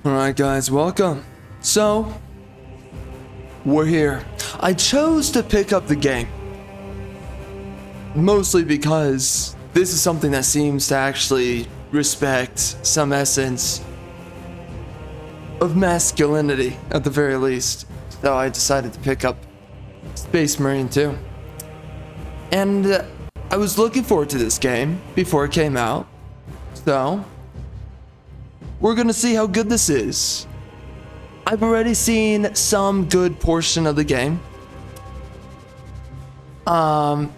Alright guys, welcome. So, we're here. I chose to pick up the game. Mostly because this is something that seems to actually respect some essence of masculinity, at the very least. So I decided to pick up Space Marine 2. And I was looking forward to this game before it came out. So, we're gonna see how good this is. I've already seen some good portion of the game. Some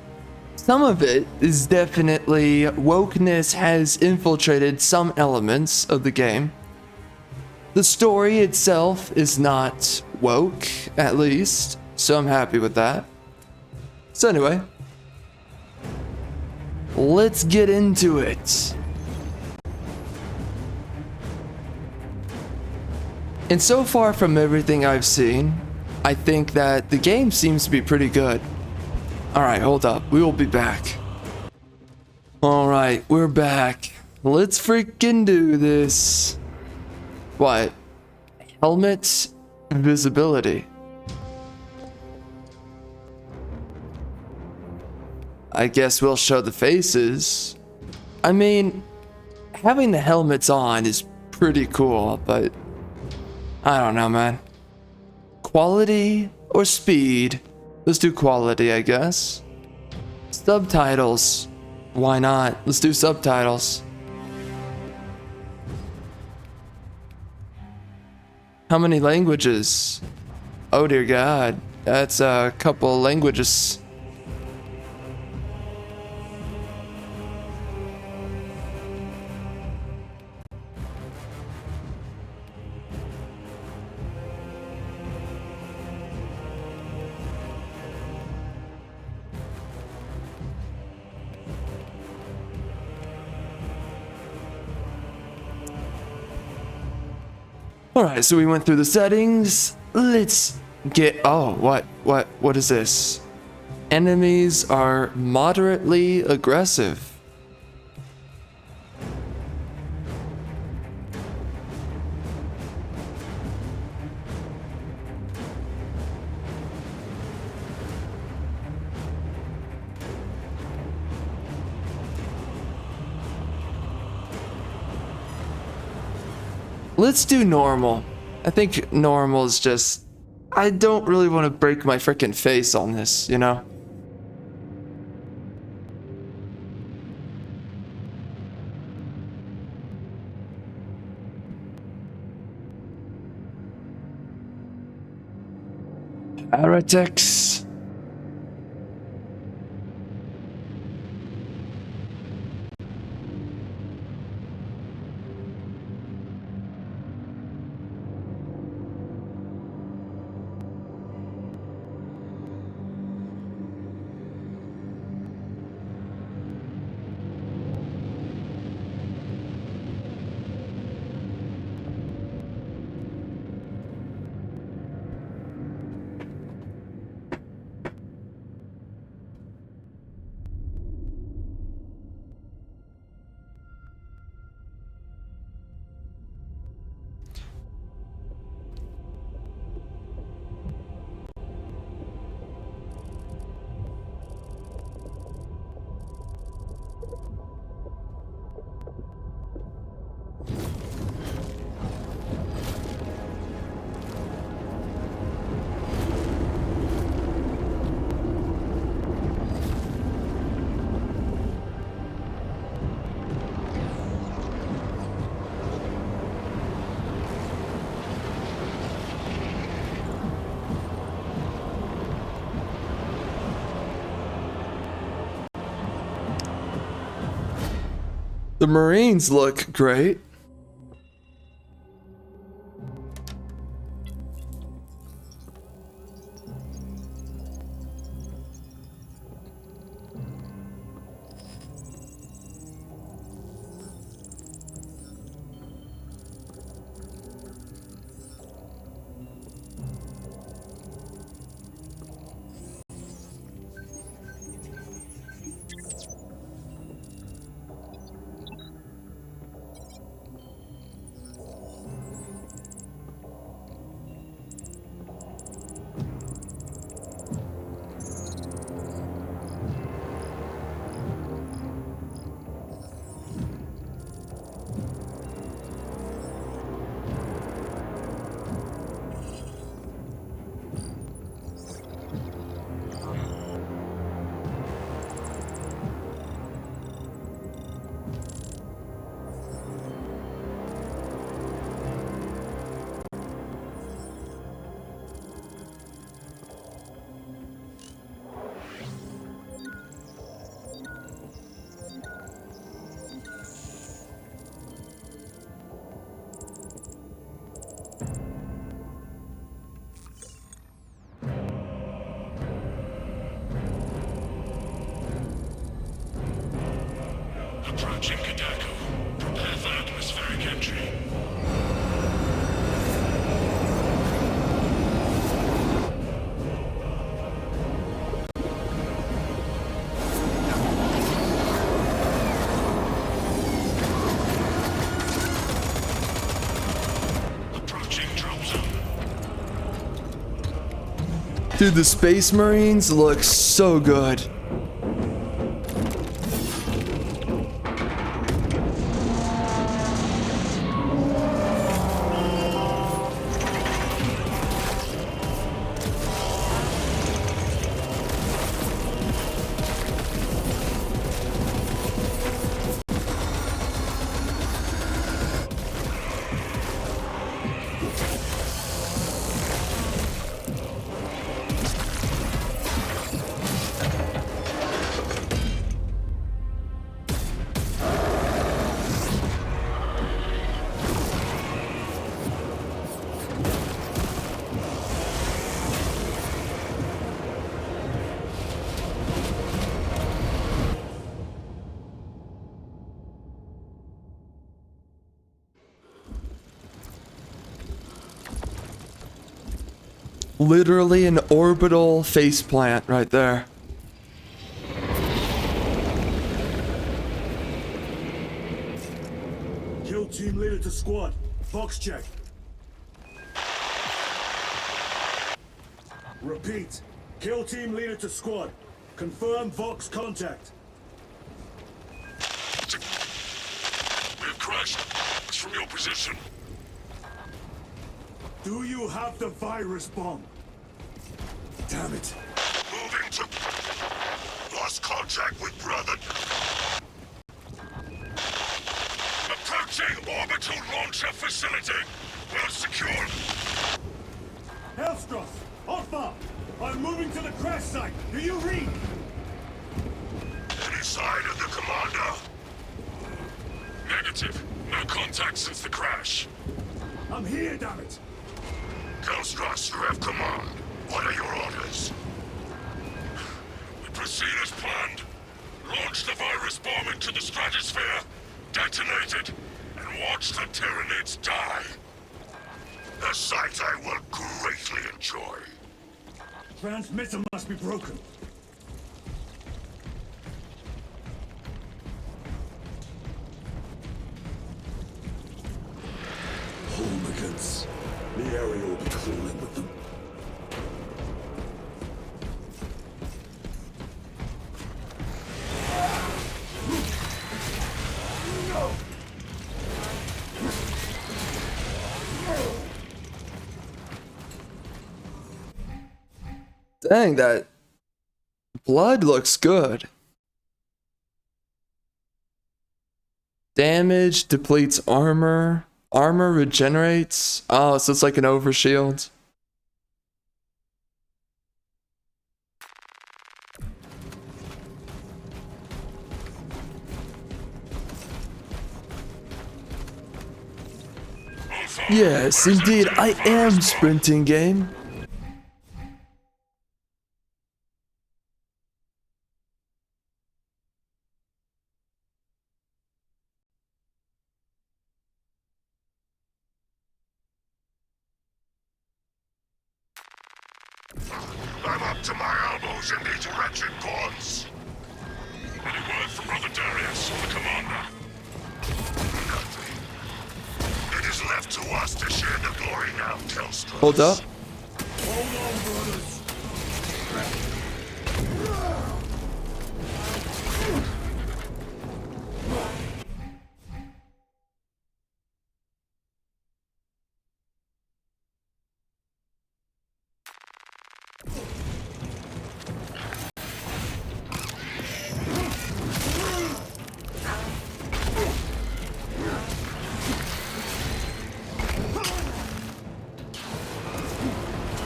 of it is definitely wokeness has infiltrated some elements of the game. The story itself is not woke, at least, so I'm happy with that. So anyway, let's get into it. And so far from everything I've seen, I think that the game seems to be pretty good. Alright, hold up. We will be back. Alright, we're back. Let's freaking do this. What? Helmet visibility. I guess we'll show the faces. I mean, having the helmets on is pretty cool, but I don't know, man. Quality or speed? Let's do quality, I guess. Subtitles. Why not? Let's do subtitles. How many languages? Oh dear God. That's a couple languages. Alright, so we went through the settings. Let's get... Oh, what is this? Enemies are moderately aggressive. Let's do normal. I think normal is just... I don't really want to break my freaking face on this, you know? Heretics. The Marines look great. Dude, the Space Marines look so good. Literally an orbital faceplant right there. Kill team leader to squad. Box check. Repeat. Kill team leader to squad. Confirm Vox contact. We have crashed. It's from your position. Do you have the virus bomb? Damn it. Moving to... Lost contact with brother. Approaching orbital launcher facility. Well secured. Hellstroth, Alpha! I'm moving to the crash site. Do you read? Any sign of the commander? Negative. No contact since the crash. I'm here, damn it. Hellstroth, you have command. What are your orders? We proceed as planned. Launch the virus bomb into the stratosphere, detonate it, and watch the Tyranids die. A sight I will greatly enjoy. Transmitter must be broken. Hooligans. The area will be crawling with them. Dang, that blood looks good. Damage depletes armor. Armor regenerates. Oh, so it's like an overshield. Yes, indeed, I am sprinting game. I'm up to my elbows in these wretched cords. Any word from Brother Darius, the commander? Nothing. It is left to us to share the glory now, Telstra. Hold up. Hold on, brothers.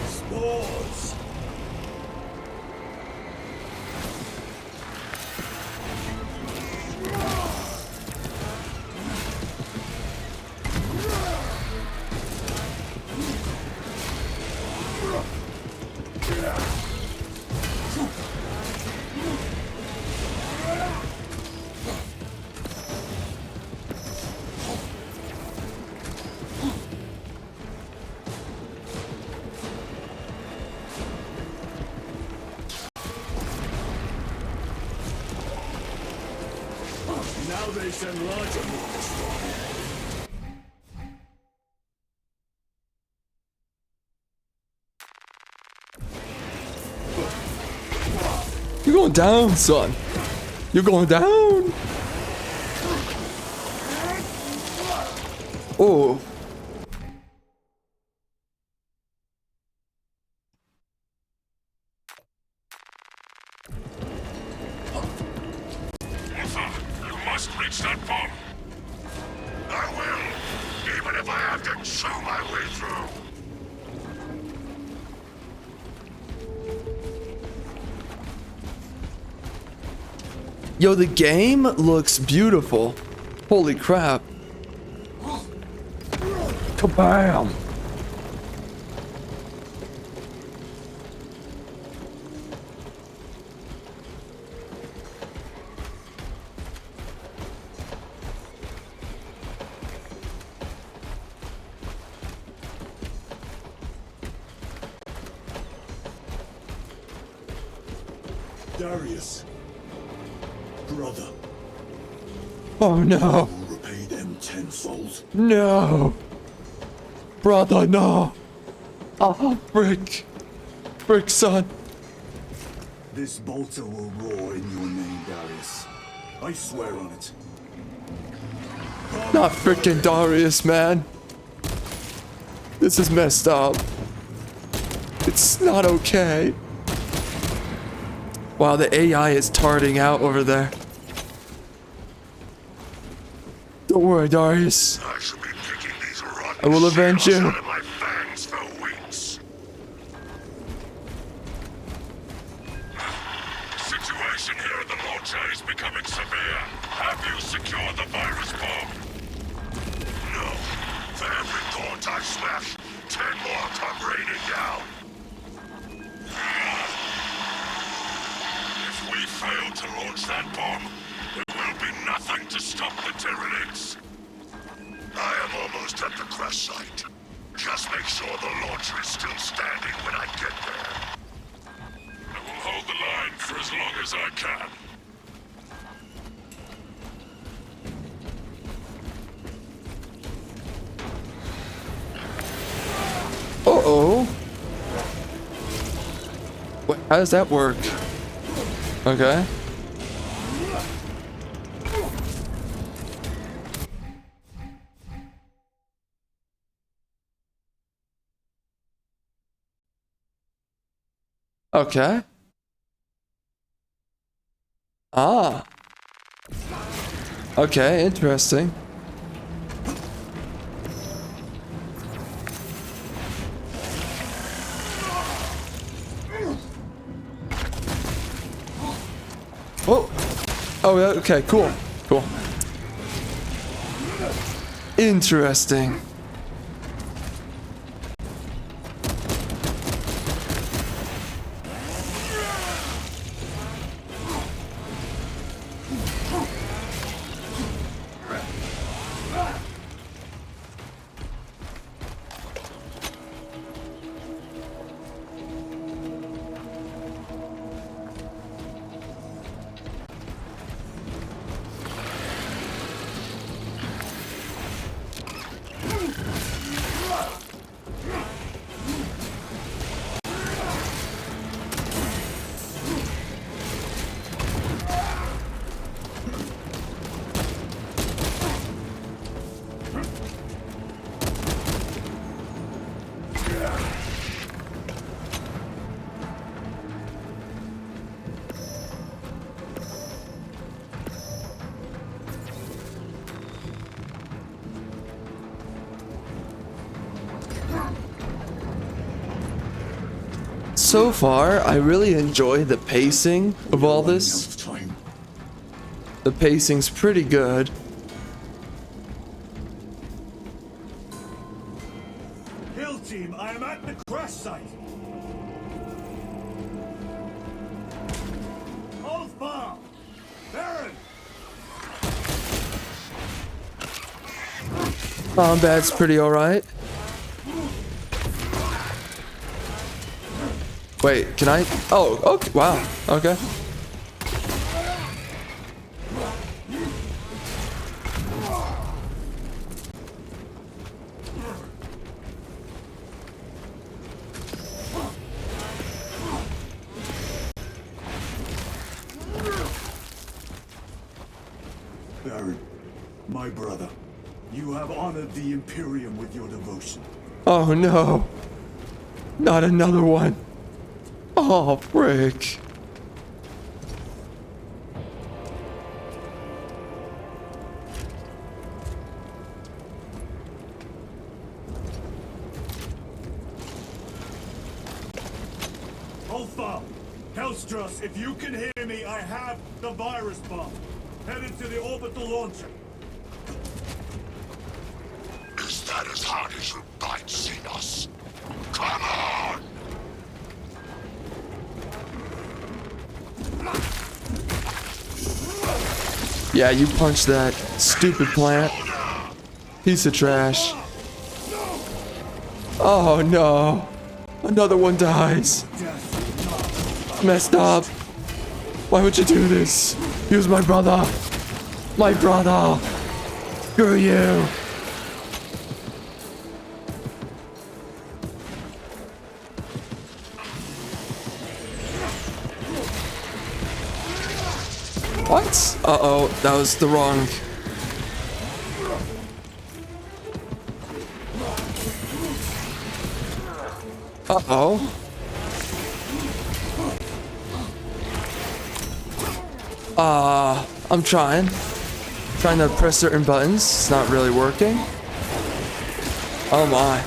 Spores. Now they send larger movements. You're going down, son. You're going down. Oh. You must reach that bomb. I will, even if I have to chew my way through. Yo, the game looks beautiful. Holy crap. Kabam! Darius. Brother. Oh no. I will repay them tenfold. No. Brother, no. Oh, frick. Frick, son. This bolter will roar in your name, Darius. I swear on it. Not frickin' Darius, man. This is messed up. It's not okay. Wow, the AI is tarting out over there. Don't worry, Darius. I shall be picking these rotten I will avenge shells you. out of my fangs for weeks. The situation here at the Lodge is becoming severe. Have you secured the virus bomb? No. For every thought I smash, 10 more come raining down. If we fail to launch that bomb, there will be nothing to stop the Tyranids. I am almost at the crash site. Just make sure the launcher is still standing when I get there. I will hold the line for as long as I can. Uh-oh. Wait, how does that work? Okay. Okay. Ah. Okay, interesting. Oh. Oh, yeah, okay, cool. Cool. Interesting. So far, I really enjoy the pacing of all this. Time. The pacing's pretty good. Kill team, I am at the crash site. Hold fire. Baron. Combat's pretty alright. Wait, can I? Oh, okay, wow, okay. my brother. You have honored the Imperium with your devotion. Oh no. Not another one. Oh, frick. Alpha! Hellstrus, if you can hear me, I have the virus bomb. Headed to the orbital launcher. Is that as hard as you bite, Xenos? Come on! Yeah, you punch that stupid plant. Piece of trash. Oh no. Another one dies. Messed up. Why would you do this? He was my brother. My brother. Screw you. What? Uh-oh, that was the wrong. Uh-oh. I'm trying. Trying to press certain buttons. It's not really working. Oh my.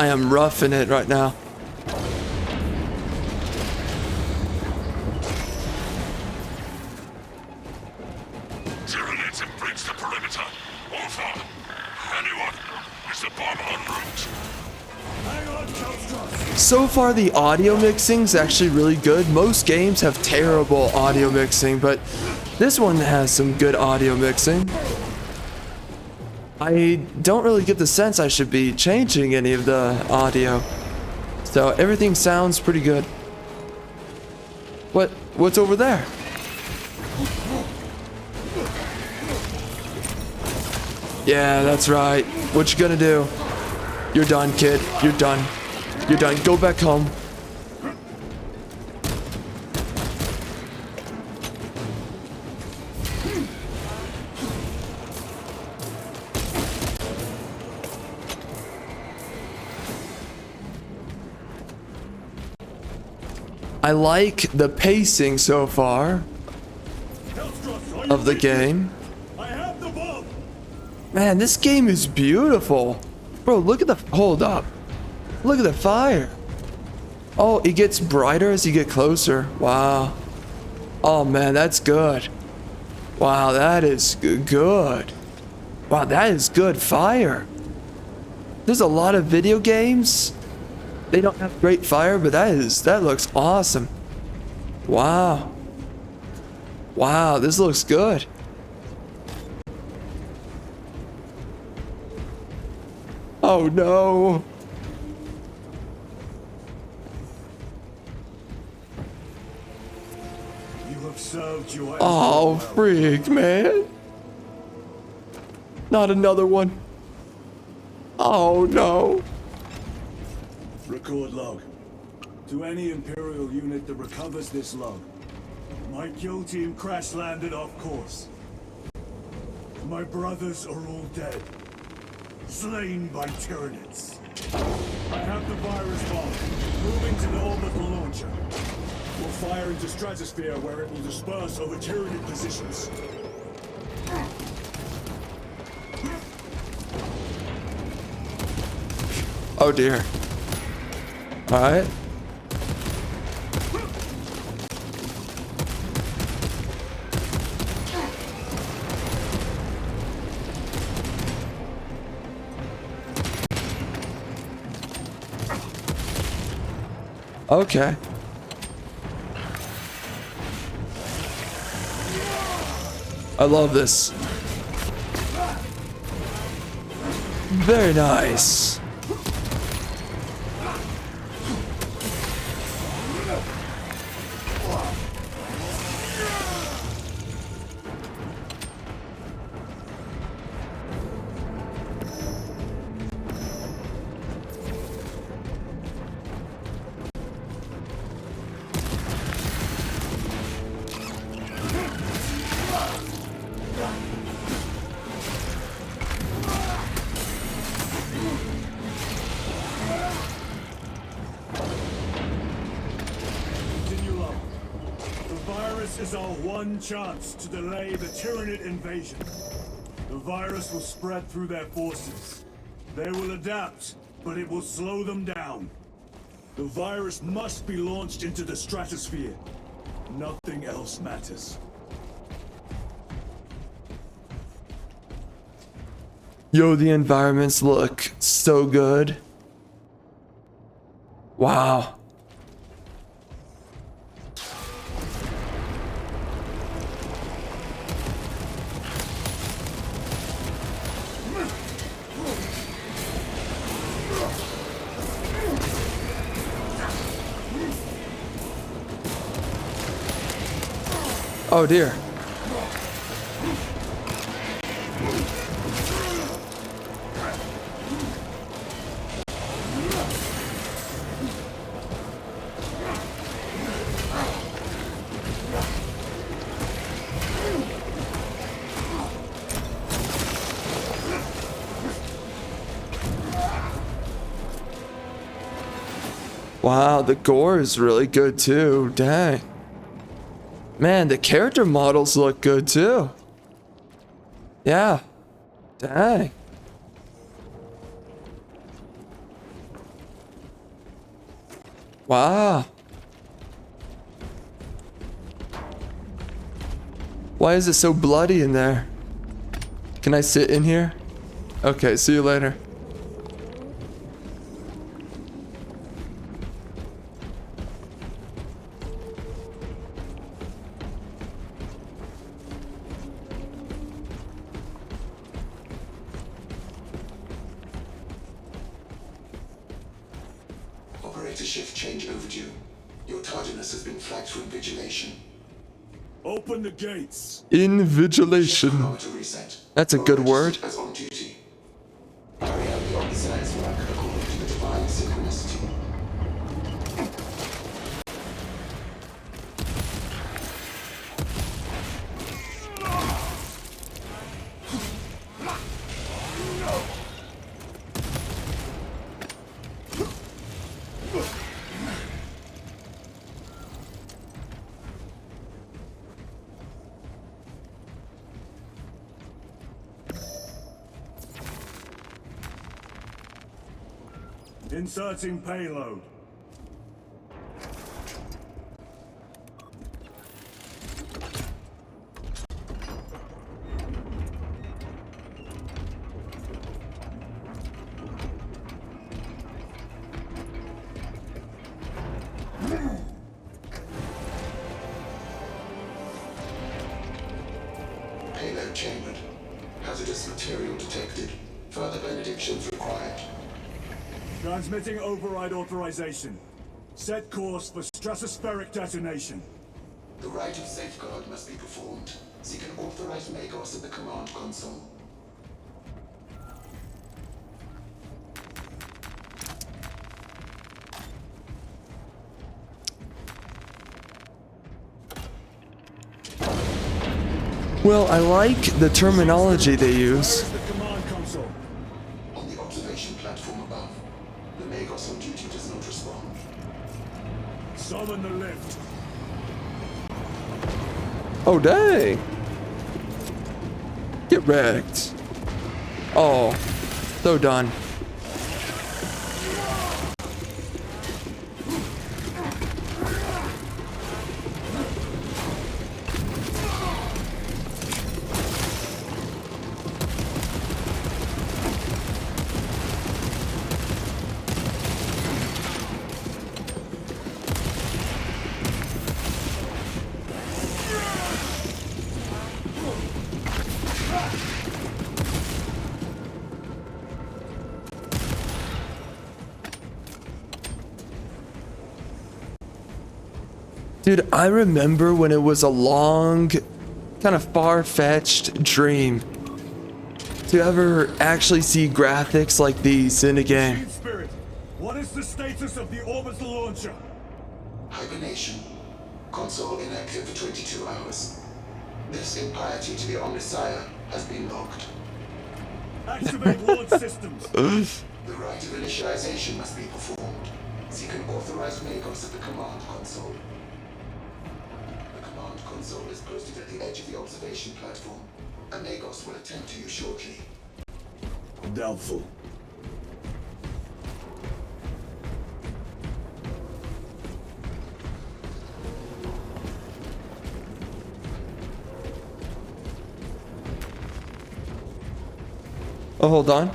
I am roughing it right now. Tyranids and breach the perimeter. Alpha! Anyone? Is the bomb en route? Hang on, Hellstrus! So far, the audio mixing is actually really good. Most games have terrible audio mixing, but this one has some good audio mixing. I don't really get the sense I should be changing any of the audio. So everything sounds pretty good. What's over there? Yeah, that's right. What you gonna do? You're done, kid. You're done. You're done. Go back home. I like the pacing so far Hellstrus, are you of the with me? game. I have the bomb! Man, this game is beautiful. Bro, look at the... Hold up. Look at the fire. Oh, it gets brighter as you get closer. Wow. Oh, man, that's good. Wow, that is good. Wow, that is good fire. There's a lot of video games. They don't have great fire, but that looks awesome. Wow. Wow, this looks good. Oh no. You have served your Oh, empire well. freak, man. Not another one. Oh no. Record log. To any Imperial unit that recovers this log, my kill team crash landed off course. My brothers are all dead. Slain by Tyranids. I have the virus bomb. Moving to the orbital launcher. We'll fire into stratosphere where it will disperse over Tyranid positions. Oh dear. Alright. Okay. I love this. Very nice. is our one chance to delay the Tyranid invasion. The virus will spread through their forces. They will adapt, but it will slow them down. The virus must be launched into the stratosphere. Nothing else matters. Yo, the environments look so good. Wow. Oh dear. Wow, the gore is really good too. Dang. Man, the character models look good too. Yeah. Dang. Wow. Why is it so bloody in there? Can I sit in here? Okay, see you later. Operator shift change overdue. Your tardiness has been flagged for invigilation. Open the gates. Invigilation. Chronometer reset. That's a good word. As on duty. Carry out the omniscience work according to the divine synchronicity. Inserting payload. Payload chambered. Hazardous material detected. Further benedictions required. Transmitting override authorization. Set course for stratospheric detonation. The rite of safeguard must be performed. Seek an authorized Magos at the command console. Well, I like the terminology they use. Where's the command console? On the observation platform above. The Magos on duty does not respond. Summon the lift. Oh, dang. Get wrecked. Oh, so done. Dude, I remember when it was a long, kind of far-fetched dream to ever actually see graphics like these in a game. Team Spirit, what is the status of the orbital launcher? Hibernation. Console inactive for 22 hours. This impiety to the Omniscire has been logged. Activate launch systems. The rite of initialization must be performed. Seek an authorized Magos at the command console. The command console console is posted at the edge of the observation platform. Amigos will attend to you shortly. Doubtful. Oh, hold on.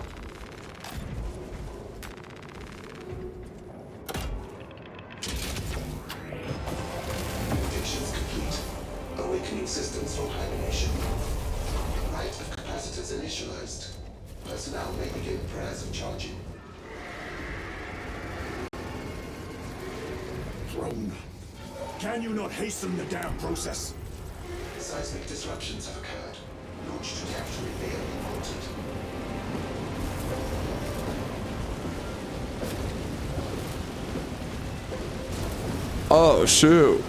Predictions complete. Awakening systems from hibernation. Right of capacitors initialized. Personnel may begin prayers of charging. Drone. Can you not hasten the damn process? Seismic disruptions have occurred. Launch trajectory may have been altered. Oh, shoot.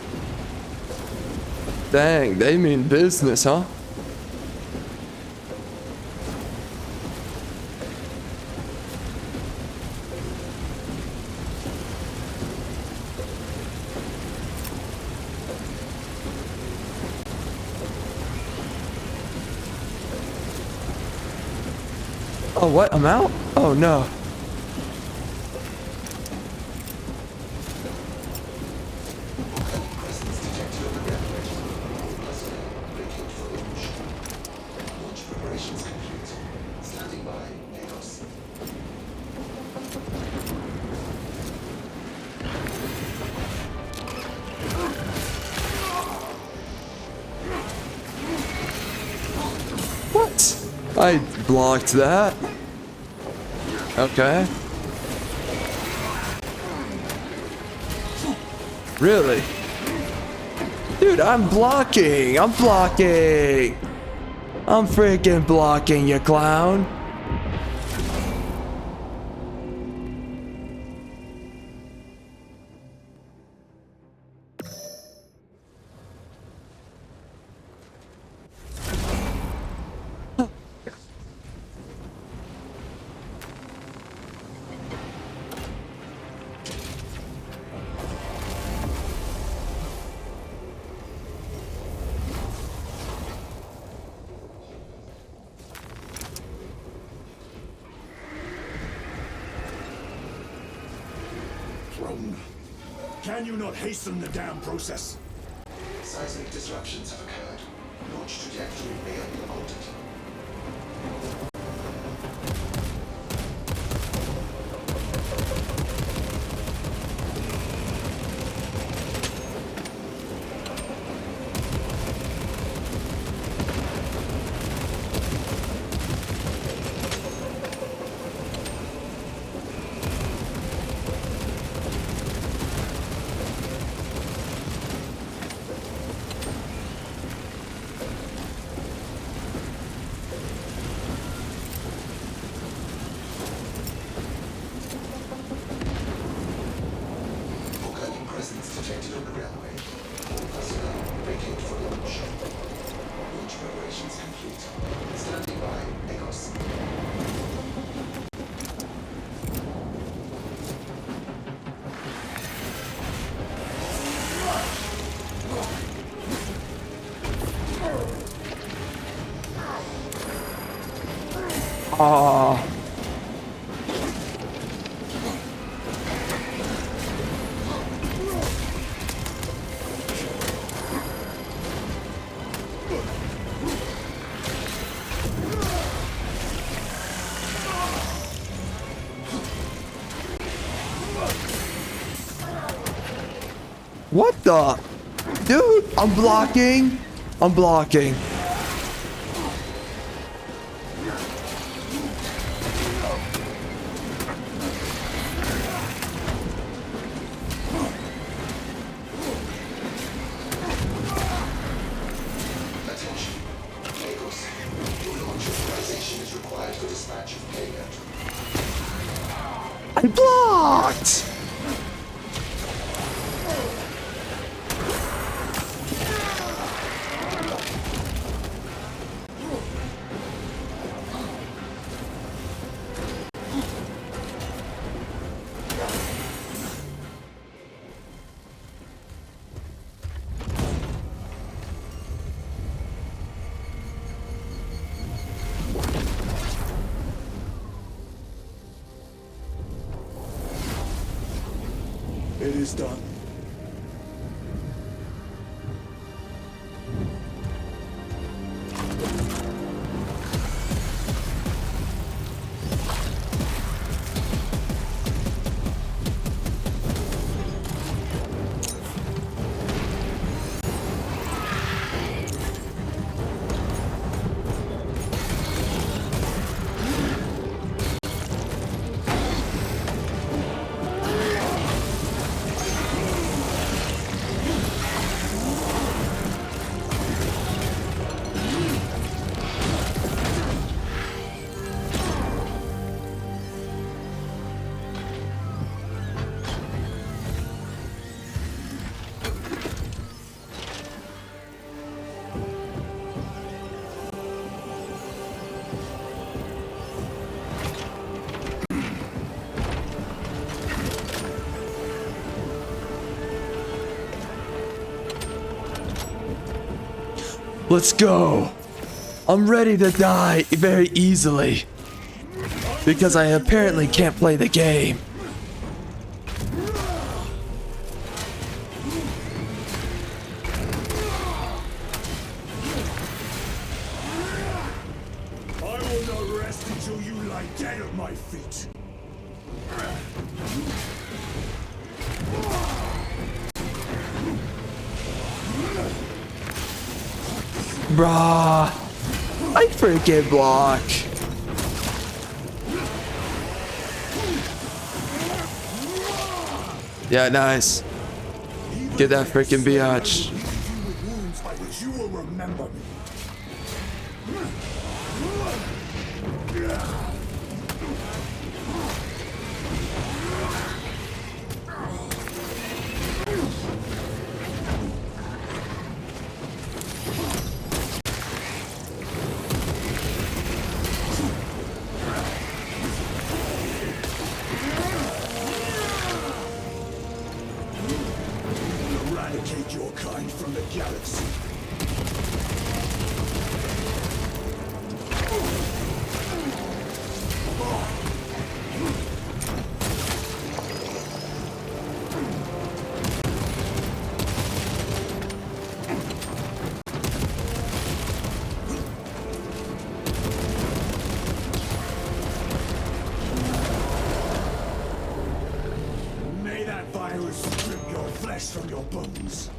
Dang, they mean business, huh? Oh, what? I'm out? Oh, no. Presence detected on the reactor. Personnel vacate for launch. Launch preparations complete. Standing by, Agos. What? I blocked that. Okay. Really? Dude, I'm blocking. I'm blocking. I'm freaking blocking, you clown. Drone. Can you not hasten the damn process? Seismic disruptions have occurred. Launch trajectory may have been altered. Presence detected on the railway. All personnel vacate for launch. Launch preparations complete. Standing by, Agos. Ah. What the? Dude, I'm blocking. I'm blocking. Attention. Agos. Your launch authorization is required for dispatch of payload. I blocked. It is done. Let's go. I'm ready to die very easily. Because I apparently can't play the game. I will not rest until you lie dead at my feet. Bruh. I freaking block. Yeah, nice. Get that freaking biatch. With wounds by which you will remember me. Eradicate your kind from the galaxy. May that virus strip your flesh from your bones.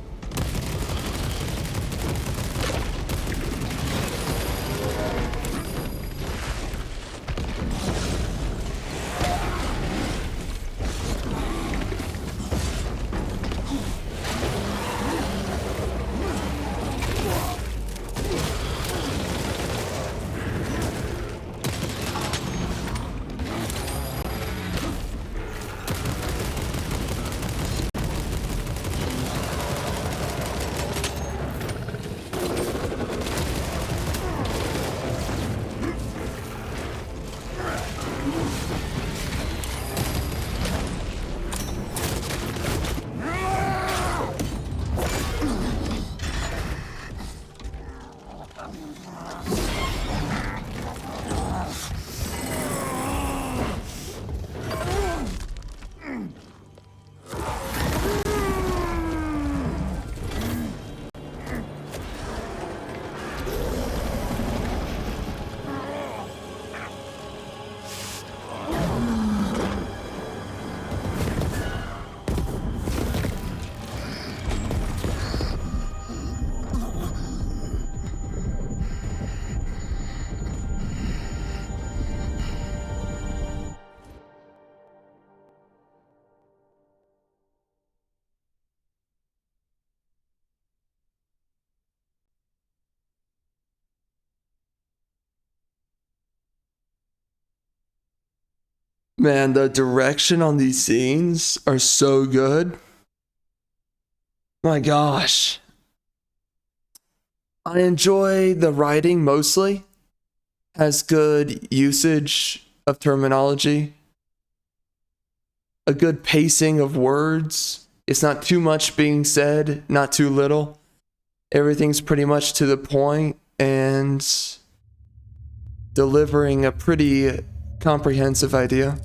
Man, the direction on these scenes are so good. My gosh. I enjoy the writing mostly. Has good usage of terminology. A good pacing of words. It's not too much being said, not too little. Everything's pretty much to the point and delivering a pretty comprehensive idea.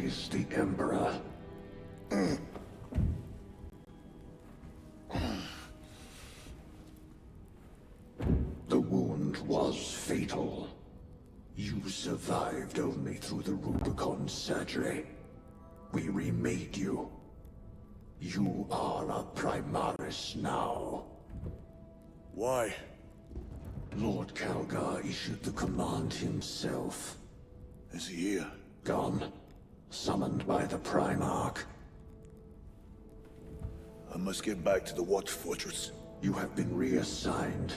is the Emperor. The wound was fatal. You survived only through the Rubicon surgery. We remade you. You are a Primaris now. Why? Lord Calgar issued the command himself. Is he here? Gone. Summoned by the Primarch. I must get back to the Watch Fortress. You have been reassigned.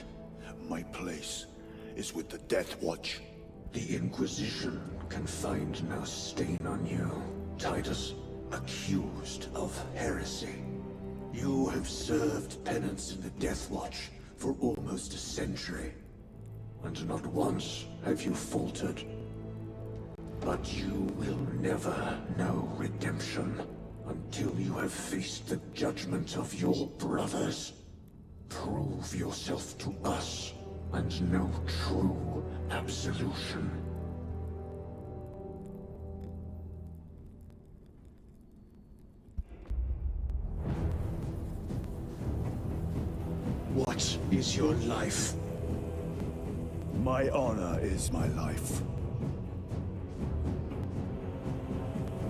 My place is with the Death Watch. The Inquisition can find no stain on you. Titus, accused of heresy. You have served penance in the Death Watch for almost a century. And not once have you faltered. But you will never know redemption until you have faced the judgment of your brothers. Prove yourself to us and know true absolution. What is your life? My honor is my life.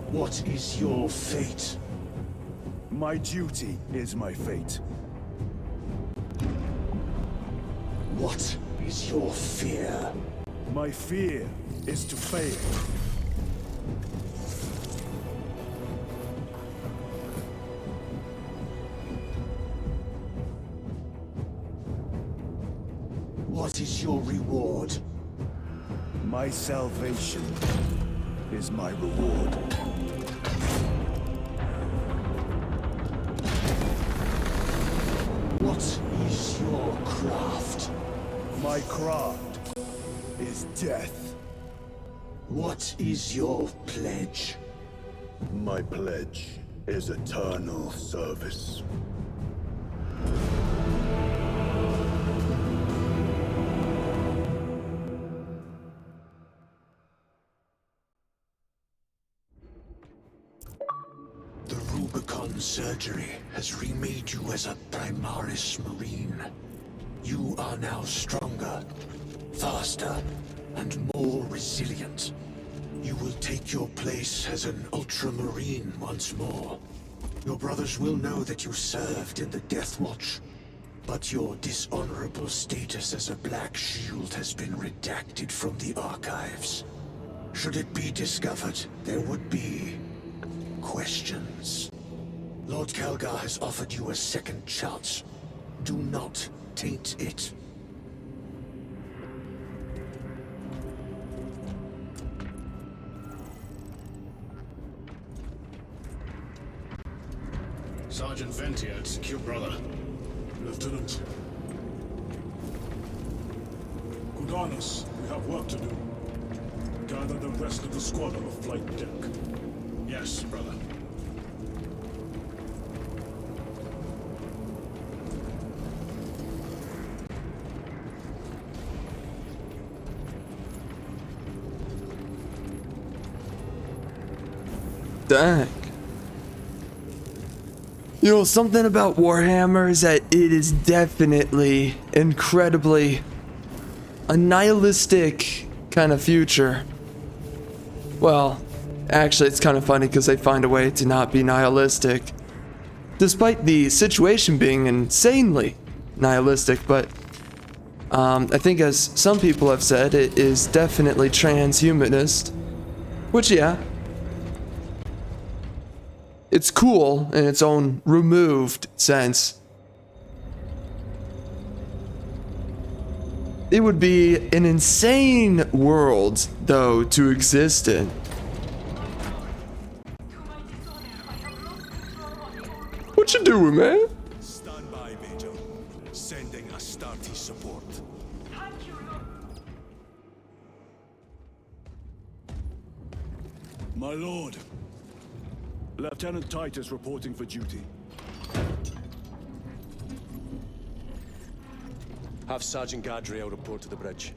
What is your fate? My duty is my fate. What is your fear? My fear is to fail. What is your reward? My salvation is my reward. What is your craft? My craft is death. What is your pledge? My pledge is eternal service. The Rubicon surgery has remade you as a Primaris Marine. You are now stronger, faster, and more resilient. You will take your place as an Ultramarine once more. Your brothers will know that you served in the Death Watch, but your dishonorable status as a Black Shield has been redacted from the archives. Should it be discovered, there would be questions. Lord Calgar has offered you a second chance. Do not taint it. Sergeant Ventier, secure brother. Lieutenant. Good on us. We have work to do. Gather the rest of the squad on the flight deck. Yes, brother. Dang. You know, something about Warhammer is that it is definitely incredibly a nihilistic kind of future. Well, actually, it's kind of funny because they find a way to not be nihilistic, despite the situation being insanely nihilistic. But I think, as some people have said, it is definitely transhumanist, which, yeah, it's cool in its own removed sense. It would be an insane world, though, to exist in. What you doing, man? Stand by, Major. Sending Astartes support. My lord. Lieutenant Titus reporting for duty. Have Sergeant Gadriel report to the bridge.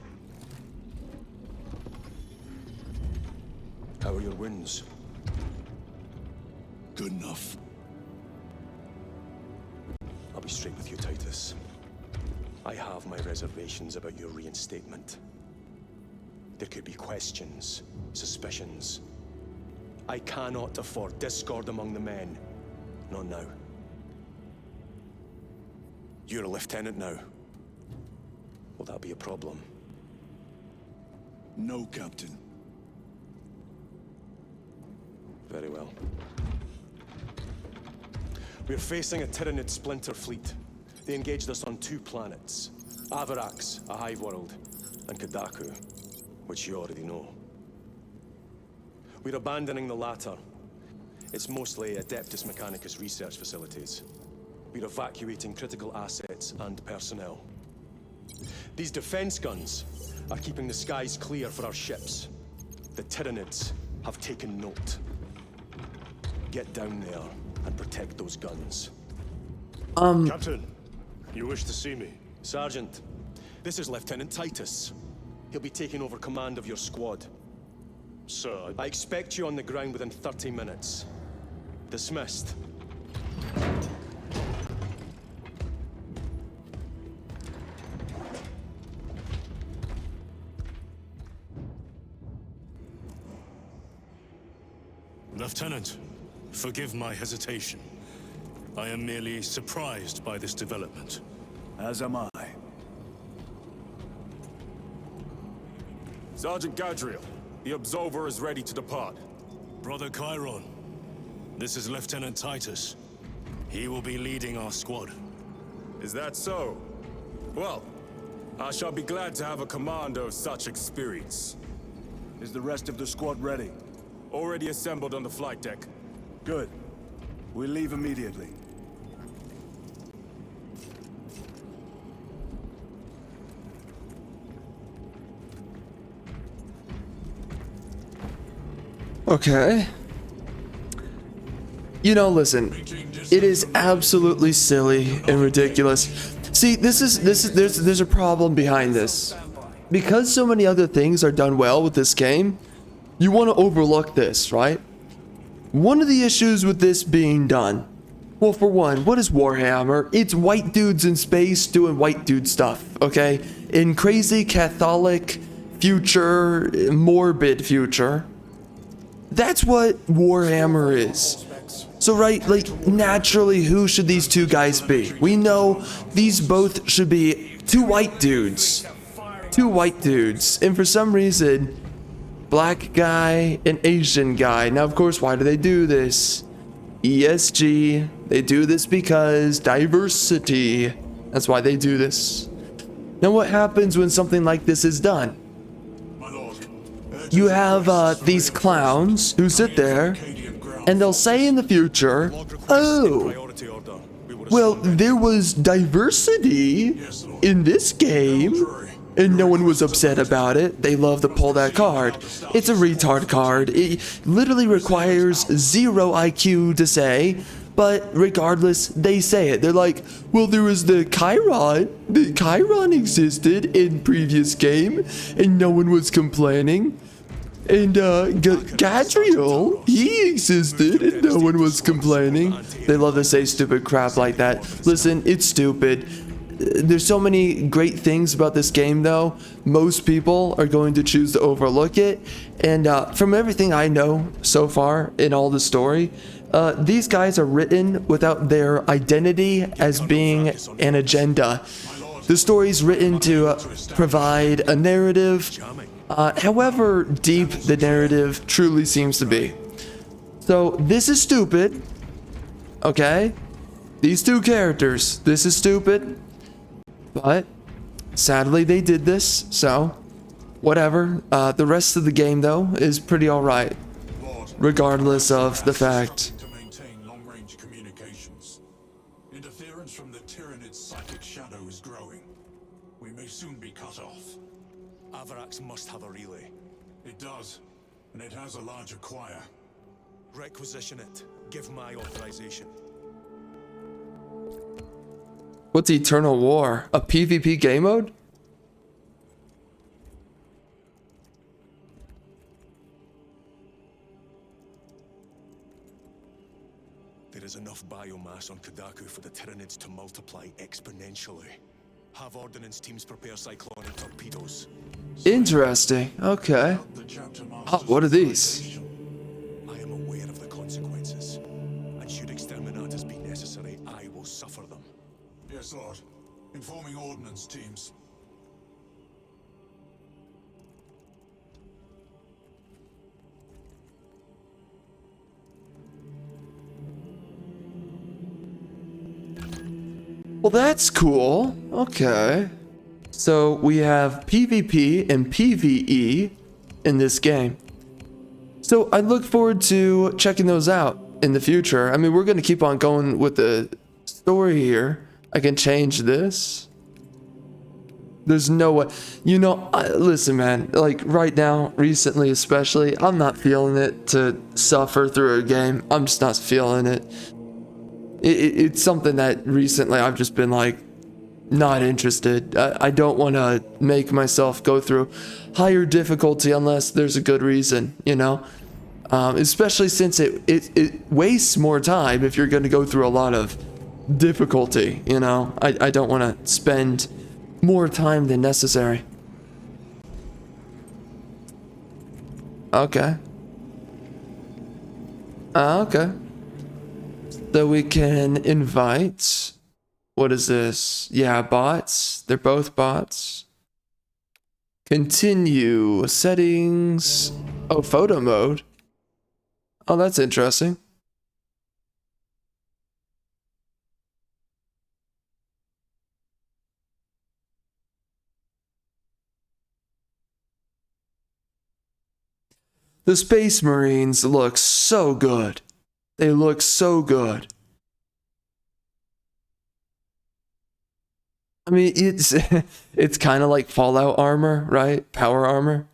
How are your wounds? good enough. I'll be straight with you, Titus. I have my reservations about your reinstatement. There could be questions, suspicions. I cannot afford discord among the men. Not now. You're a lieutenant now. Will that be a problem? No, Captain. Very well. We're facing a Tyranid splinter fleet. They engaged us on 2 planets. Avarax, a hive world, and Kadaku, which you already know. We're abandoning the latter. It's mostly Adeptus Mechanicus research facilities. We're evacuating critical assets and personnel. These defense guns are keeping the skies clear for our ships. The Tyranids have taken note. Get down there and protect those guns. Captain, you wish to see me? Sergeant, this is Lieutenant Titus. He'll be taking over command of your squad. Sir, I expect you on the ground within 30 minutes. Dismissed. Lieutenant, forgive my hesitation. I am merely surprised by this development. As am I. Sergeant Gadriel, the Absolver is ready to depart. Brother Chiron, this is Lieutenant Titus. He will be leading our squad. Is that so? Well, I shall be glad to have a commander of such experience. Is the rest of the squad ready? Already assembled on the flight deck. Good. We leave immediately. Okay. You know, listen. It is absolutely silly and ridiculous. See, there's a problem behind this. Because so many other things are done well with this game, you want to overlook this, right? One of the issues with this being done, well, for one, what is Warhammer? It's white dudes in space doing white dude stuff, okay? In crazy Catholic future, morbid future. That's what Warhammer is. So, right, like, naturally, who should these 2 guys be? We know these both should be 2 white dudes. 2 white dudes. And for some reason, black guy and Asian guy. Now, of course, why do they do this? ESG. They do this because diversity. That's why they do this. Now, what happens when something like this is done? You have these clowns who sit there and they'll say in the future, oh, well, there was diversity in this game and no one was upset about it. They love to pull that card. It's a retard card. It literally requires 0 IQ to say, but regardless, they say it. They're like, well, there was the Chiron. The Chiron existed in previous game and no one was complaining. And Gadriel, he existed and no one was complaining. They love to say stupid crap like that. Listen, it's stupid. There's so many great things about this game though. Most people are going to choose to overlook it. And from everything I know so far in all the story, these guys are written without their identity as being an agenda. The story's written to provide a narrative. However deep the narrative truly seems to be. So this is stupid. Okay? These 2 characters, this is stupid. But sadly they did this, so whatever. The rest of the game though is pretty alright. Regardless of the fact. To maintain long-range communications. Interference from the Tyranid's psychic shadow is growing. We may soon be cut off. Avarax must have a relay. It does, and it has a larger choir. Requisition it. Give my authorization. What's Eternal War? A PvP game mode? enough biomass on Kadaku for the Tyranids to multiply exponentially. Have ordnance teams prepare cyclonic torpedoes. Interesting. Okay. The chapter Oh, master's what are these? authorization. I am aware of the consequences, and should exterminatus be necessary, I will suffer them. Yes, Lord. Informing ordnance teams. Well, that's cool. Okay. So we have PvP and PvE in this game. So I look forward to checking those out in the future. I mean, we're going to keep on going with the story here. I can change this. There's no way. You know, listen, man. Like right now, recently especially, I'm not feeling it to suffer through a game. I'm just not feeling it. It's something that recently I've just been like, not interested. I don't want to make myself go through higher difficulty unless there's a good reason, you know? Especially since it wastes more time if you're going to go through a lot of difficulty, you know? I don't want to spend more time than necessary. Okay. Okay. So we can invite... What is this? Yeah, bots. They're both bots. Continue. Settings. Oh, photo mode. Oh, that's interesting. The Space Marines look so good. They look so good. I mean, it's kind of like Fallout armor, right? Power armor.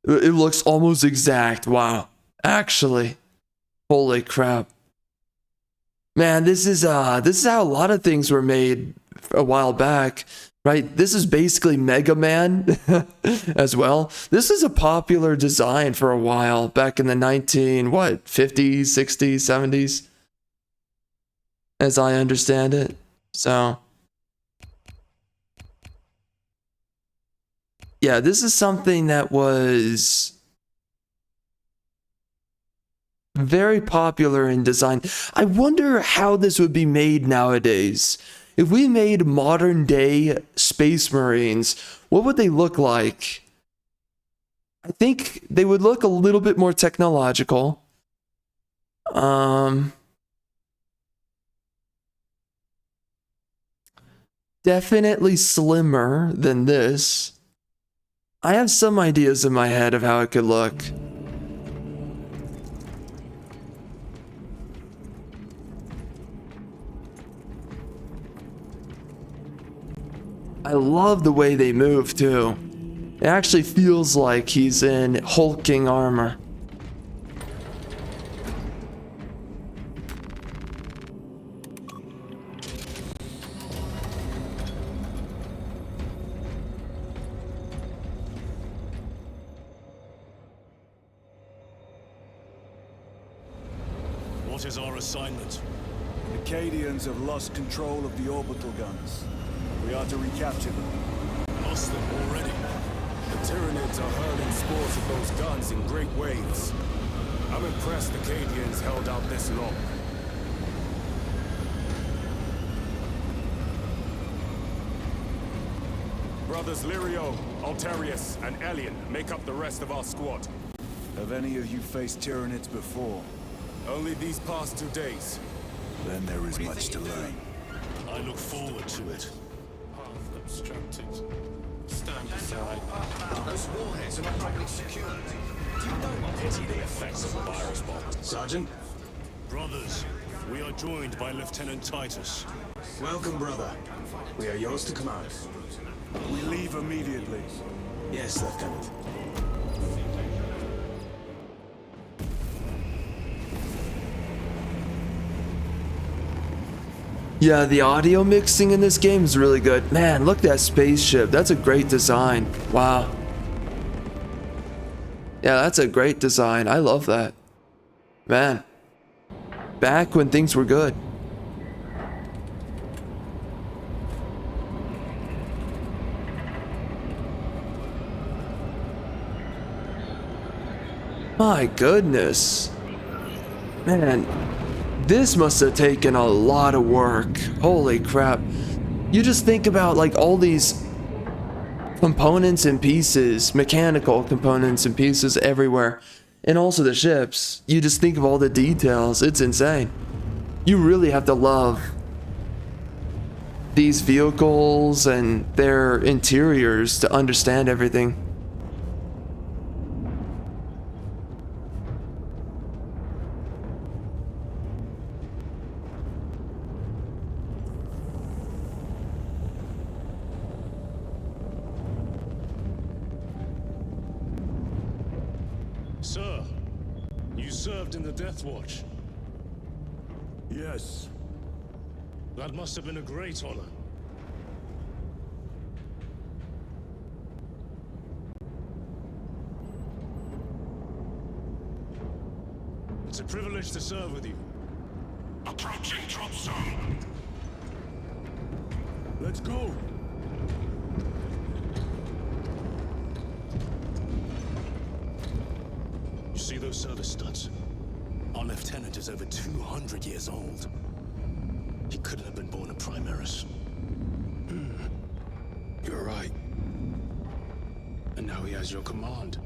It looks almost exact. Wow. Actually, holy crap. Man, this is how a lot of things were made a while back, right? This is basically Mega Man as well. This is a popular design for a while back in the 50s, 60s, 70s, as I understand it. So yeah, this is something that was very popular in design. I wonder how this would be made nowadays. If we made modern day Space Marines, what would they look like? I think they would look a little bit more technological. Definitely slimmer than this. I have some ideas in my head of how it could look. I love the way they move too. It actually feels like he's in hulking armor. What is our assignment? The Cadians have lost control of the orbital guns. We are to recapture them. Lost them already. The Tyranids are hurling spores of those guns in great waves. I'm impressed the Cadians held out this long. Brothers Lirio, Altarius, and Elian make up the rest of our squad. Have any of you faced Tyranids before? Only these past 2 days. Then there is much to learn. I look forward to it. Path obstructed. Stand aside. Those warheads are not properly secured. Do you know what pity the effects of a virus bomb? Sergeant? Brothers, we are joined by Lieutenant Titus. Welcome, brother. We are yours to command. We leave immediately. Yes, Lieutenant. Yeah, the audio mixing in this game is really good. Man, look at that spaceship. That's a great design. Wow. Yeah, that's a great design. I love that. Man. back when things were good. My goodness. Man, this must have taken a lot of work. Holy crap. You just think about like all these components and pieces, mechanical components and pieces everywhere, and also the ships. You just think of all the details. It's insane. You really have to love these vehicles and their interiors to understand everything. Sir, you served in the Death Watch. Yes. That must have been a great honor. It's a privilege to serve with you. Approaching drop zone. Let's go. You see those service studs? Our lieutenant is over 200 years old. He couldn't have been born a Primaris. You're right. And now he has your command.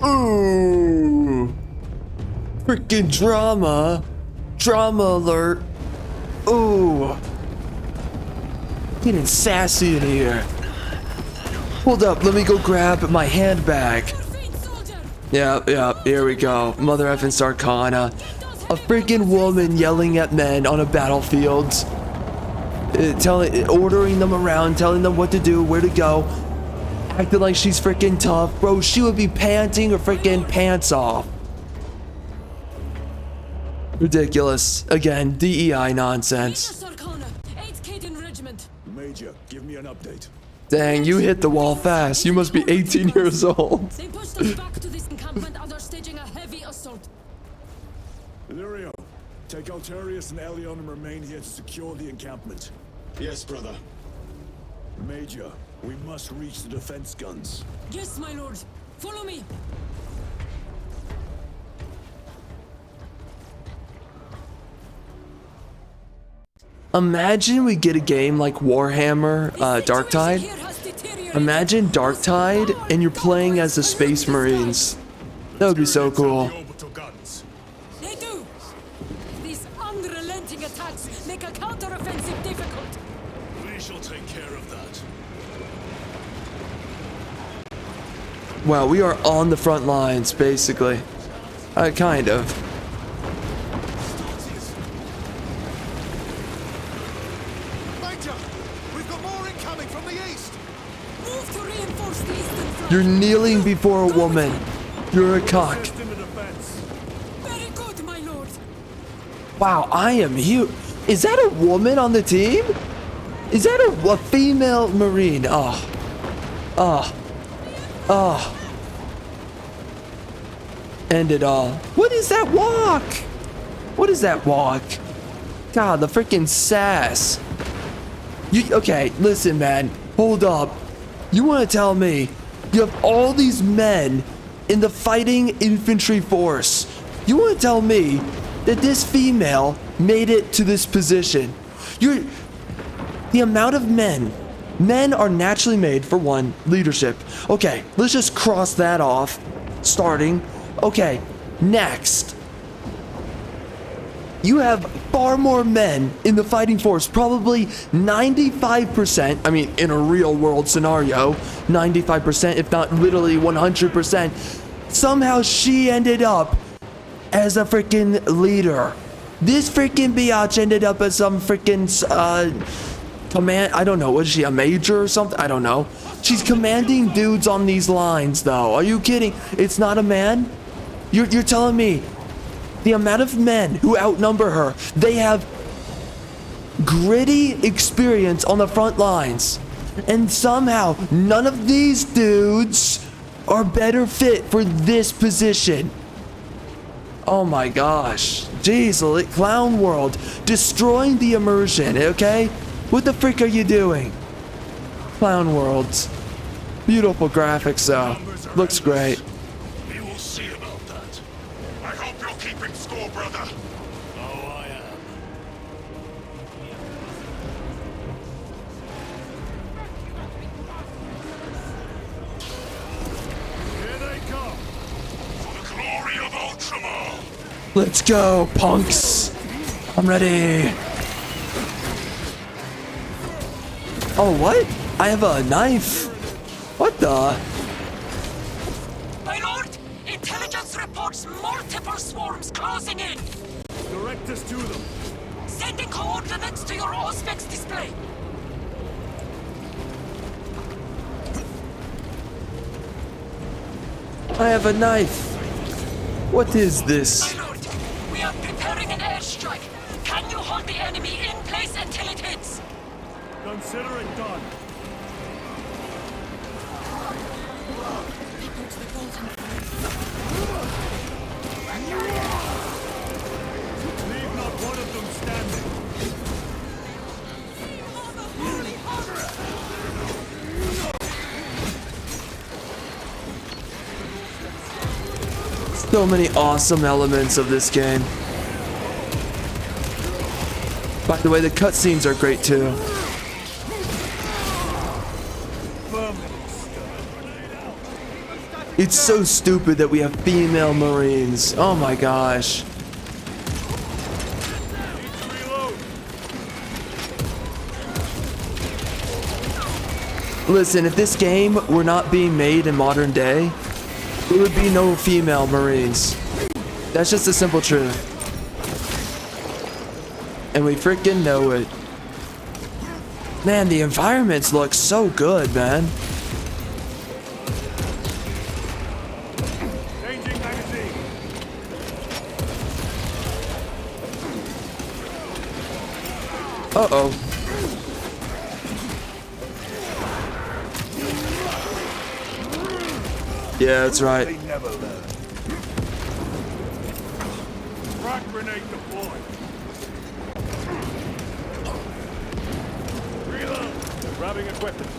Ooh. Freaking drama. Drama alert. Ooh. Getting sassy in here. Hold up, let me go grab my handbag. Yeah, here we go. Mother effing Sarkana. A freaking woman yelling at men on a battlefield. Ordering them around, telling them what to do, where to go. Acting like she's freaking tough. Bro, she would be panting her freaking pants off. Ridiculous. Again, DEI nonsense. Major, give me an update. Dang, you hit the wall fast. You must be 18 years old. They pushed us back to this encampment and are staging a heavy assault. Illyrio, take Altarius and Elion and remain here to secure the encampment. Yes, brother. Major, we must reach the defense guns. Yes, my lord. Follow me. Imagine we get a game like Warhammer Darktide. Imagine Darktide and you're playing as the Space Marines. That would be so cool. They do. These unrelenting attacks make a counteroffensive difficult. We shall take care of that. Wow, we are on the front lines, basically. Kind of. You're kneeling before a woman. You're a cock. Very good, my lord. Wow, I am huge. Is that a woman on the team? Is that a female Marine? Oh. End it all. What is that walk? What is that walk? God, the freaking sass. Okay, listen, man. Hold up. You want to tell me you have all these men in the fighting infantry force? You want to tell me that this female made it to this position? The amount of men are naturally made for one, leadership. Okay, let's just cross that off. Starting. Okay, next. You have far more men in the fighting force, probably 95%, I mean, in a real world scenario, 95%, if not literally 100%. Somehow she ended up as a freaking leader. This freaking biatch ended up as some freaking, command, I don't know, was she a major or something? I don't know. She's commanding dudes on these lines, though. Are you kidding? It's not a man? You're telling me the amount of men who outnumber her, they have gritty experience on the front lines, and somehow none of these dudes are better fit for this position. Oh my gosh. Jeez, Clown World. Destroying the immersion, okay? What the frick are you doing? Clown World. Beautiful graphics though. Looks great. We will see about that. I hope you're keeping score, brother. Oh, I am. Here they come. For the glory of Ultramar. Let's go, punks. I'm ready. Oh, what? I have a knife. What the? My lord, intelligence reports multiple swarms closing in. Direct us to them. Sending coordinates to your Auspex display. I have a knife. What is this? My lord, we are preparing an airstrike. Can you hold the enemy in place until it hits? Consider it done. Leave not one of them standing. So many awesome elements of this game. By the way, the cutscenes are great too. It's so stupid that we have female Marines. Oh my gosh. Listen, if this game were not being made in modern day, there would be no female Marines. That's just the simple truth. And we freaking know it. Man, the environments look so good, man. Changing magazine. Uh-oh. Yeah, that's right. They never learn. Frag grenade deployed. Reload. Grabbing equipment.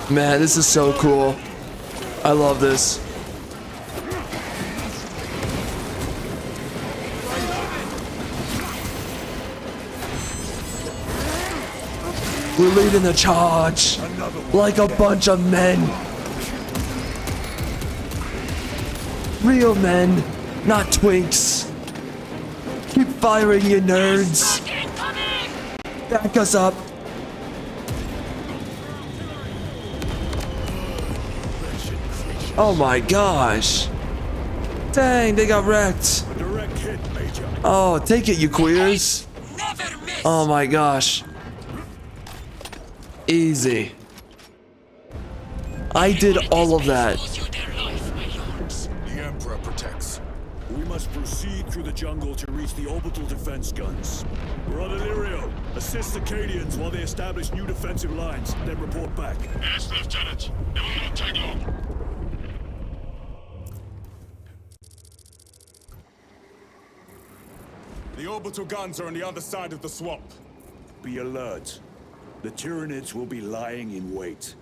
Man, this is so cool. I love this. We're leading the charge like a bunch of men. Real men, not twinks. Keep firing, you nerds. Back us up. Oh my gosh. Dang, they got wrecked. A direct hit, Major. Oh, take it, you queers. Never miss. Oh my gosh. Easy. I did all of that. The Emperor protects. We must proceed through the jungle to reach the orbital defense guns. Brother Lirio, assist the Cadians while they establish new defensive lines, then report back. Yes, Lieutenant. It will not take long. The orbital guns are on the other side of the swamp. Be alert. The Tyranids will be lying in wait.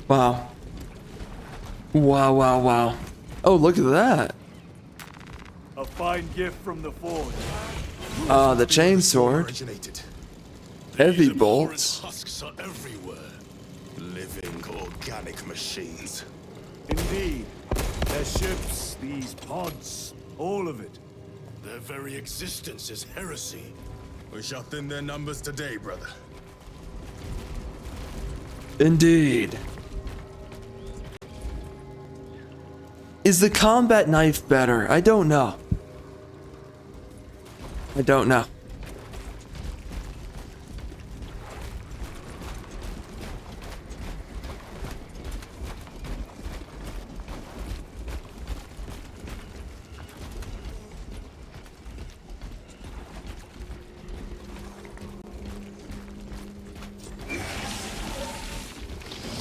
Wow. Wow, wow, wow. Oh, look at that. A fine gift from the Forge. The chainsword. Originated. Heavy These bolts. husks are everywhere. Living organic machines. Indeed. Their ships, these pods, all of it. Their very existence is heresy. We shall thin their numbers today, brother. Indeed. Is the combat knife better? I don't know. I don't know.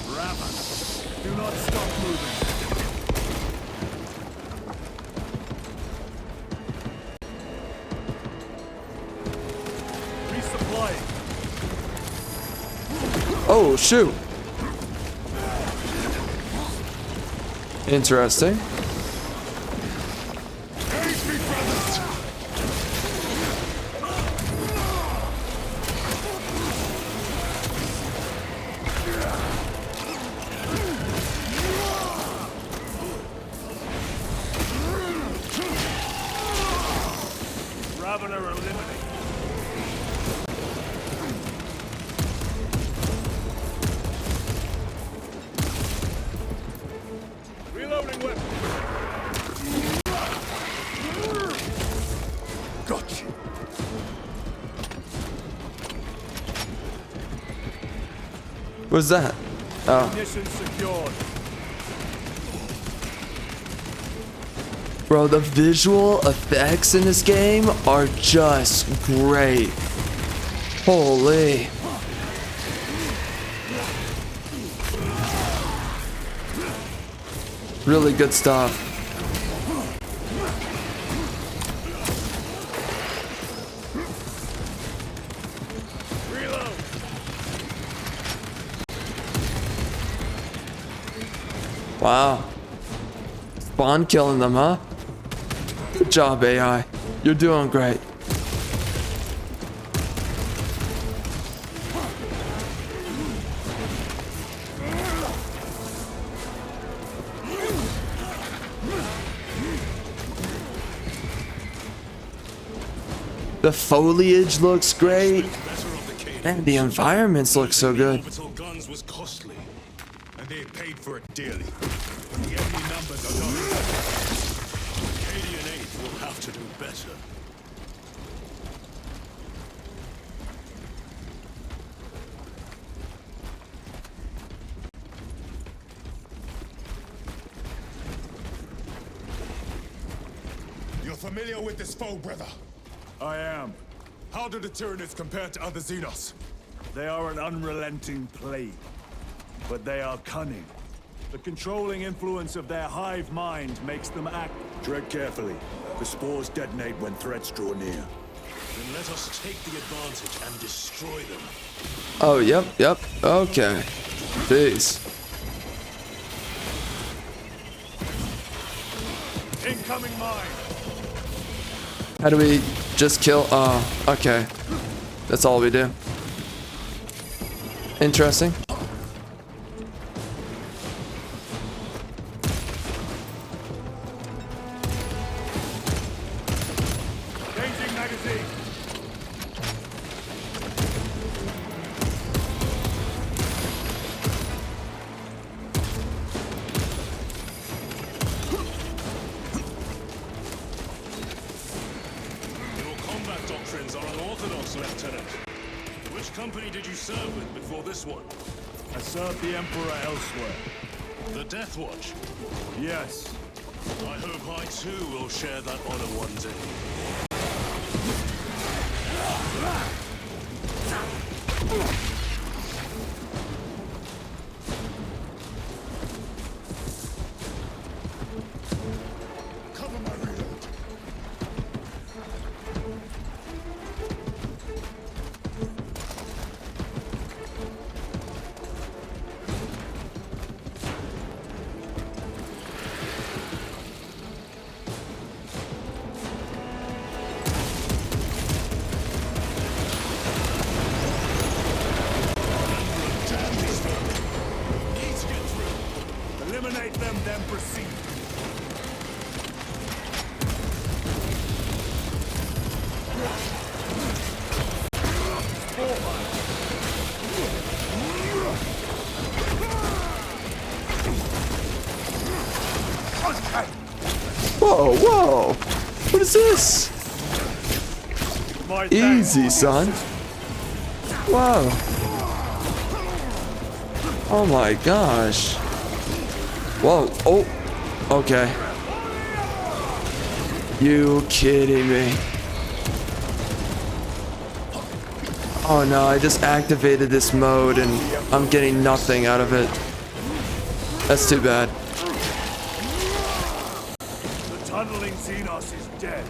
Raven, do not stop moving. Resupplying. Oh, shoot. Interesting. Ravener eliminated. Reloading weapon. Gotcha. What's that? Oh. Mission secured. Bro, the visual effects in this game are just great. Holy. Really good stuff. Reload. Wow. Spawn killing them, huh? Good job, AI. You're doing great. The foliage looks great. Man, the environments look so good. Orbital guns was costly, and they paid for it dearly. The enemy numbers are not enough. Acadian aid will have to do better. You're familiar with this foe, brother? I am. How do the Tyranids compare to other Xenos? They are an unrelenting plague, but they are cunning. The controlling influence of their hive mind makes them act. Tread carefully. The spores detonate when threats draw near. Then let us take the advantage and destroy them. Oh, yep. Okay. Peace. Incoming mine. How do we just kill? Oh, okay. That's all we do. Interesting. Changing magazine. Your combat doctrines are unorthodox, Lieutenant. Which company did you serve with before this one? I served the Emperor elsewhere. The Death Watch? Yes. I hope I too will share that honor one day. Cover my reload. Whoa, whoa! What is this? Easy, son. Whoa. Oh my gosh. Whoa. Oh. Okay. You kidding me? Oh no, I just activated this mode and I'm getting nothing out of it. That's too bad. The tunneling Xenos is dead.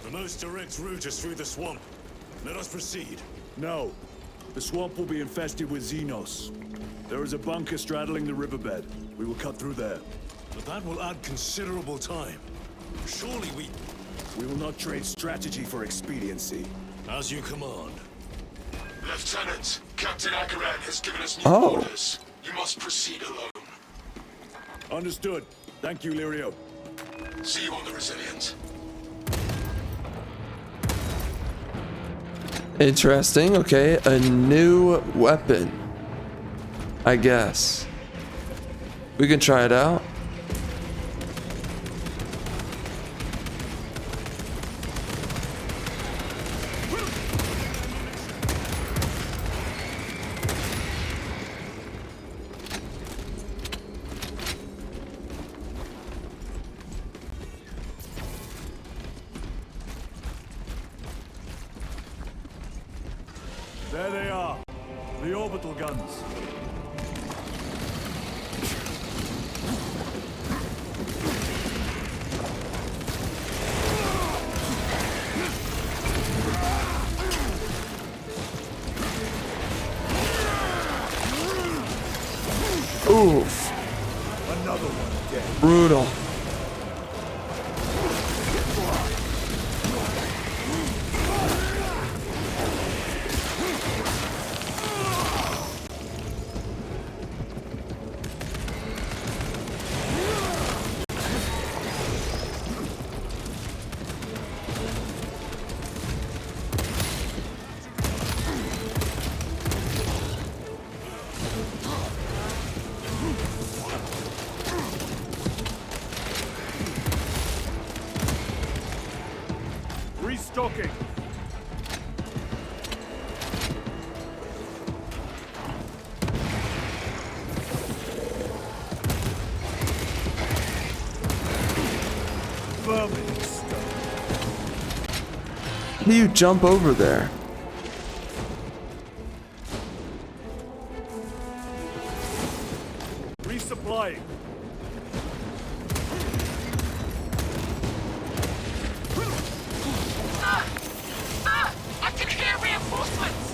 The most direct route is through the swamp. Let us proceed. No. The swamp will be infested with Xenos. There is a bunker straddling the riverbed. We will cut through there. But that will add considerable time. Surely we... We will not trade strategy for expediency. As you command. Lieutenant, Captain Akaran has given us new orders. You must proceed alone. Understood. Thank you, Lirio. See you on the Resilient. Interesting. Okay, a new weapon. I guess. We can try it out. There they are. The orbital guns. Oof. Another one dead. Brutal. Restocking. Vermin stuff. How do you jump over there? Resupplying. I can hear reinforcements!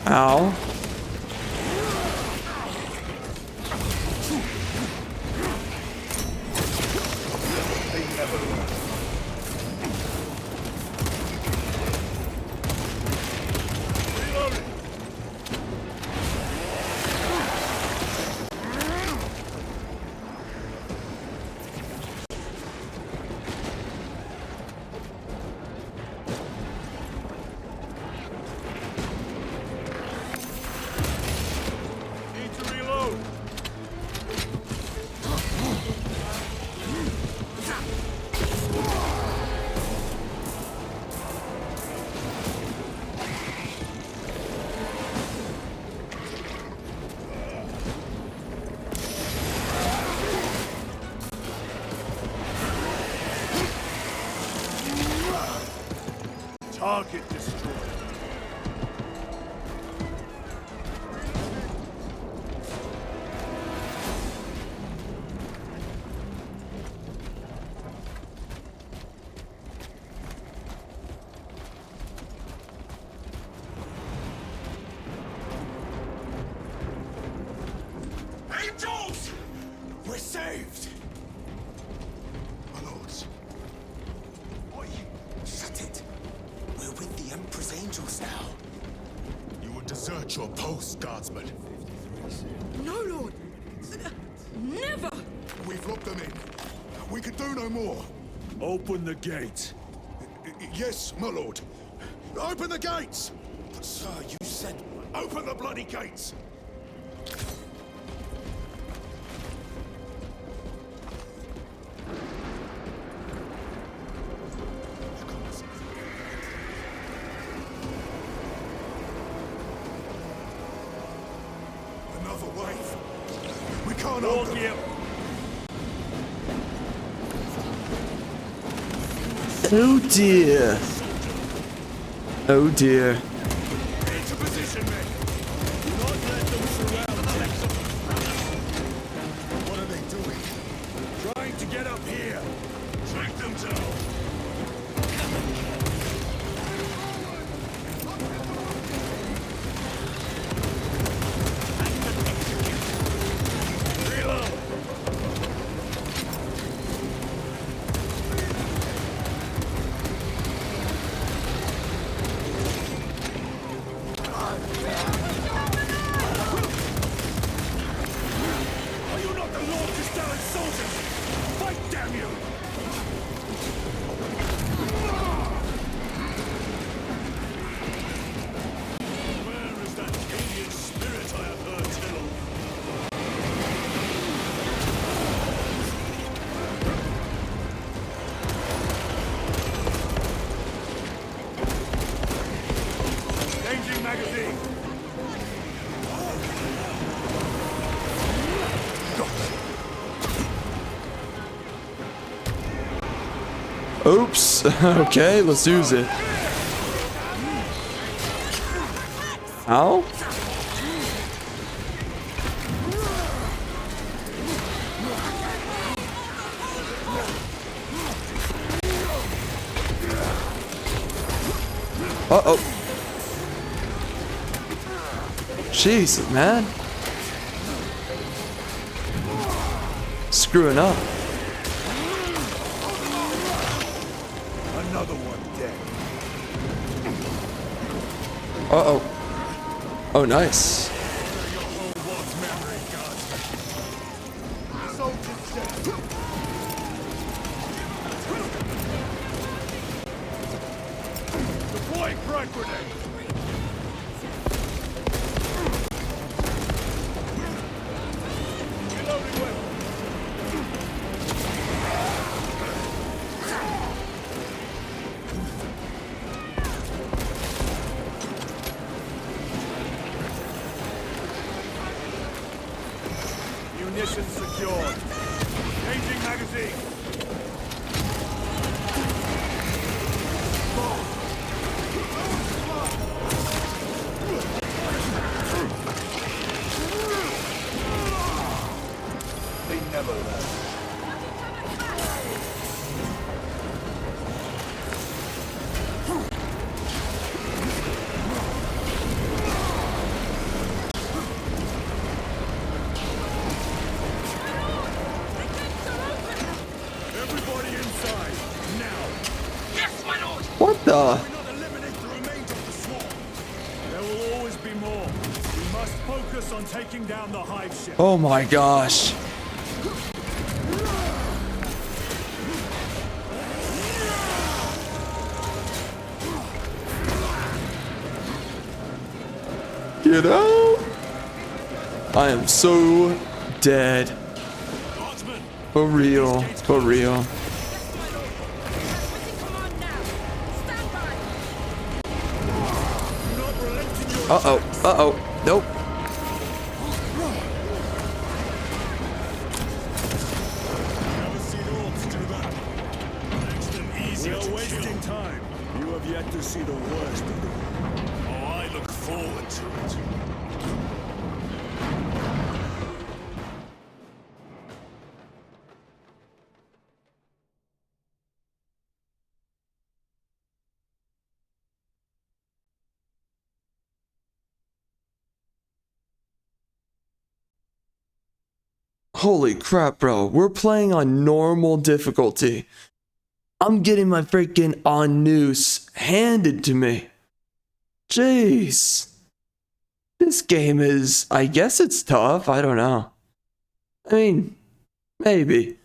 Ow. Need to reload. Target destroyed. Angels! We're saved! My lords, what just now. You would desert your post, guardsman. No, Lord. Never! We've locked them in. We can do no more. Open the gate. Yes, my lord. Open the gates! But sir, you said... Open the bloody gates! Another wave. We can't open... Gear. Oh dear. Oh dear. Into position, men! Do not let them surround Texas. What are they doing? Trying to get up here. Take them down. Reload. Are you not the Lord Castellan soldiers? Fight, damn you! Where is that alien spirit I have heard tell of? Changing magazine. Oops. Okay, let's use it. Ow. Uh-oh. Jeez, man. Screwing up. Another one dead. Uh-oh. Oh, nice. Soldiers dead. Deploying frag grenade. Reloading weapon. Munitions secured. Changing magazine. They never left. Everybody inside, now! Yes, my lord! What the? Not eliminate the remains of the swarm. There will always be more. We must focus on taking down the hive ship. Oh my gosh. Get out! I am so dead. Guardsmen, For real. For real. do not relent in your Uh-oh. Uh-oh. Nope. Never seen orcs do that. Makes them easier to wasting time. You have yet to see the worst of them. Oh, I look forward to it. Holy crap, bro. We're playing on normal difficulty. I'm getting my freaking on noose handed to me. Jeez. This game is, I guess it's tough. I don't know. I mean, maybe.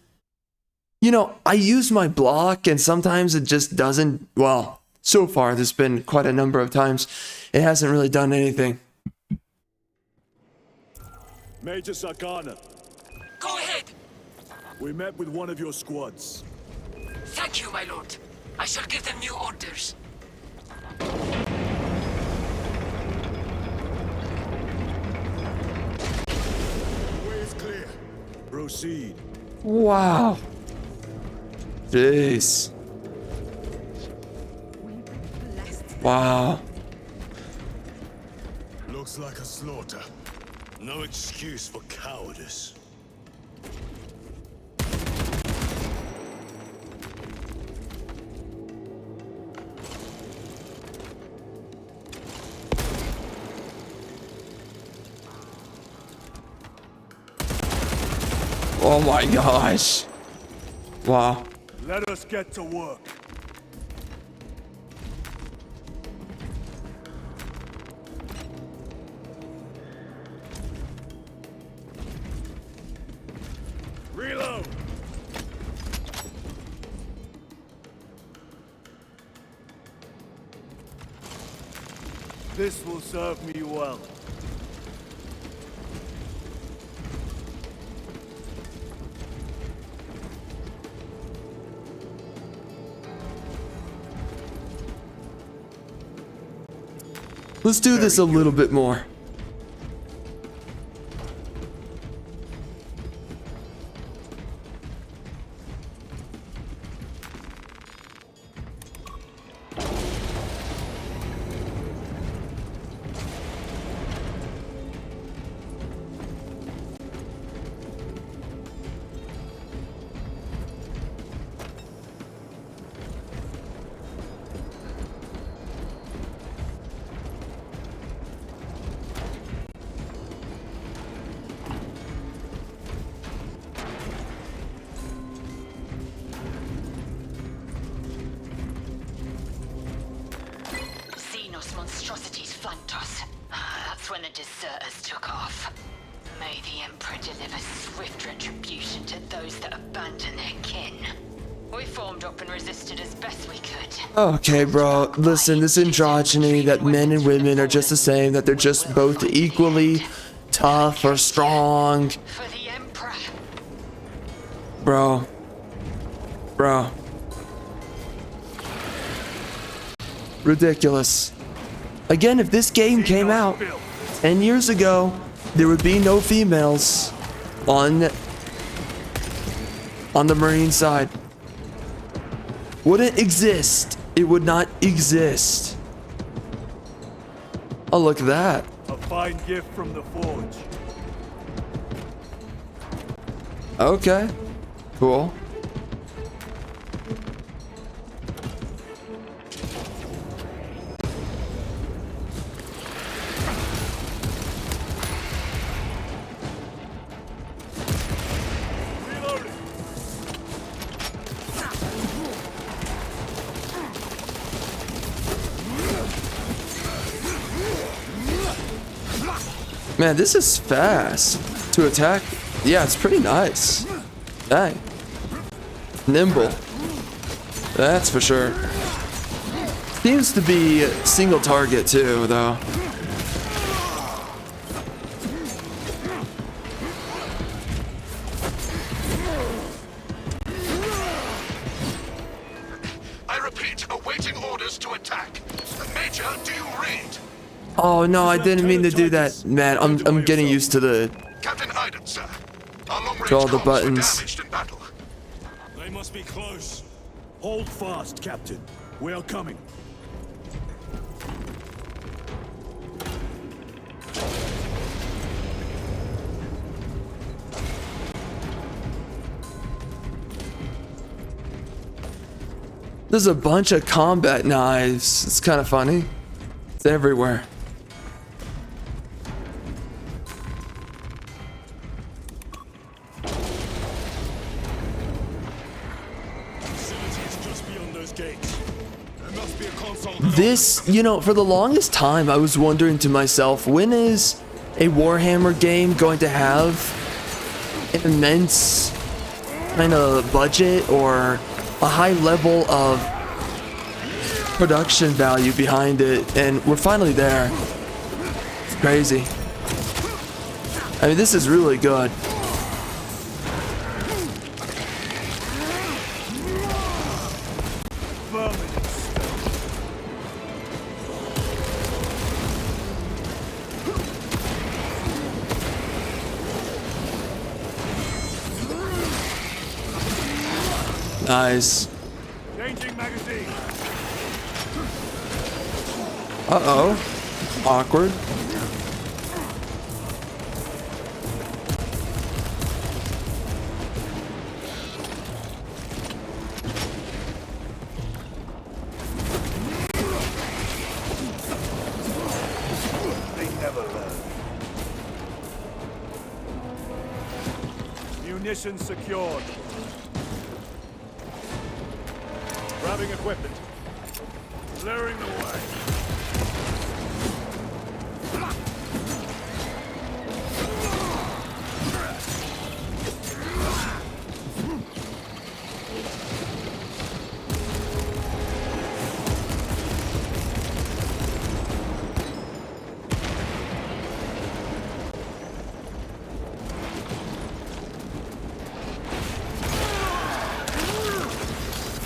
You know, I use my block and sometimes it just doesn't, well, so far there's been quite a number of times it hasn't really done anything. Major Sakana, Go ahead. we met with one of your squads. Thank you, my lord. I shall give them new orders. Way is clear. Proceed. Wow. Jeez. Wow. Looks like a slaughter. No excuse for cowardice. Oh my gosh. Wow. Let us get to work. Reload. This will serve me well. Let's do this a little bit more. Monstrosities flanked us. That's when the deserters took off. May the Emperor deliver swift retribution to those that abandon their kin. We formed up and resisted as best we could. Okay, bro. Listen, this androgyny that men and women are just the same, that they're just both equally tough or strong. For the Emperor. Bro. Ridiculous. Again, if this game came out 10 years ago, there would be no females on the Marine side. Wouldn't exist. It would not exist. Oh, look at that. A fine gift from the forge. Okay. Cool. Man, this is fast to attack. Yeah, it's pretty nice. Dang. Nimble. That's for sure. Seems to be single target too, though. I repeat, awaiting orders to attack. Major, do you read? Oh no, I didn't mean to do that. Man, I'm getting used to the Captain Iden, sir. Our long-range to all the comms were buttons. damaged in battle. They must be close. Hold fast, Captain. We are coming. There's a bunch of combat knives. It's kind of funny. It's everywhere. Facility is just beyond those gates. must be a console. This, you know, for the longest time, I was wondering to myself, when is a Warhammer game going to have an immense kind of budget or a high level of production value behind it? And we're finally there. It's crazy. I mean, this is really good. Nice. Changing magazine. Uh-oh. Awkward. They never learn. Munitions secured. Grabbing equipment. Clearing the way.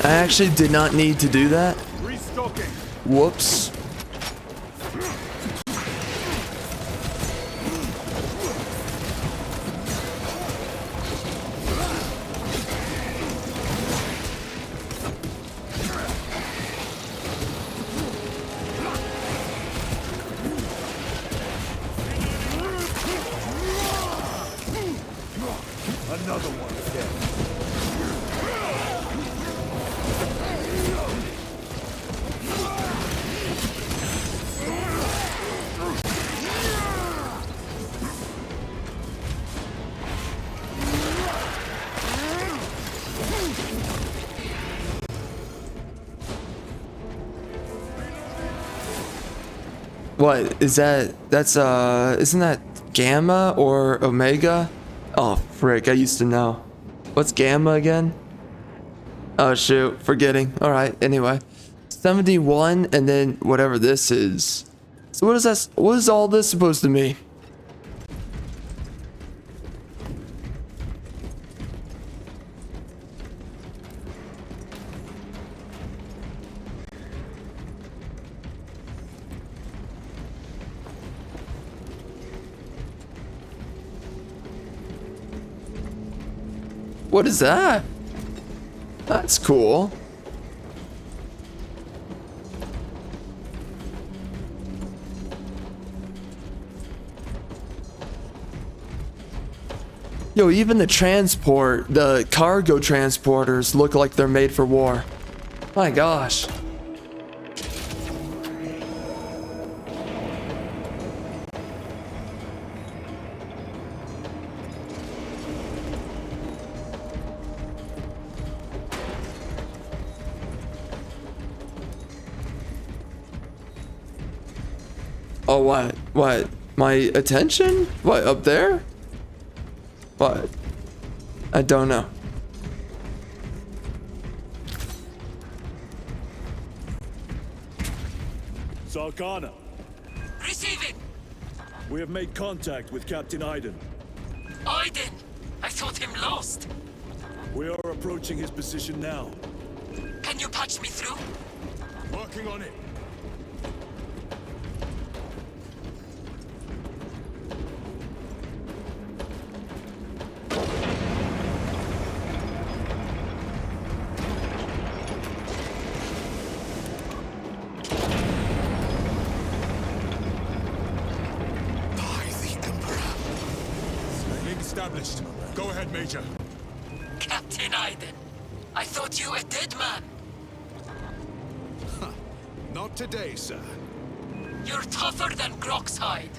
I actually did not need to do that. Restocking. Whoops. Another one again. What is that? That's isn't that Gamma or Omega? Oh frick, I used to know. What's Gamma again? Oh shoot, forgetting. All right, anyway. 71 and then whatever this is. So what is that? What is all this supposed to mean? What is that? That's cool. Yo, even the cargo transporters look like they're made for war. My gosh. Oh, what? What? My attention? What, up there? What? I don't know. Sarkana, Receiving! we have made contact with Captain Iden. Iden! I thought him lost. We are approaching his position now. Can you patch me through? Working on it. Established. Go ahead, Major. Captain Iden, I thought you a dead man. Not today, sir. You're tougher than Grok's hide.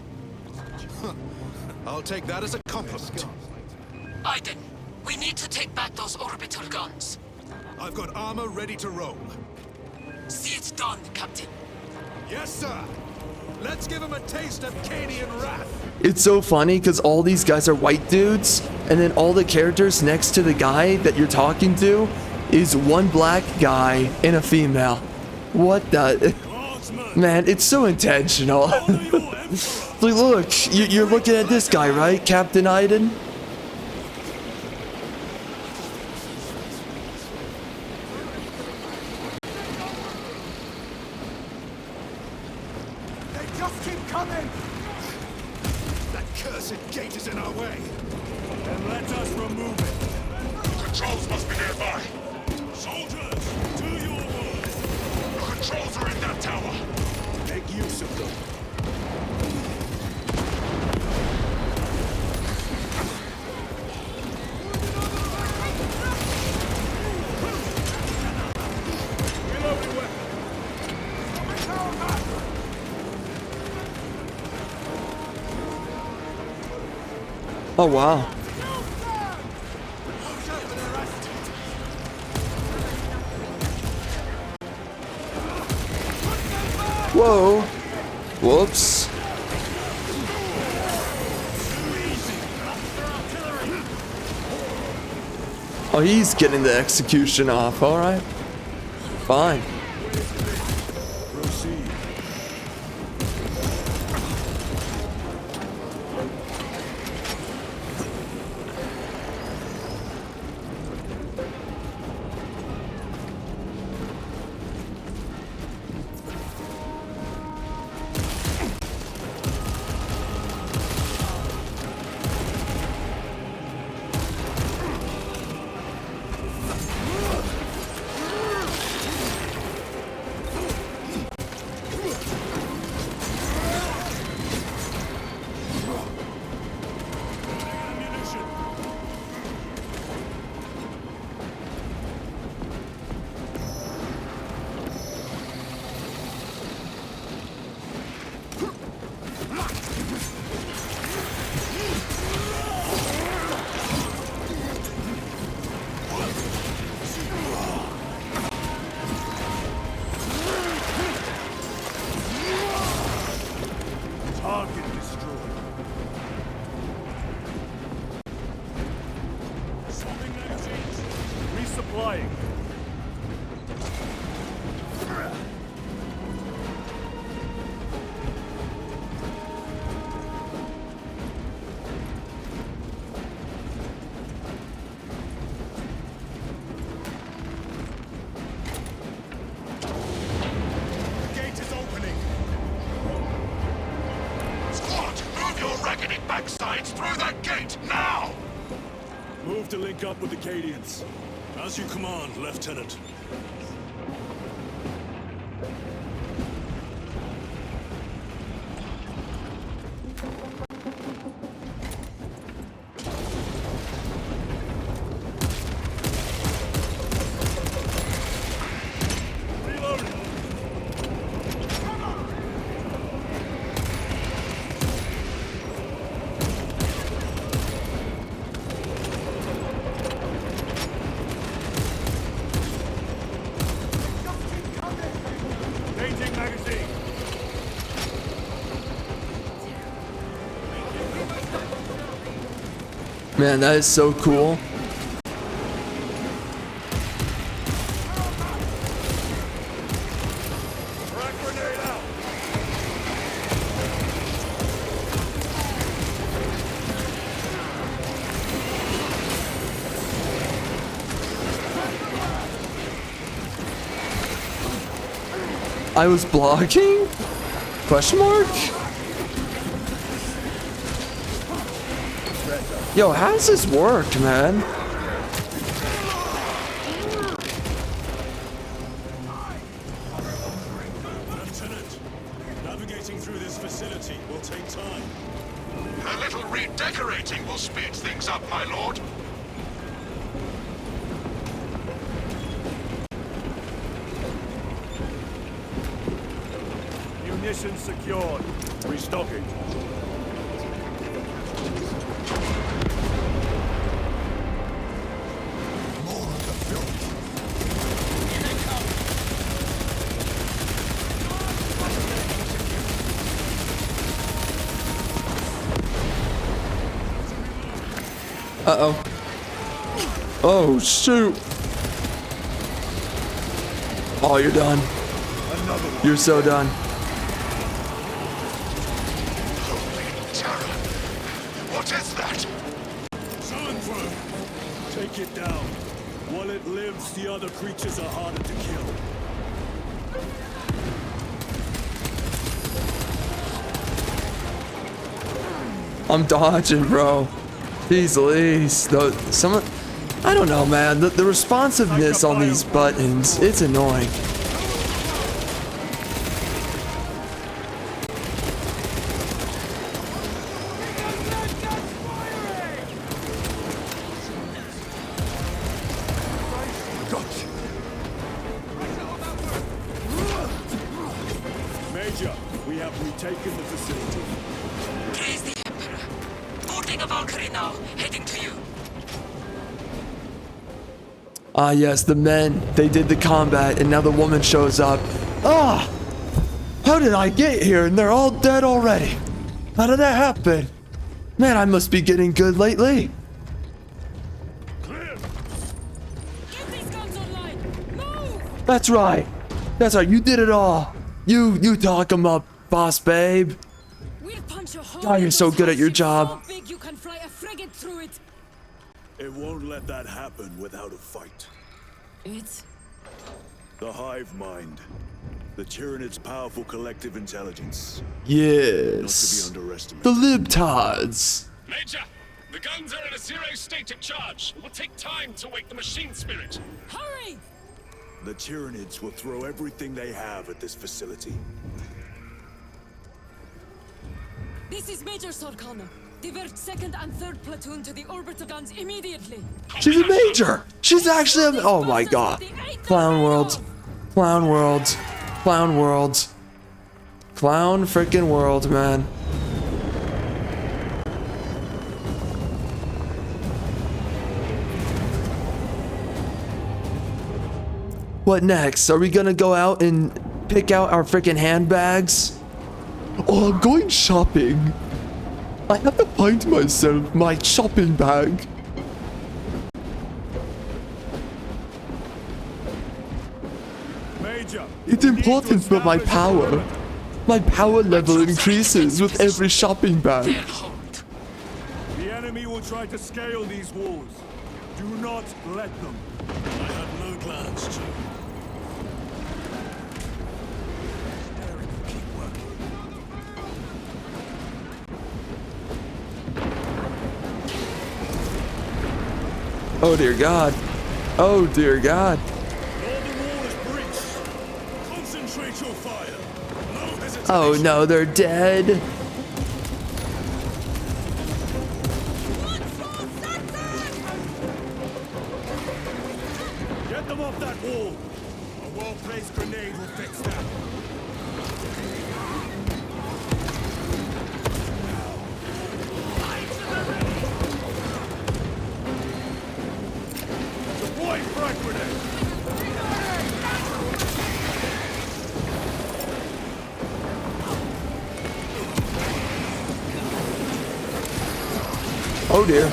I'll take that as a compliment. Iden, we need to take back those orbital guns. I've got armor ready to roll. See it done, Captain. Yes, sir. Let's give him a taste of Cadian wrath. It's so funny because all these guys are white dudes, and then all the characters next to the guy that you're talking to is one black guy and a female. What the? Man, it's so intentional. Like, look, you're looking at this guy, right? Captain Iden? They just keep coming. That cursed gate is in our way. Then let us remove it. Controls must be nearby. Soldiers, do your work. The controls are in that tower. Make use of them. Oh, wow. Whoa. Whoops. Oh, he's getting the execution off. All right. Fine. Proceed. Target destroyed. Swapping magazines. Resupplying. The gate is opening. Squad, move your raggedy backsides through that gate, now! Move to link up with the Cadians. As you command, Lieutenant. Reloading. Changing magazine. Man, that is so cool. Frag grenade out. I was blocking? Question mark? Yo, how does this work, man? Lieutenant, navigating through this facility will take time. A little redecorating will speed things up, my lord. Munitions secured. Restocking. More of the filth. Uh-oh. Oh, shoot. Oh, you're done. You're so done. Holy terror! What is that? Take it down. While it lives, the other creatures are harder to kill. I'm dodging, bro. Jeez Louise. I don't know, man. The responsiveness on these buttons, it's annoying. Major, we have retaken the facility. Praise the Emperor. Boarding a Valkyrie now, heading to you. Ah, yes, the men. They did the combat, and now the woman shows up. Ah! How did I get here and they're all dead already? How did that happen? Man, I must be getting good lately. Get these guns online. Move! That's right. That's right. You did it all. You talk 'em up, boss babe. We'll punch a hole Oh, you're in so those good at your ships job. So big you can fly a frigate through it. It won't let that happen without a fight. It's The hive mind. The Tyranids' powerful collective intelligence. Yes. Not to be underestimated. The libtards. Major, the guns are in a zero state of charge. It will take time to wake the machine spirit. hurry! The Tyranids will throw everything they have at this facility. This is Major Sorkana. Divert 2nd and 3rd platoon to the orbiter guns immediately. She's a major. She's actually a... Oh my god. Clown world. Clown world. Clown world. Clown freaking world, man. What next? Are we gonna go out and pick out our freaking handbags? Oh, I'm going shopping. I have to find myself my shopping bag. Major, It's important for my power. My power level increases with every shopping bag. the enemy will try to scale these walls. Do not let them. I have no plans to. Oh dear God. Oh dear God. Northern wall is breached. Concentrate your fire. No hesitation. Oh no, they're dead. Get them off that wall. A well-placed grenade will fix that. Deploy frag grenade. Oh dear.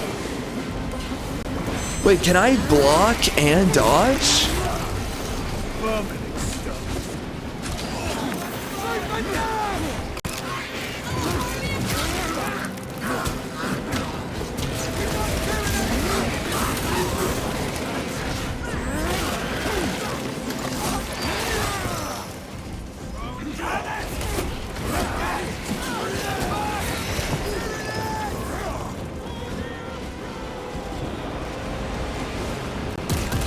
Wait, can I block and dodge? Permanent stuff.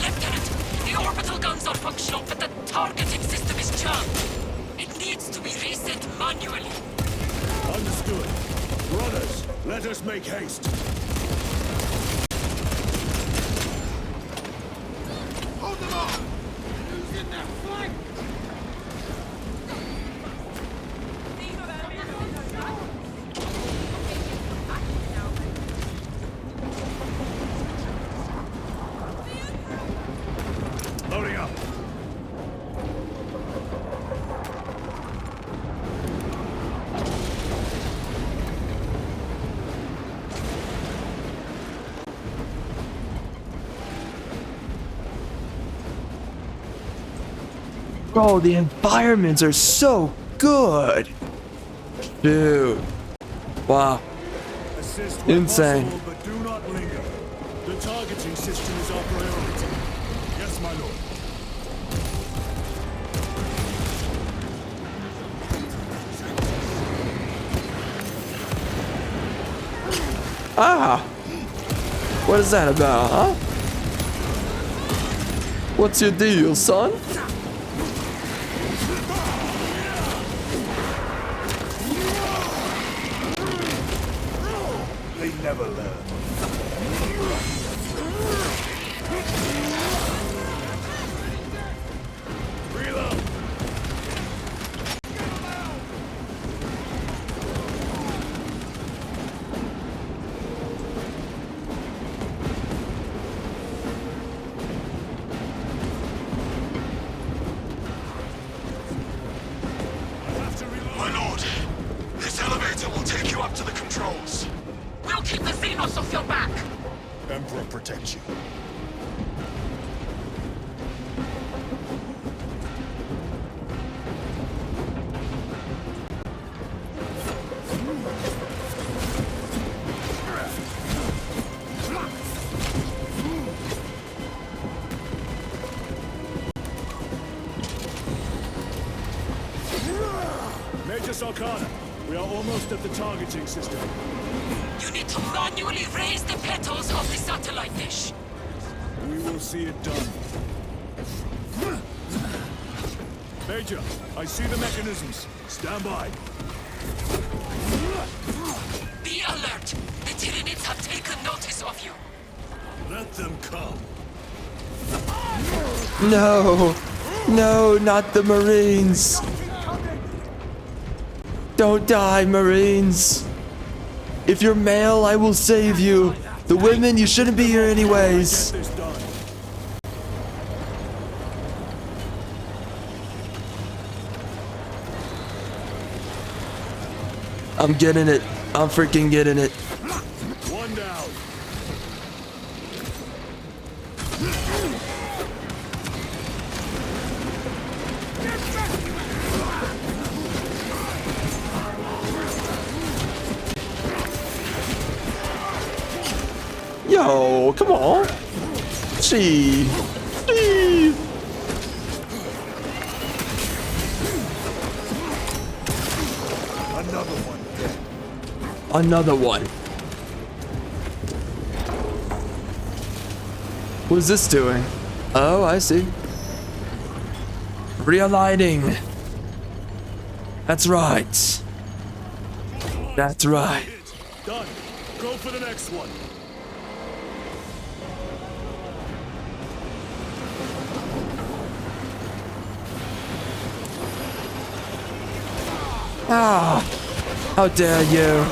Lieutenant, the orbital guns are functional, but the targeting system is jammed. It needs to be reset manually. Understood. Runners, let us make haste. Hold them off! Who's in that flank? Loading up. Bro, the environments are so good. Dude. Wow. Assist where Insane. possible, but do not linger. The targeting system is our priority. Yes, my lord. Ah. What is that about, huh? What's your deal, son? They never learn. Reload. My lord, this elevator will take you up to the controls. We'll keep the Xenos off your back. Emperor protect you. Major Sarkana, we are almost at the targeting system. You need to manually raise the petals of the satellite dish. We will see it done. Major, I see the mechanisms. Stand by. Be alert. The Tyranids have taken notice of you. Let them come. No. No, not the Marines. Don't die, Marines. If you're male, I will save you. The women, you shouldn't be here anyways. Get this done. I'm getting it. I'm freaking getting it. One down. Yo, come on. Gee. Gee. Another one dead. Another one. What is this doing? Oh, I see. Realigning. That's right. That's right. Done. Go for the next one. Ah! How dare you?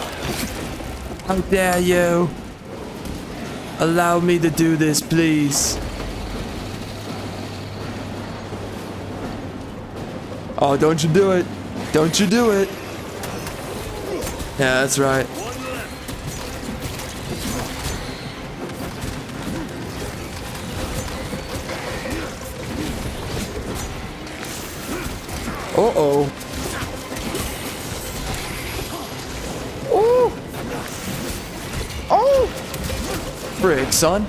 How dare you? Allow me to do this, please. Oh, don't you do it. Don't you do it. Yeah, that's right. Uh-oh. Oh! Oh! Frick, son.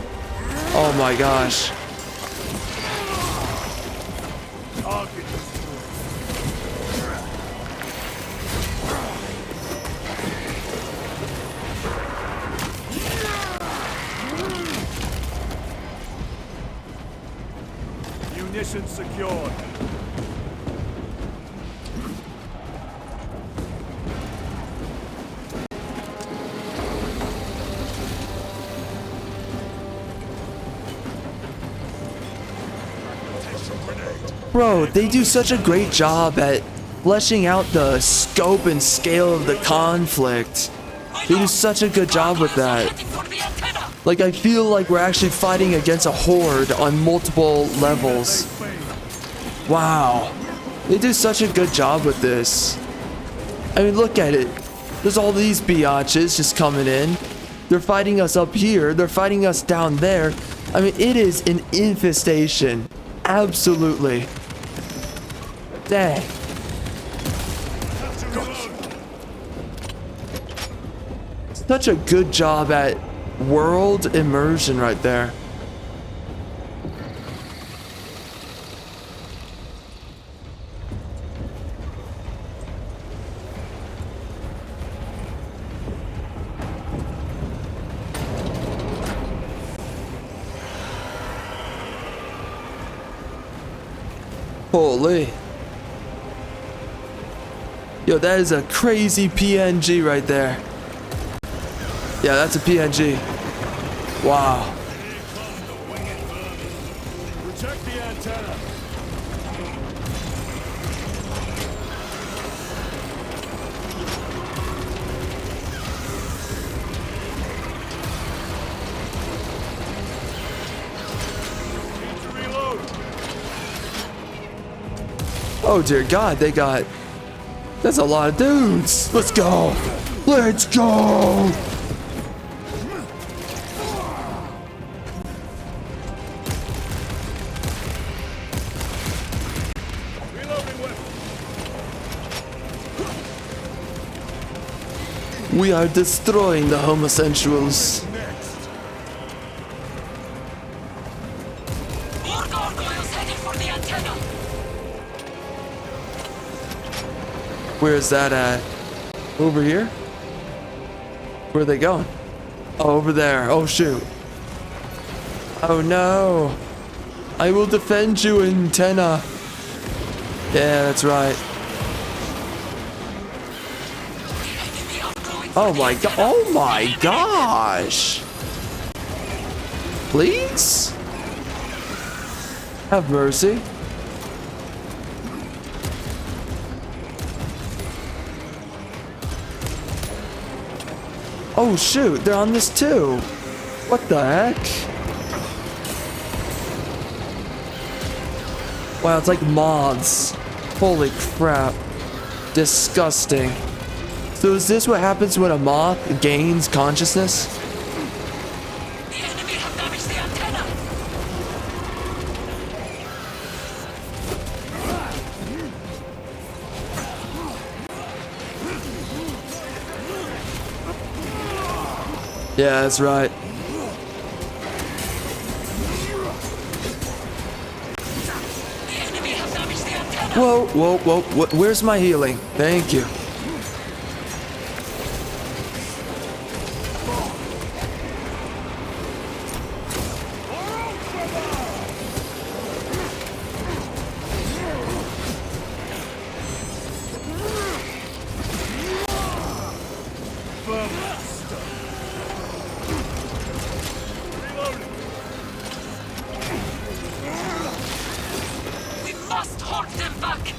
Oh my gosh. Munitions secured. Bro, they do such a great job at fleshing out the scope and scale of the conflict. They do such a good job with that. Like, I feel like we're actually fighting against a horde on multiple levels. Wow. They do such a good job with this. I mean, look at it. There's all these biatches just coming in. They're fighting us up here. They're fighting us down there. I mean, it is an infestation. Absolutely. Dang. Such a good job at world immersion right there. Holy. Yo, that is a crazy PNG right there. Yeah, that's a PNG. Wow. Protect the antenna. Need to reload. Oh dear God, they got... That's a lot of dudes. Let's go. Let's go. We are destroying the homosexuals. More gargoyles heading for the antenna. Where is that at? Over here? Where are they going? Oh, over there. Oh, shoot. Oh, no. I will defend you, antenna. Yeah, that's right. Oh my god. Oh my gosh. Please? Have mercy. Oh shoot, they're on this too. What the heck? Wow, it's like moths. Holy crap. Disgusting. So is this what happens when a moth gains consciousness? The enemy have damaged the antenna. Yeah, that's right. The enemy have damaged the antenna. Whoa, whoa, whoa, where's my healing? Thank you. We must hold them back.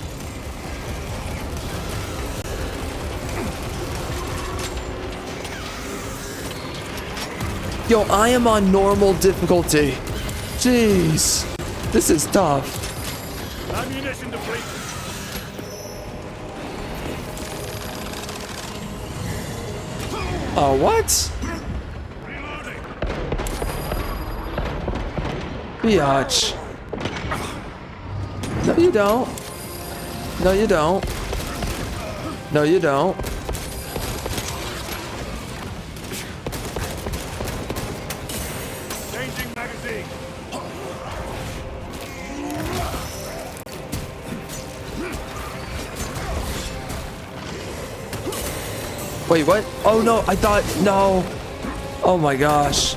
Yo, I am on normal difficulty. Jeez. This is tough. Ammunition depleted. Oh, what? Biatch. No, you don't. No, you don't. No, you don't. Changing magazine. Wait, what? Oh no, I thought, no. Oh my gosh.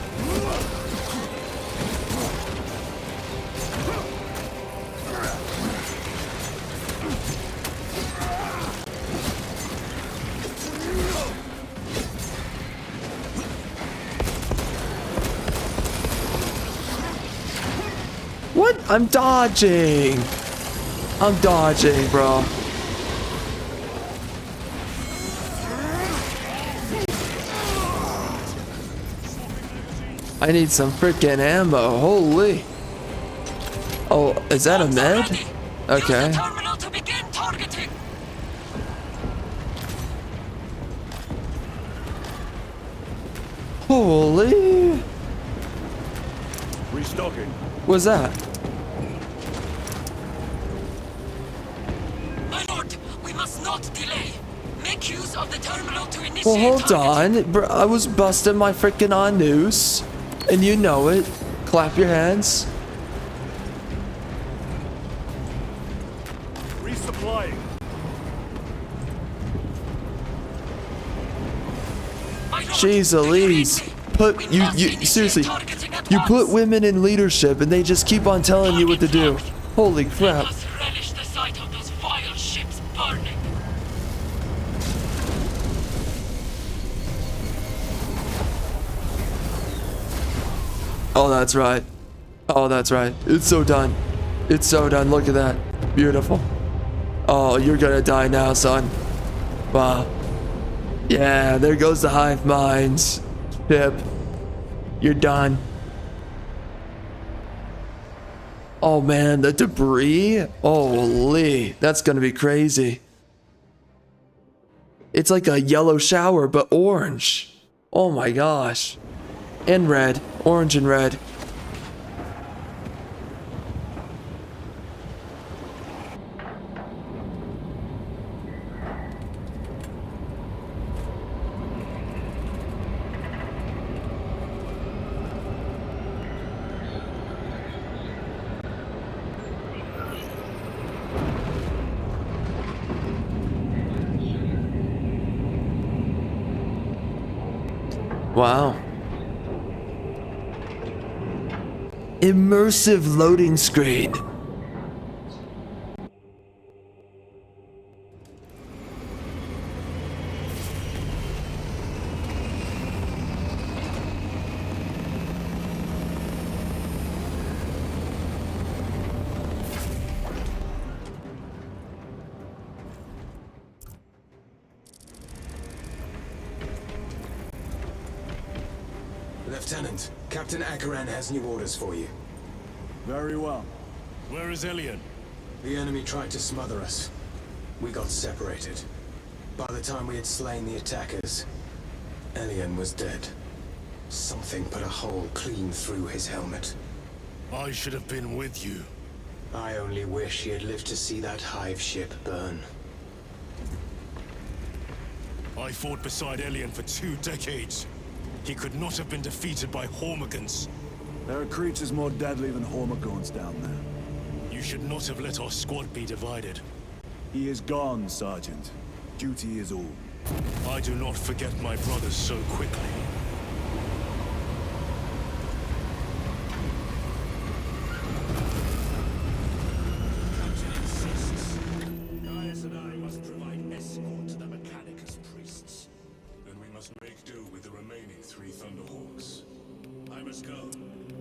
What? I'm dodging. I'm dodging, bro. I need some freaking ammo. Holy. Oh, is that a med? Okay. Use the terminal to begin targeting. Holy. Restocking. What's that? must not delay. Make use of the terminal to initiate Well, hold targeting. on. Bro, I was busting my freaking on news. And you know it. Clap your hands. Resupplying. Jeez Louise. Put you seriously. You put women in leadership and they just keep on telling you what to do. Holy crap. Let us relish the sight of those vile ships burning. Oh, that's right. Oh, that's right. It's so done. It's so done. Look at that. Beautiful. Oh, you're gonna die now, son. Wow. Yeah, there goes the hive minds. Pip. You're done. Oh man, the debris? Holy, that's gonna be crazy. It's like a yellow shower, but orange. Oh my gosh. And red. Orange and red. Wow. Immersive loading screen. Lieutenant, Captain Akaran has new orders for you. Very well. Where is Elian? The enemy tried to smother us. We got separated. By the time we had slain the attackers, Elian was dead. Something put a hole clean through his helmet. I should have been with you. I only wish he had lived to see that hive ship burn. I fought beside Elian for 2 decades. He could not have been defeated by Hormigans. There are creatures more deadly than Hormigons down there. You should not have let our squad be divided. He is gone, Sergeant. Duty is all. I do not forget my brothers so quickly. Gaius and I must provide escort to the Mechanicus priests. Then we must make do with the remaining 3 Thunderhawks. I must go.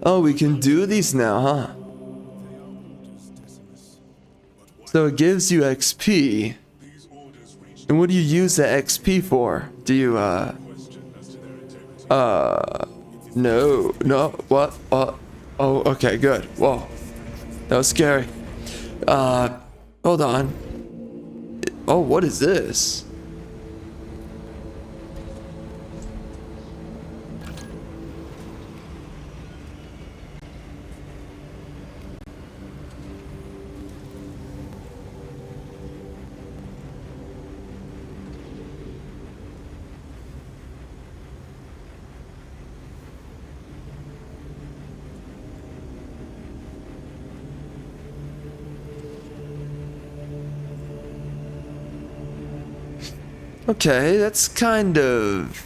Oh, we can do these now, huh? So it gives you XP. And what do you use the XP for? Do you, no, what? Oh, okay, good. Whoa. That was scary. Hold on. Oh, what is this? Okay, that's kind of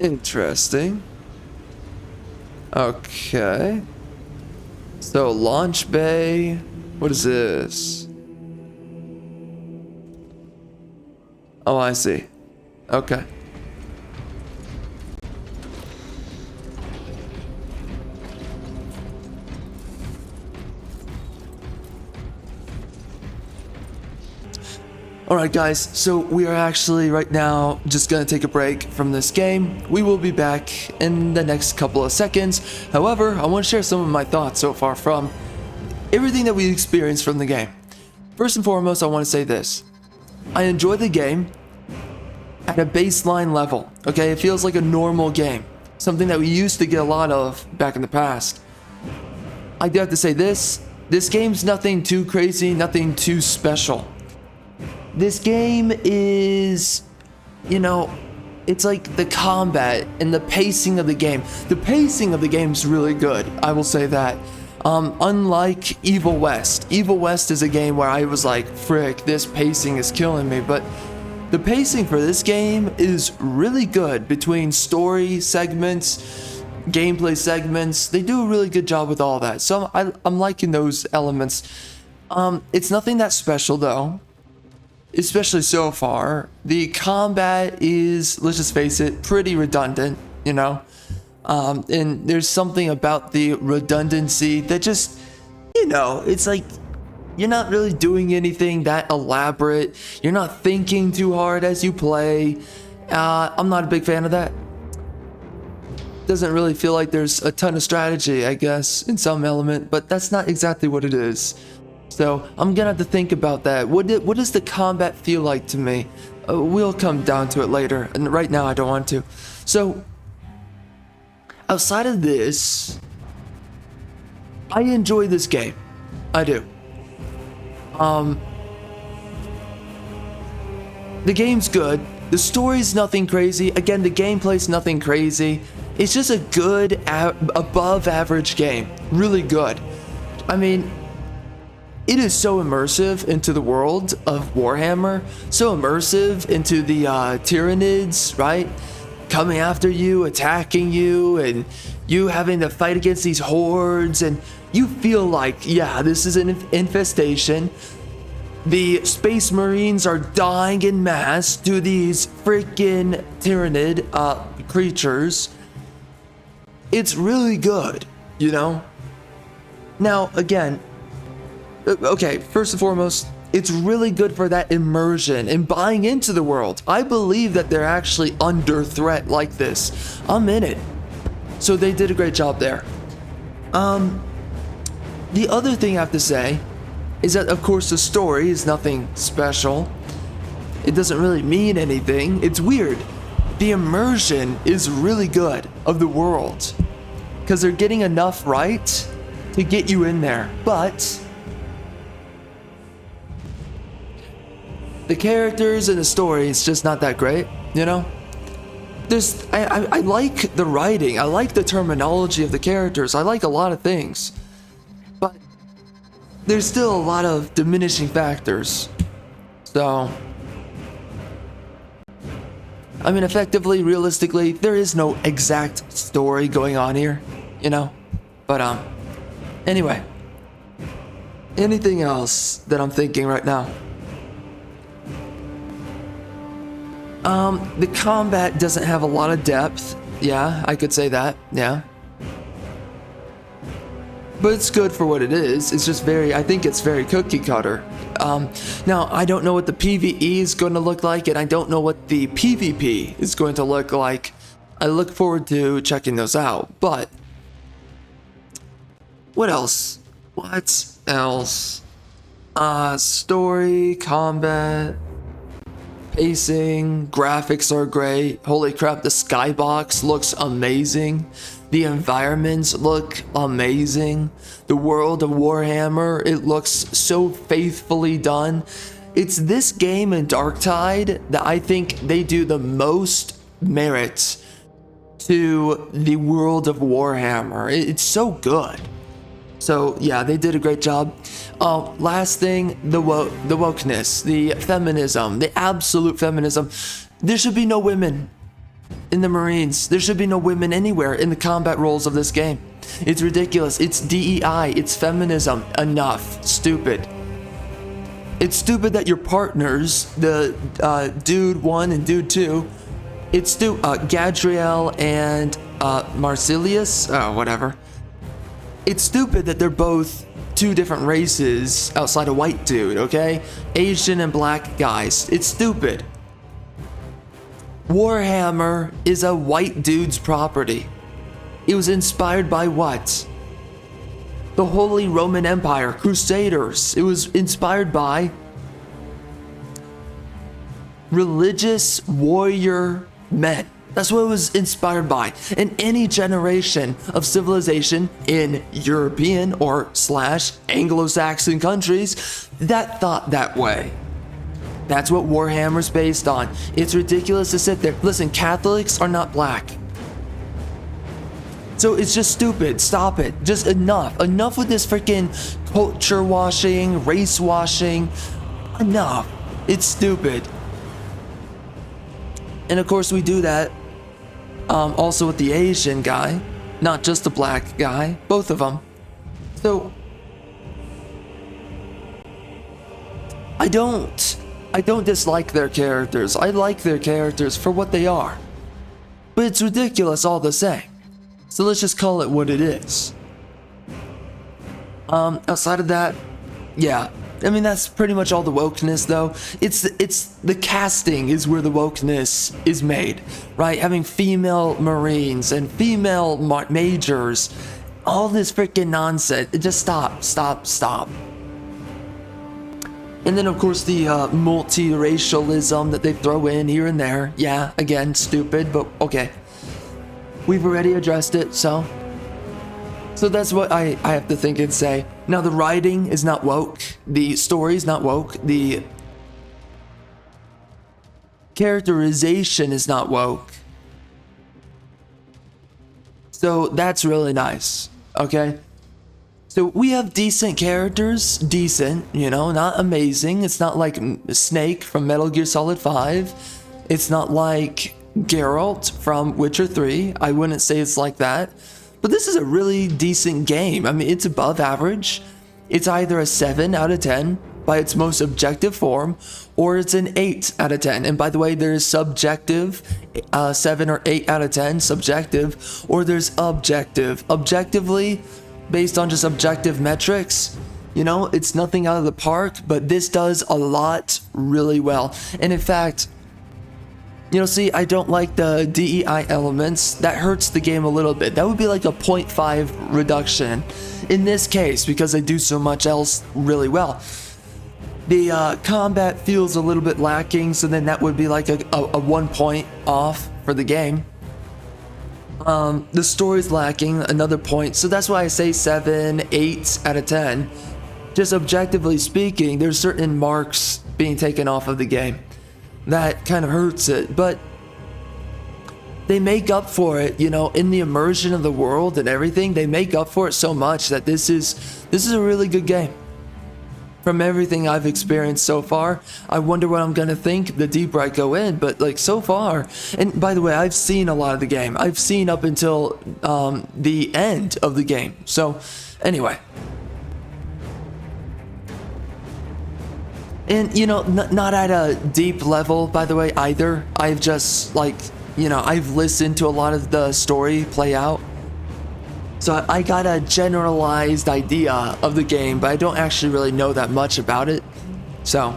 interesting. Okay. So, launch bay. What is this? Oh, I see. Okay. Alright guys, so we are actually right now just gonna take a break from this game. We will be back in the next couple of seconds. However, I want to share some of my thoughts so far from everything that we experienced from the game. First and foremost, I want to say this. I enjoy the game at a baseline level, okay? It feels like a normal game. Something that we used to get a lot of back in the past. I do have to say this game's nothing too crazy, nothing too special. This game is, you know, it's like the combat and the pacing of the game. The pacing of the game is really good, I will say that. Unlike Evil West. Evil West is a game where I was like, frick, this pacing is killing me, but the pacing for this game is really good between story segments, gameplay segments. They do a really good job with all that. So I'm liking those elements. It's nothing that special though, especially so far. The combat is, let's just face it, pretty redundant, you know? And there's something about the redundancy that just, you know, it's like, you're not really doing anything that elaborate. You're not thinking too hard as you play. I'm not a big fan of that. Doesn't really feel like there's a ton of strategy, I guess, in some element, but that's not exactly what it is. So I'm gonna have to think about that. What does the combat feel like to me? We'll come down to it later, and right now I don't want to. So outside of this, I enjoy this game. I do. The game's good. The story's nothing crazy. Again, the gameplay's nothing crazy. It's just a good, above average game. Really good. I mean, it is so immersive into the world of Warhammer. So immersive into the Tyranids, right? Coming after you, attacking you, and you having to fight against these hordes, and you feel like, yeah, this is an infestation. The Space Marines are dying in mass to these freaking Tyranid creatures. It's really good, you know? Now, again, okay, first and foremost, it's really good for that immersion and buying into the world. I believe that they're actually under threat like this. I'm in it. So they did a great job there. The other thing I have to say is that, of course, the story is nothing special. It doesn't really mean anything. It's weird. The immersion is really good of the world because they're getting enough right to get you in there. But the characters and the story is just not that great, you know? I like the writing. I like the terminology of the characters. I like a lot of things. But there's still a lot of diminishing factors. So, I mean, effectively, realistically, there is no exact story going on here, you know? But, anyway. Anything else that I'm thinking right now? The combat doesn't have a lot of depth. Yeah, I could say that. Yeah. But it's good for what it is. It's just I think it's very cookie cutter. Now, I don't know what the PvE is going to look like, and I don't know what the PvP is going to look like. I look forward to checking those out. But what else? What else? Story, combat, pacing, graphics are great. Holy crap, the skybox looks amazing. The environments look amazing. The world of Warhammer, it looks so faithfully done. It's this game and Darktide that I think they do the most merit to the world of Warhammer. It's so good. So yeah, they did a great job. Last thing, the wokeness, the feminism, the absolute feminism. There should be no women in the Marines. There should be no women anywhere in the combat roles of this game. It's ridiculous. It's DEI. It's feminism. Enough. Stupid. It's stupid that your partners, the Dude 1 and Dude 2, it's Gadriel and Marsilius, whatever. It's stupid that they're both two different races outside a white dude, okay? Asian and black guys. It's stupid. Warhammer is a white dude's property. It was inspired by what? The Holy Roman Empire, Crusaders. It was inspired by religious warrior men. That's what it was inspired by. In any generation of civilization in European or / Anglo-Saxon countries that thought that way. That's what Warhammer's based on. It's ridiculous to sit there. Listen, Catholics are not black. So it's just stupid. Stop it. Just enough. Enough with this freaking culture washing, race washing. Enough. It's stupid. And of course we do that also with the Asian guy, not just the black guy, both of them. So I don't dislike their characters. I like their characters for what they are. But it's ridiculous all the same. So let's just call it what it is. Outside of that, yeah. I mean, that's pretty much all the wokeness, though. It's the casting is where the wokeness is made, right? Having female Marines and female majors, all this freaking nonsense. Just stop. And then, of course, the multiracialism that they throw in here and there. Yeah, again, stupid, but okay. We've already addressed it, so that's what I have to think and say. Now, the writing is not woke. The story is not woke. The characterization is not woke. So that's really nice, okay? So we have decent characters. Decent, you know, not amazing. It's not like Snake from Metal Gear Solid 5. It's not like Geralt from Witcher 3. I wouldn't say it's like that. But this is a really decent game. I mean, it's above average. It's either a 7 out of 10 by its most objective form, or it's an 8 out of 10. And by the way, there's subjective, 7 or 8 out of 10, subjective, or there's objective. Objectively, based on just objective metrics, you know, it's nothing out of the park, but this does a lot really well. And in fact, you know, see, I don't like the DEI elements. That hurts the game a little bit. That would be like a 0.5 reduction in this case because they do so much else really well. The combat feels a little bit lacking, so then that would be like a 1 point off for the game. The story's lacking, another point. So that's why I say 7, 8 out of 10. Just objectively speaking, there's certain marks being taken off of the game. That kind of hurts it, but they make up for it, you know, in the immersion of the world and everything. They make up for it so much that this is a really good game. From everything I've experienced so far, I wonder what I'm gonna think the deeper I go in, but like so far, and by the way, I've seen a lot of the game. I've seen up until the end of the game. So anyway. And, you know, not at a deep level, by the way, either. I've just, like, you know, I've listened to a lot of the story play out. So I got a generalized idea of the game, but I don't actually really know that much about it. So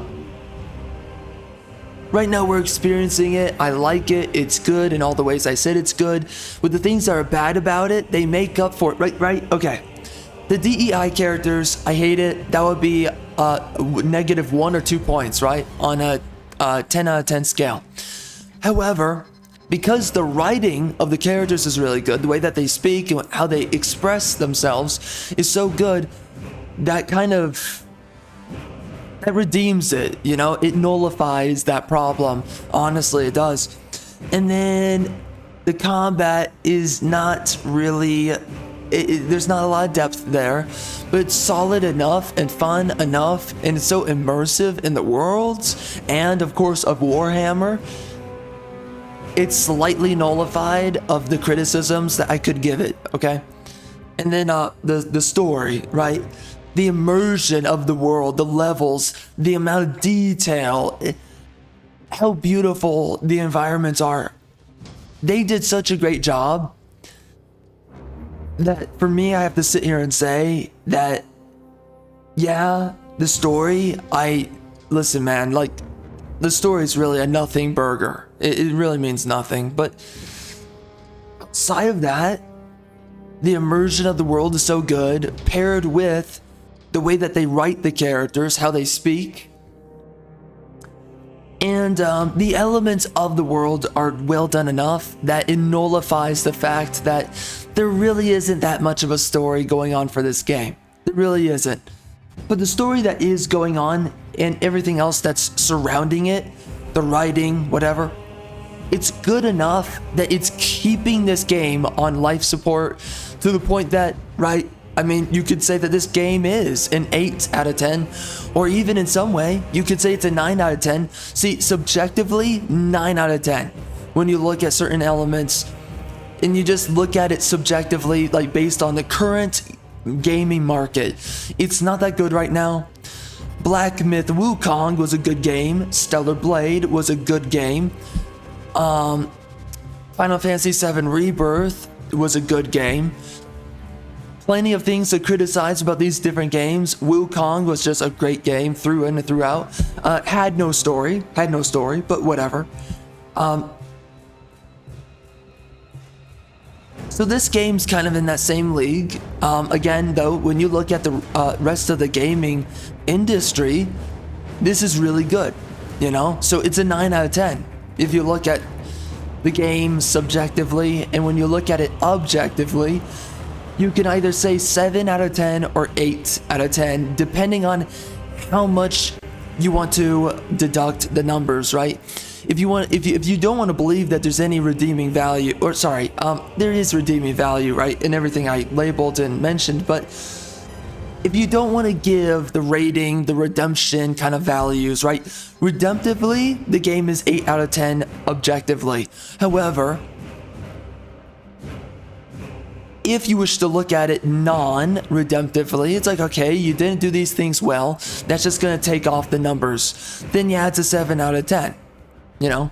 right now we're experiencing it. I like it. It's good in all the ways I said it's good. With the things that are bad about it, they make up for it. Right? Okay. The DEI characters, I hate it. That would be negative 1 or 2 points, right? On a 10 out of 10 scale. However, because the writing of the characters is really good, the way that they speak and how they express themselves is so good, that redeems it, you know? It nullifies that problem. Honestly, it does. And then the combat is not really... there's not a lot of depth there, but it's solid enough and fun enough, and it's so immersive in the worlds and of course of Warhammer. It's slightly nullified of the criticisms that I could give it, okay? And then the story, right? The immersion of the world, the levels, the amount of detail, how beautiful the environments are. They did such a great job that for me, I have to sit here and say that, yeah, the story, listen, man, like, the story is really a nothing burger. It really means nothing, but outside of that, the immersion of the world is so good, paired with the way that they write the characters, how they speak, and the elements of the world are well done enough that it nullifies the fact that there really isn't that much of a story going on for this game. There really isn't. But the story that is going on and everything else that's surrounding it, the writing, whatever, it's good enough that it's keeping this game on life support to the point that, right, I mean, you could say that this game is an 8 out of 10, or even in some way, you could say it's a 9 out of 10. See, subjectively, 9 out of 10. When you look at certain elements, and you just look at it subjectively, like based on the current gaming market, it's not that good right now. Black Myth Wukong was a good game. Stellar Blade was a good game. Final Fantasy VII Rebirth was a good game. Plenty of things to criticize about these different games. Wukong was just a great game through in and throughout. Had no story, but whatever. So this game's kind of in that same league. Again, though, when you look at the rest of the gaming industry, this is really good, you know? So it's a 9 out of 10. If you look at the game subjectively, and when you look at it objectively, you can either say 7 out of 10 or 8 out of 10, depending on how much you want to deduct the numbers, right? If you don't want to believe that there's any redeeming value, or sorry, there is redeeming value, right, in everything I labeled and mentioned, but if you don't want to give the rating, the redemption kind of values, right, redemptively, the game is 8 out of 10 objectively. However, if you wish to look at it non-redemptively, it's like, okay, you didn't do these things well, that's just going to take off the numbers. Then yeah, it's a 7 out of 10, you know?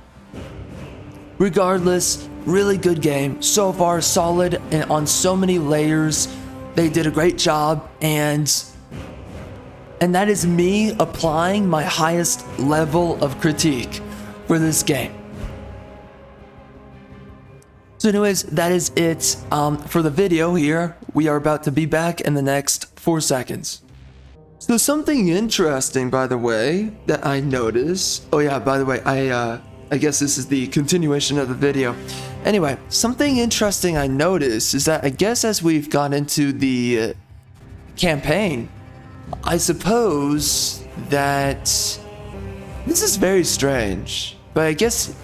Regardless, really good game. So far, solid and on so many layers. They did a great job, and that is me applying my highest level of critique for this game. So anyways, that is it for the video here. We are about to be back in the next 4 seconds. So something interesting, by the way, that I noticed. Oh yeah, by the way, I guess this is the continuation of the video. Anyway, something interesting I noticed is that I guess as we've gone into the campaign, I suppose that this is very strange, but I guess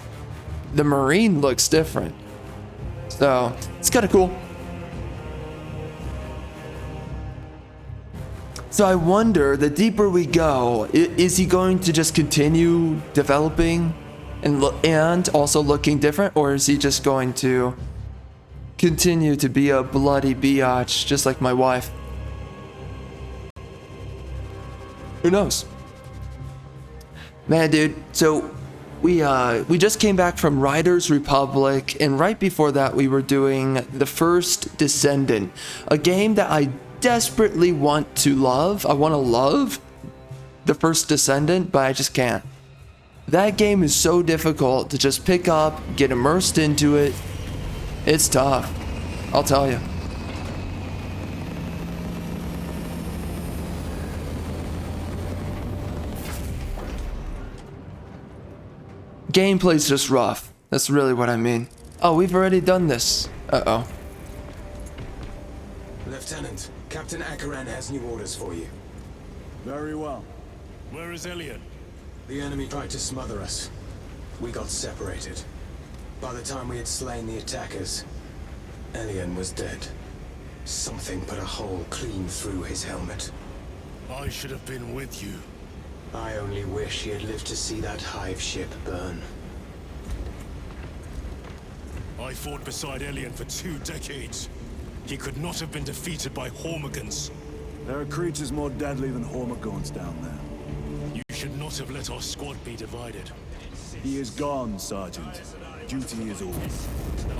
the Marine looks different. So, it's kind of cool. So I wonder, the deeper we go, is he going to just continue developing and also looking different? Or is he just going to continue to be a bloody biatch, just like my wife? Who knows? Man, dude, so we just came back from Riders Republic, and right before that we were doing The First Descendant, a game that I desperately want to love. I want to love The First Descendant, but I just can't. That game is so difficult to just pick up, get immersed into it. It's tough, I'll tell you. Gameplay's just rough. That's really what I mean. Oh, we've already done this. Uh-oh. Lieutenant, Captain Akaran has new orders for you. Very well. Where is Elian? The enemy tried to smother us. We got separated. By the time we had slain the attackers, Elian was dead. Something put a hole clean through his helmet. I should have been with you. I only wish he had lived to see that hive ship burn. I fought beside Elian for 2 decades. He could not have been defeated by Hormigons. There are creatures more deadly than Hormigons down there. You should not have let our squad be divided. He is gone, Sergeant. Duty is all.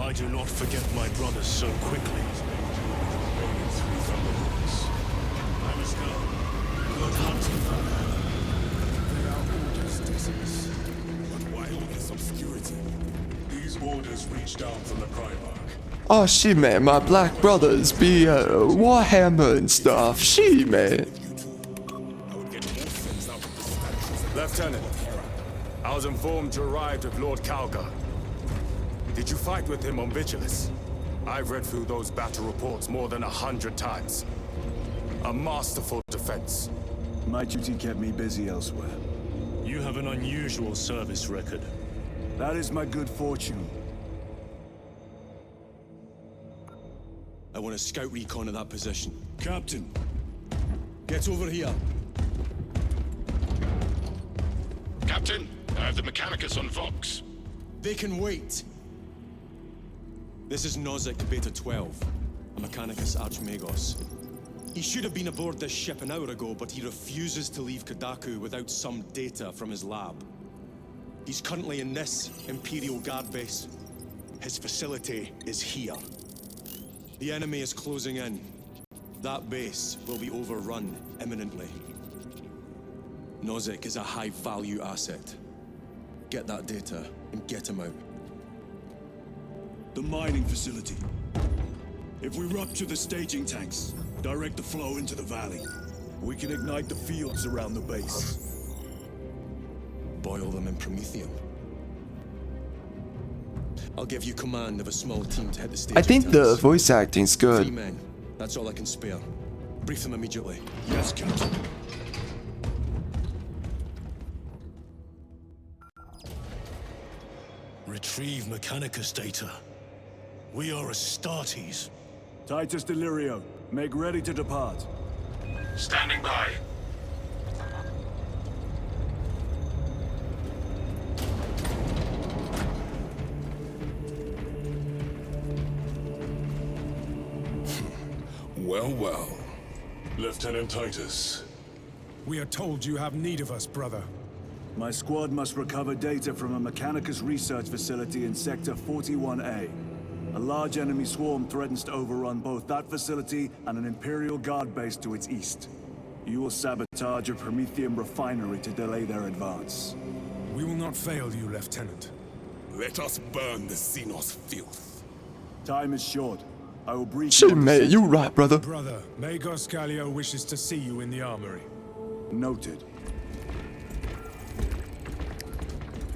I do not forget my brothers so quickly. I must go. Good hunting, father. There are orders, Decimus. But why all this obscurity? These orders reach down from the Primarch. Oh, shit, man. My black brothers be Warhammer and stuff. Shit, man. I would get more sense out of this. Lieutenant, I was informed you arrived with Lord Calgar. Did you fight with him on Vigilus? I've read through those battle reports more than 100 times. A masterful defense. My duty kept me busy elsewhere. You have an unusual service record. That is my good fortune. I want a scout recon of that position. Captain, Get over here. Captain, I have the Mechanicus on Vox. They can wait. This is Nozick Beta 12, a Mechanicus Archmagos. He should have been aboard this ship an hour ago, but he refuses to leave Kadaku without some data from his lab. He's currently in this Imperial Guard base. His facility is here. The enemy is closing in. That base will be overrun imminently. Nozick is a high-value asset. Get that data and get him out. the mining facility. If we rupture the staging tanks, direct the flow into the valley, we can ignite the fields around the base. Boil them in promethium. I'll give you command of a small team to hit the staging I think the tanks. voice acting's 3 good. men. That's all I can spare. Brief them immediately. Yes, Captain. Retrieve Mechanicus data. We are Astartes. Titus Delirio, make ready to depart. Standing by. Well, well. Lieutenant Titus. We are told you have need of us, brother. My squad must recover data from a Mechanicus research facility in Sector 41A. A large enemy swarm threatens to overrun both that facility and an Imperial Guard base to its east. You will sabotage a Promethium refinery to delay their advance. We will not fail you, Lieutenant. Let us burn the Xenos filth. Time is short. I will brief Shit, you on the mate, you right, brother. Brother, Magos Kallio wishes to see you in the armory. Noted.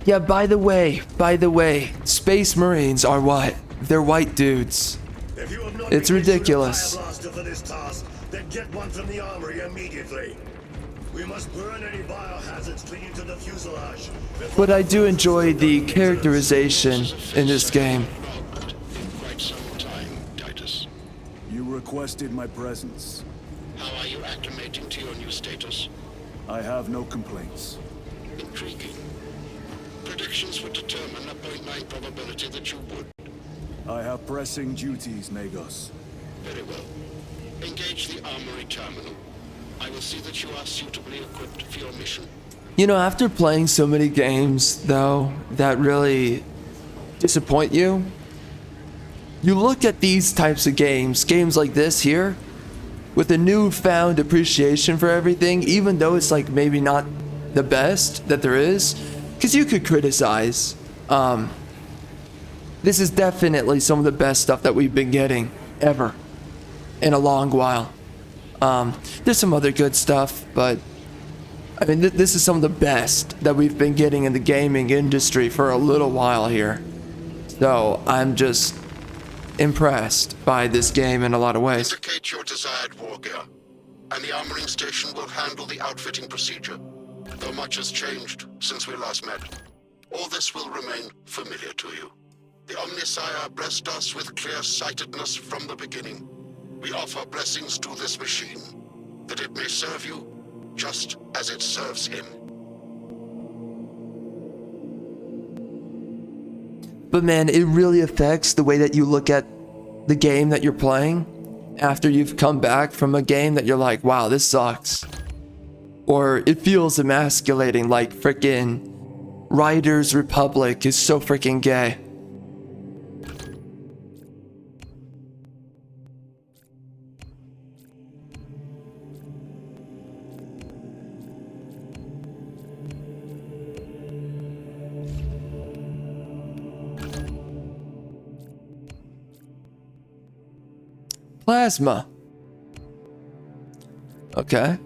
Yeah, by the way, Space Marines are what? They're white dudes. If you have not It's been issued a ridiculous. fire blaster for this task, then get one from the armory immediately. We must burn any biohazards clinging to the fuselage. But I do enjoy the characterization in this game. In quite some time, Titus. You requested my presence. How are you acclimating to your new status? I have no complaints. Intriguing. Predictions would determine a 0.9 probability that you would. I have pressing duties, Magos. Very well. Engage the armory terminal. I will see that you are suitably equipped for your mission. You know, after playing so many games, though, that really disappoint you, you look at these types of games like this here, with a newfound appreciation for everything, even though it's like maybe not the best that there is, because you could criticize. This is definitely some of the best stuff that we've been getting ever in a long while. There's some other good stuff, but I mean, this is some of the best that we've been getting in the gaming industry for a little while here. So I'm just impressed by this game in a lot of ways. Indicate your desired war gear, and the armoring station will handle the outfitting procedure. Though much has changed since we last met, all this will remain familiar to you. The Omnisire blessed us with clear-sightedness from the beginning. We offer blessings to this machine, that it may serve you just as it serves him. But man, it really affects the way that you look at the game that you're playing after you've come back from a game that you're like, wow, this sucks. Or it feels emasculating, like frickin' Riders Republic is so frickin' gay. Plasma. Okay.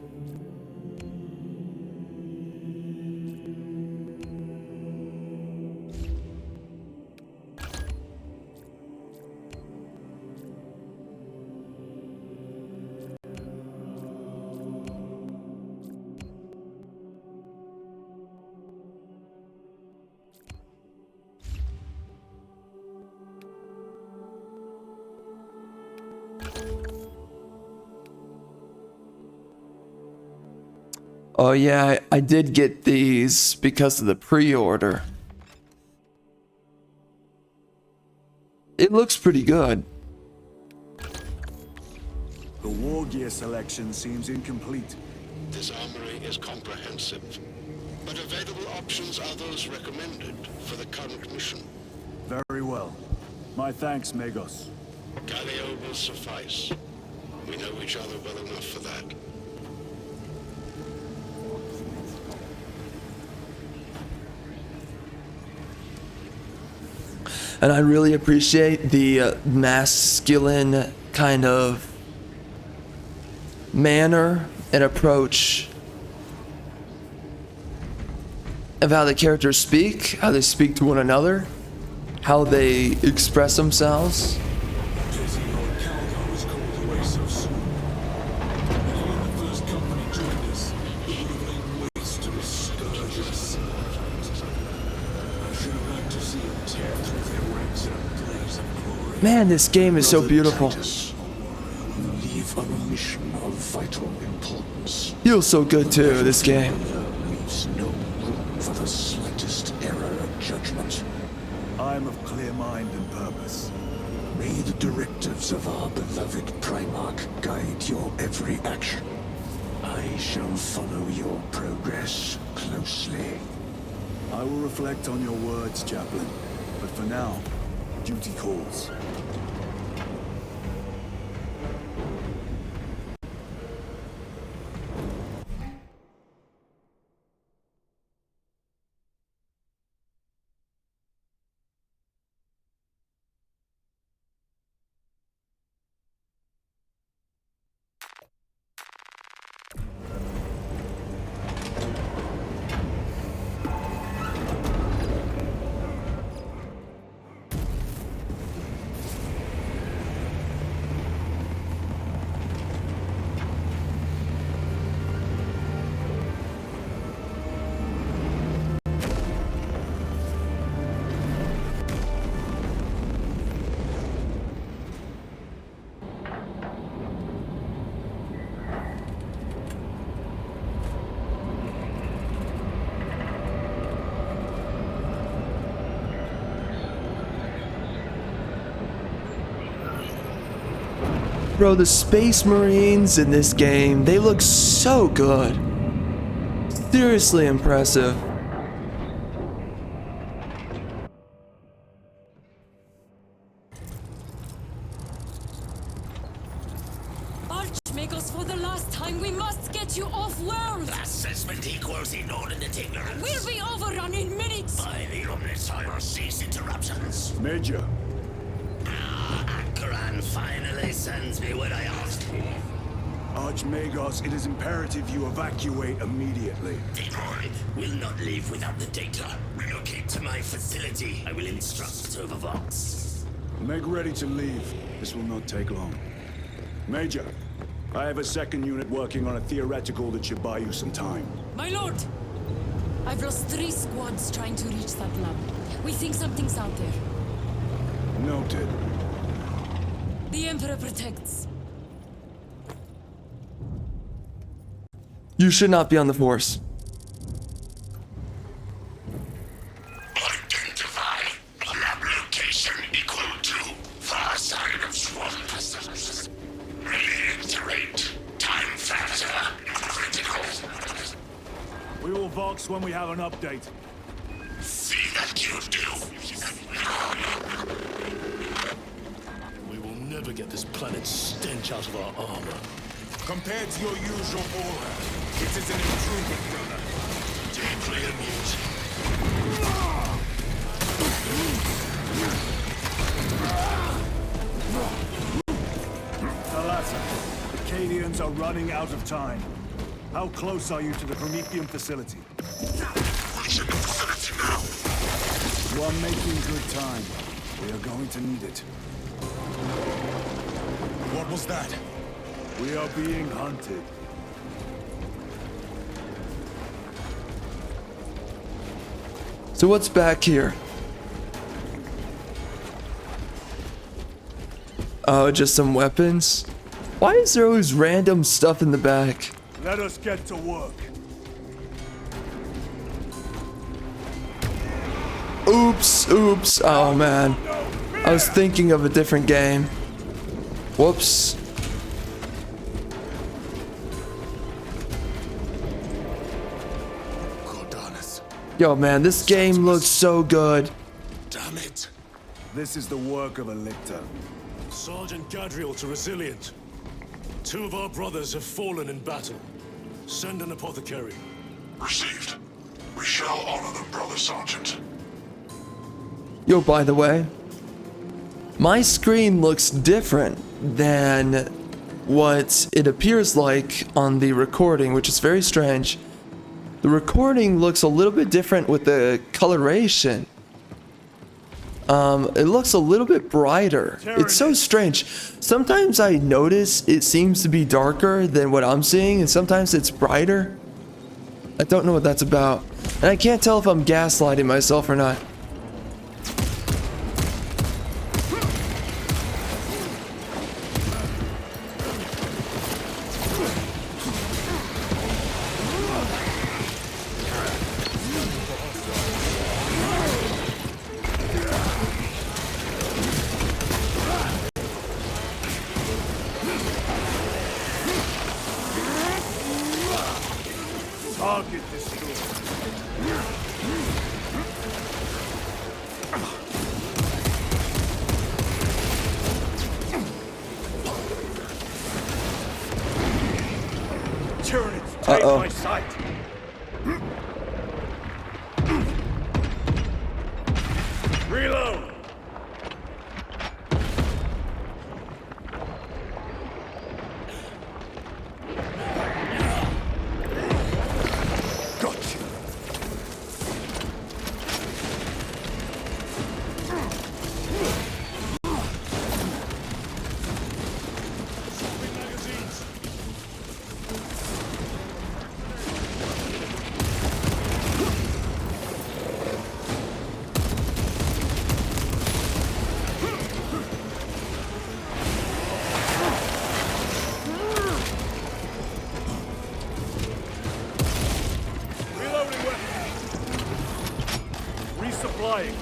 Oh yeah, I did get these because of the pre-order. It looks pretty good. The war gear selection seems incomplete. This armory is comprehensive, but available options are those recommended for the current mission. Very well. My thanks, Magos. Galileo will suffice. We know each other well enough for that. And I really appreciate the masculine kind of manner and approach of how the characters speak, how they speak to one another, how they express themselves. Man, this game is so beautiful. You leave on a mission of vital importance. Feels so good too, this game. Leaves no room for the slightest error of judgment. I am of clear mind and purpose. May the directives of our beloved Primarch guide your every action. I shall follow your progress closely. I will reflect on your words, Chaplain. But for now, duty calls. Bro, the Space Marines in this game, they look so good. Seriously impressive. Archmagos, for the last time, we must get you off-world! Assessment equals inordinate ignorance. We'll be overrun in minutes! By the Omnissiah, cease interruptions. Major. Akran finally sends me what I asked for. Archmagos, it is imperative you evacuate immediately. Detroit will not leave without the data. Relocate to my facility. I will instruct over Vox. Make ready to leave. This will not take long. Major, I have a second unit working on a theoretical that should buy you some time. My lord! I've lost 3 squads trying to reach that lab. We think something's out there. Noted. The Emperor protects. You should not be on the Force. Identify. Lab location equal to far side of swamp. Reiterate. Time factor critical. We will Vox when we have an update. See that you do. We will never get this planet's stench out of our armor. Compared to your usual aura, it is an improvement, brother. Deeply amusing. Talassa, the Cadians are running out of time. How close are you to the Promethean facility? Reaching the facility now. You are making good time. We are going to need it. What was that? We are being hunted. So what's back here? Oh, just some weapons? Why is there always random stuff in the back? Let us get to work. Oops, oops. Oh man. I was thinking of a different game. Whoops. Yo man, this game looks so good. Damn it. This is the work of a lictor. Sergeant Gadriel to Resilient. 2 of our brothers have fallen in battle. Send an apothecary. Received. We shall honor them, Brother Sergeant. Yo, by the way, my screen looks different than what it appears like on the recording, which is very strange. The recording looks a little bit different with the coloration. It looks a little bit brighter. It's so strange. Sometimes I notice it seems to be darker than what I'm seeing, and sometimes it's brighter. I don't know what that's about. And I can't tell if I'm gaslighting myself or not. Target destroyed. Tyranids, take my sight. Reload. Resupplying.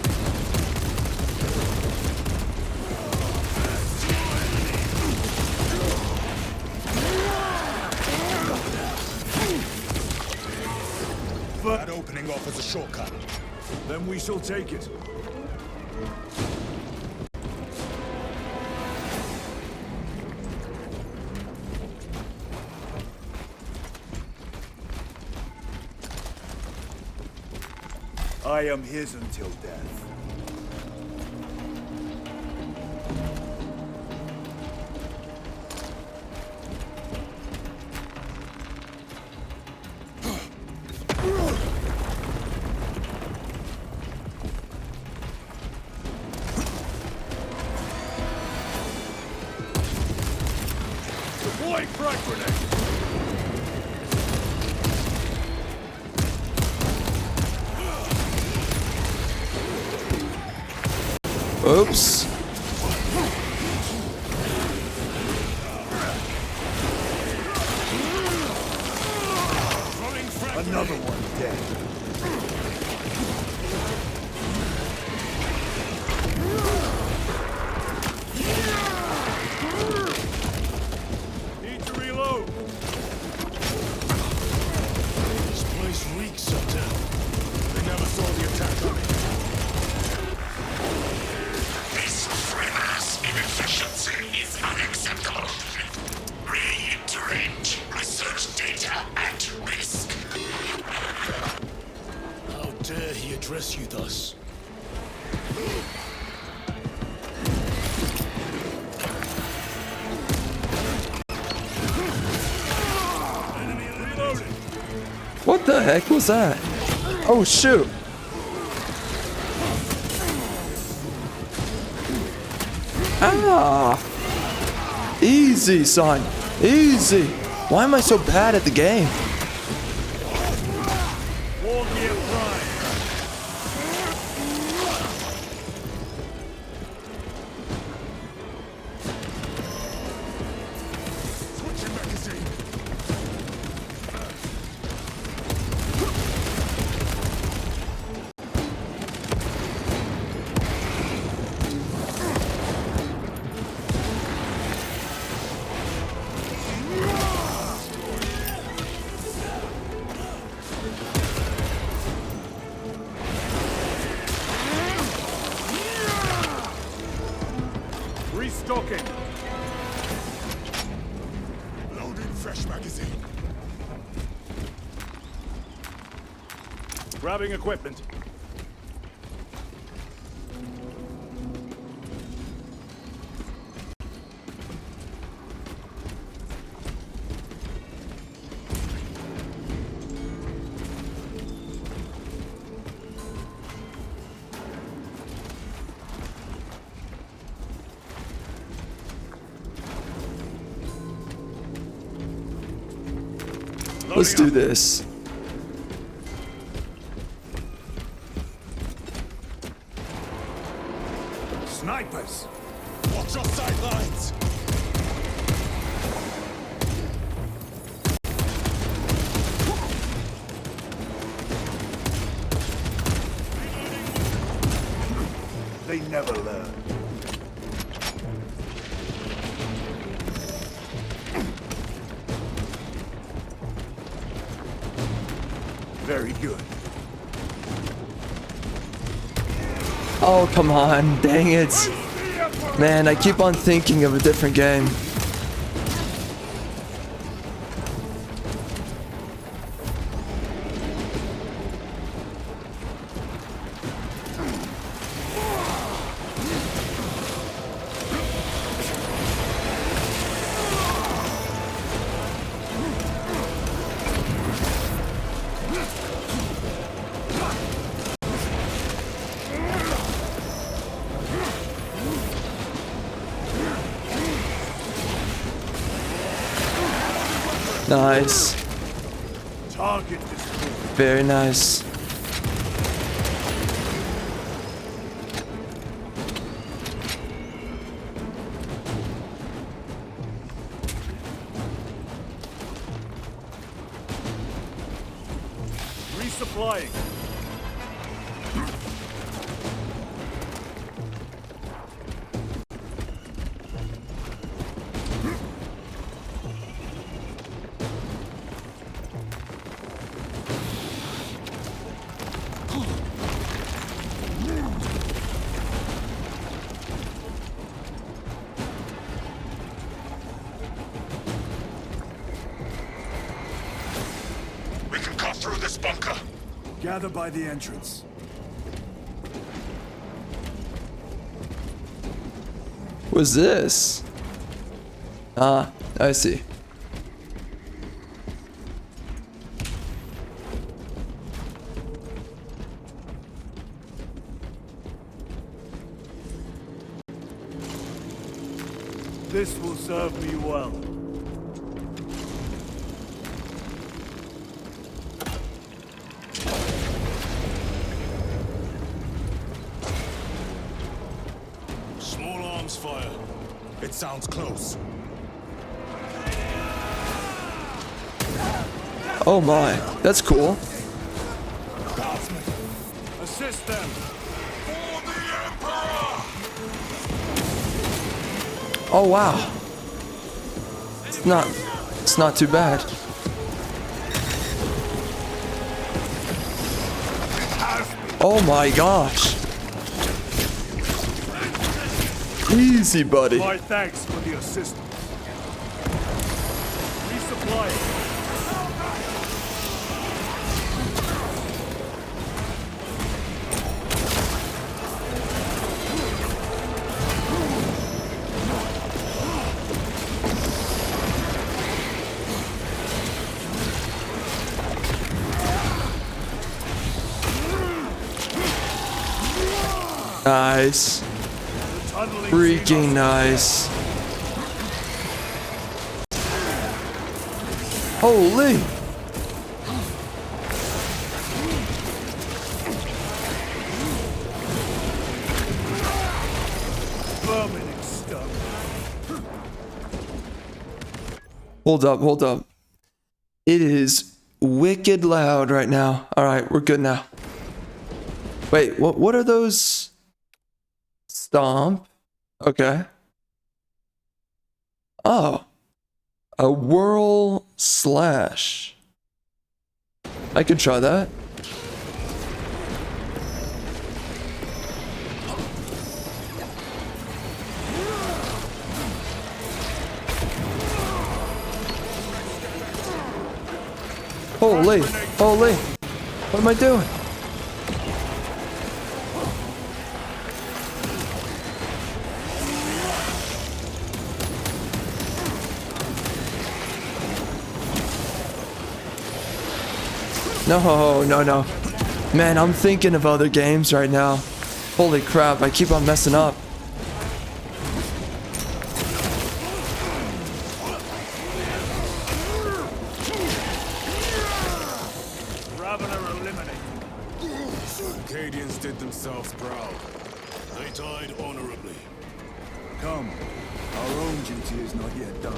That opening offers a shortcut. Then we shall take it. I am his until death. Deploy frag grenade! Oops. Another one dead. Need to reload. This place reeks of death. They never saw the attack coming. This frivolous inefficiency is unacceptable. Reiterate, research data at risk. How dare he address you thus? What the heck was that? Oh shoot. Ah. Easy, son. Easy. Why am I so bad at the game? War gear prime. Switching magazine. Restocking. Loading fresh magazine. Grabbing equipment. Let's do this. Snipers. Watch your sidelines. They never learn. Very good. Oh, come on. Dang it. Man, I keep on thinking of a different game. Nice. Target destroyed. Very nice. Resupplying. We can cut through this bunker. Gather by the entrance. What's this? Ah, I see. This will serve me well. Small arms fire. It sounds close. Oh my, that's cool. Assist them. For the Emperor! Oh wow. It's not too bad. Oh my gosh. Easy, buddy. My thanks for the assistance. Resupplying. Nice. Freaking nice. Holy. Vermin stuff. Hold up. It is wicked loud right now. All right, we're good now. Wait, what are those? Stomp. Okay. Oh. A whirl slash. I could try that. Holy, holy. What am I doing? No, no, no. Man, I'm thinking of other games right now. Holy crap, I keep on messing up. Acadians did themselves proud. They died honorably. Come. Our own duty is not yet done.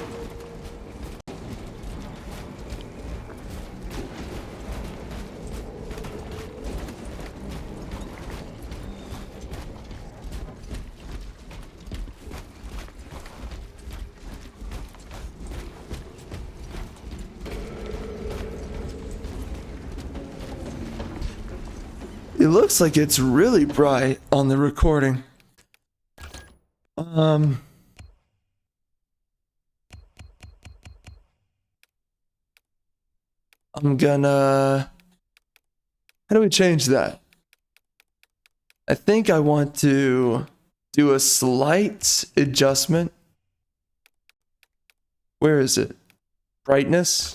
It looks like it's really bright on the recording. I'm gonna... How do we change that? I think I want to do a slight adjustment. Where is it? Brightness?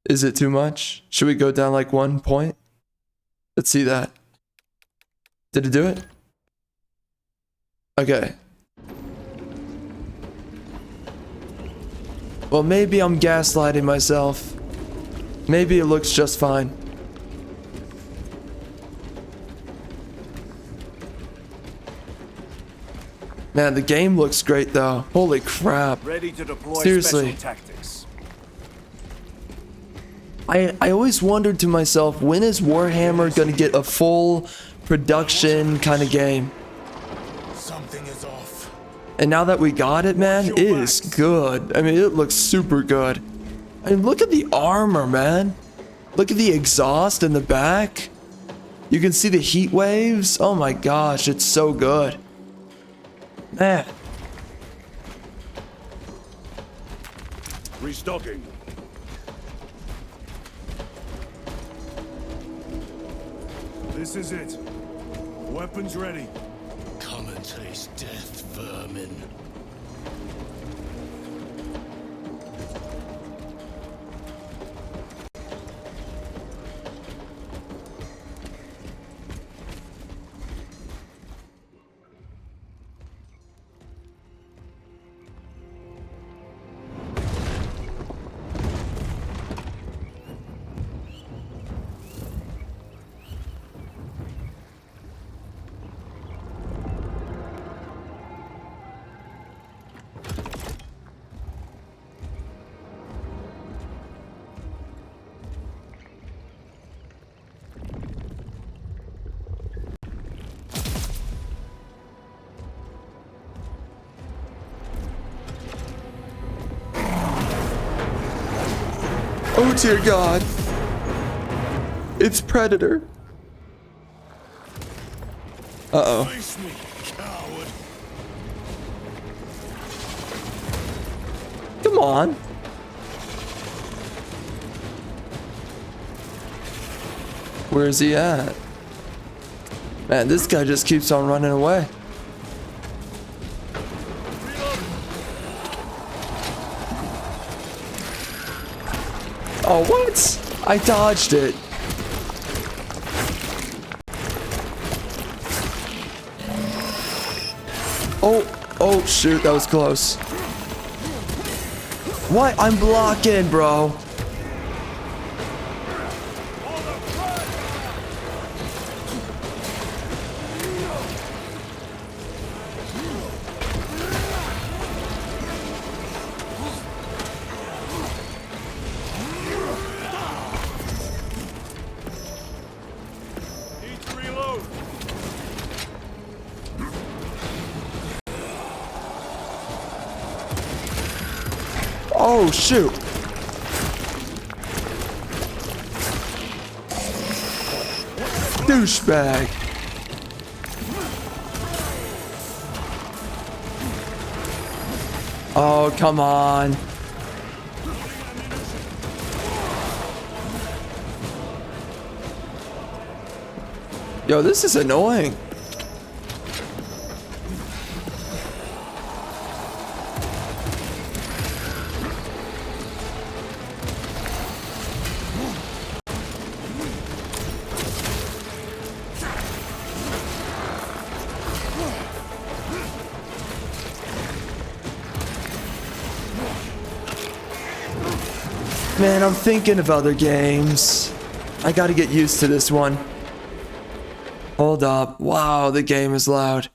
Is it too much? Should we go down like 1 point? Let's see that. Did it do it? Okay. Well, maybe I'm gaslighting myself. Maybe it looks just fine. Man, the game looks great though. Holy crap. Ready to deploy Seriously. special tactics. I always wondered to myself, when is Warhammer gonna get a full production kind of game? Something is off. And now that we got it, man, it is good. I mean, it looks super good. I mean, look at the armor, man. Look at the exhaust in the back. You can see the heat waves. Oh my gosh, it's so good. Man. Restocking. This is it. Weapons ready. Come and taste death, vermin. Oh dear God. It's Predator. Uh-oh. Face me, coward. Come on. Where is he at? Man, this guy just keeps on running away. Oh, what? I dodged it. Oh, shoot, that was close. What? I'm blocking, bro. Oh, shoot. Douchebag. Oh, come on. Yo, this is annoying. Man, I'm thinking of other games. I gotta get used to this one. Hold up. Wow, the game is loud.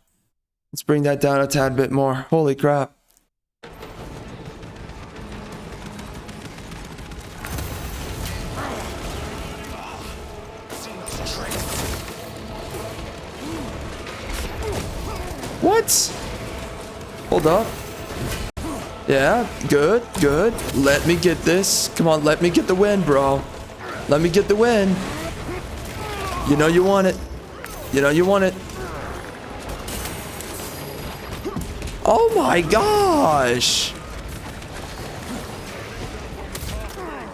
Let's bring that down a tad bit more. Holy crap. What? Hold up. Yeah, good, good. Let me get this. Come on, let me get the win, bro. Let me get the win. You know you want it. You know you want it. Oh my gosh.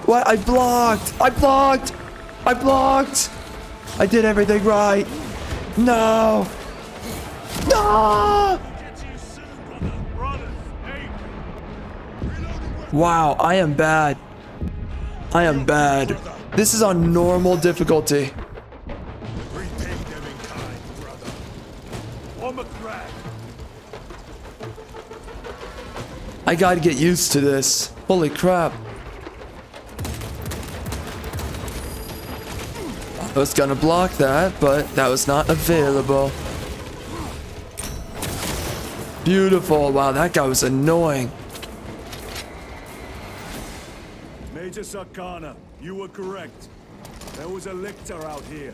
What? I blocked. I blocked. I blocked. I did everything right. No. No. Wow, I am bad. I am bad. This is on normal difficulty. I gotta get used to this. Holy crap. I was gonna block that, but that was not available. Beautiful. Wow, that guy was annoying. Major Sakana, you were correct. There was a lictor out here.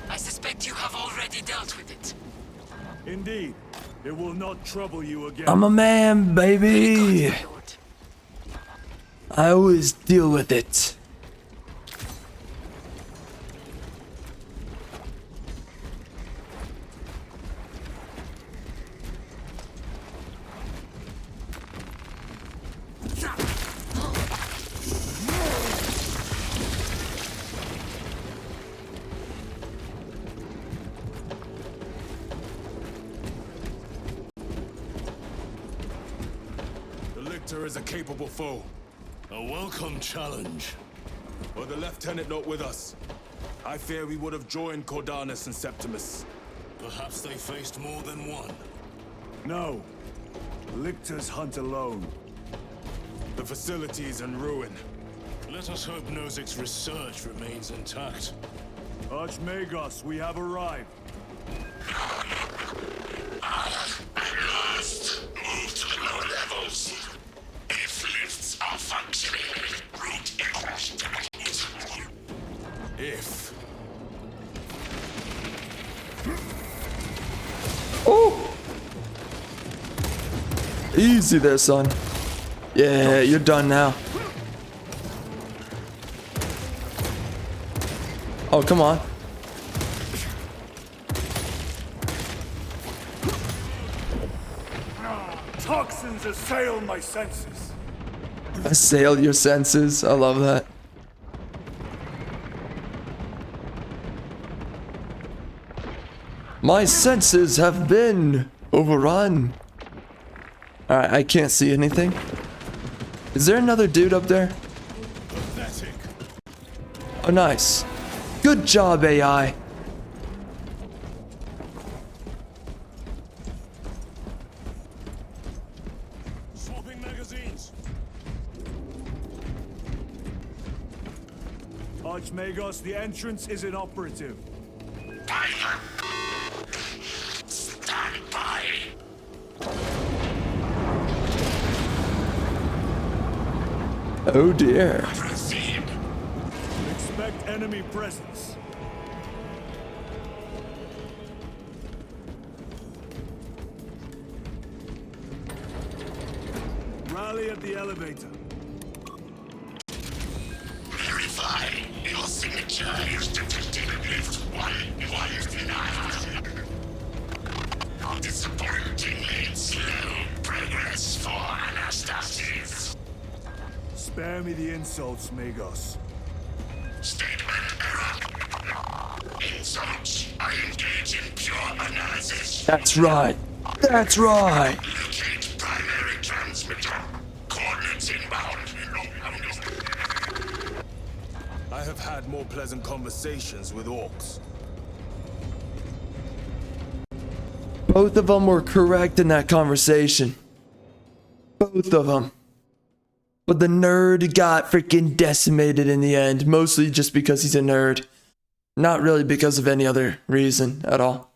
I suspect you have already dealt with it. Indeed. It will not trouble you again. I'm a man, baby. I always deal with it. Is a capable foe. A welcome challenge. Were the lieutenant not with us, I fear we would have joined Cordanus and Septimus. Perhaps they faced more than one. No. Lictors hunt alone. The facility is in ruin. Let us hope Nozik's research remains intact. Archmagos, we have arrived. At last, move to the lower levels. If lifts are functioning, route egress to If. Oh! Easy there, son. Yeah, you're done now. Oh, come on. Toxins assail my senses. Assail your senses. I love that. My senses have been overrun. Alright, I can't see anything. Is there another dude up there? Pathetic. Oh, nice. Good job, AI. Swapping magazines. Archmagos, the entrance is inoperative. stand by. Oh dear. Proceed. Expect enemy presence. Rally at the elevator. Verify. Your signature is detected in lift 119. Disappointingly slow progress for Anastasis. Spare me the insults, Magos. Statement error. Insults. I engage in pure analysis. That's right. That's right. Locate primary transmitter. Coordinates inbound. I have had more pleasant conversations with orcs. Both of them were correct in that conversation. Both of them. But the nerd got freaking decimated in the end, mostly just because he's a nerd. Not really because of any other reason at all.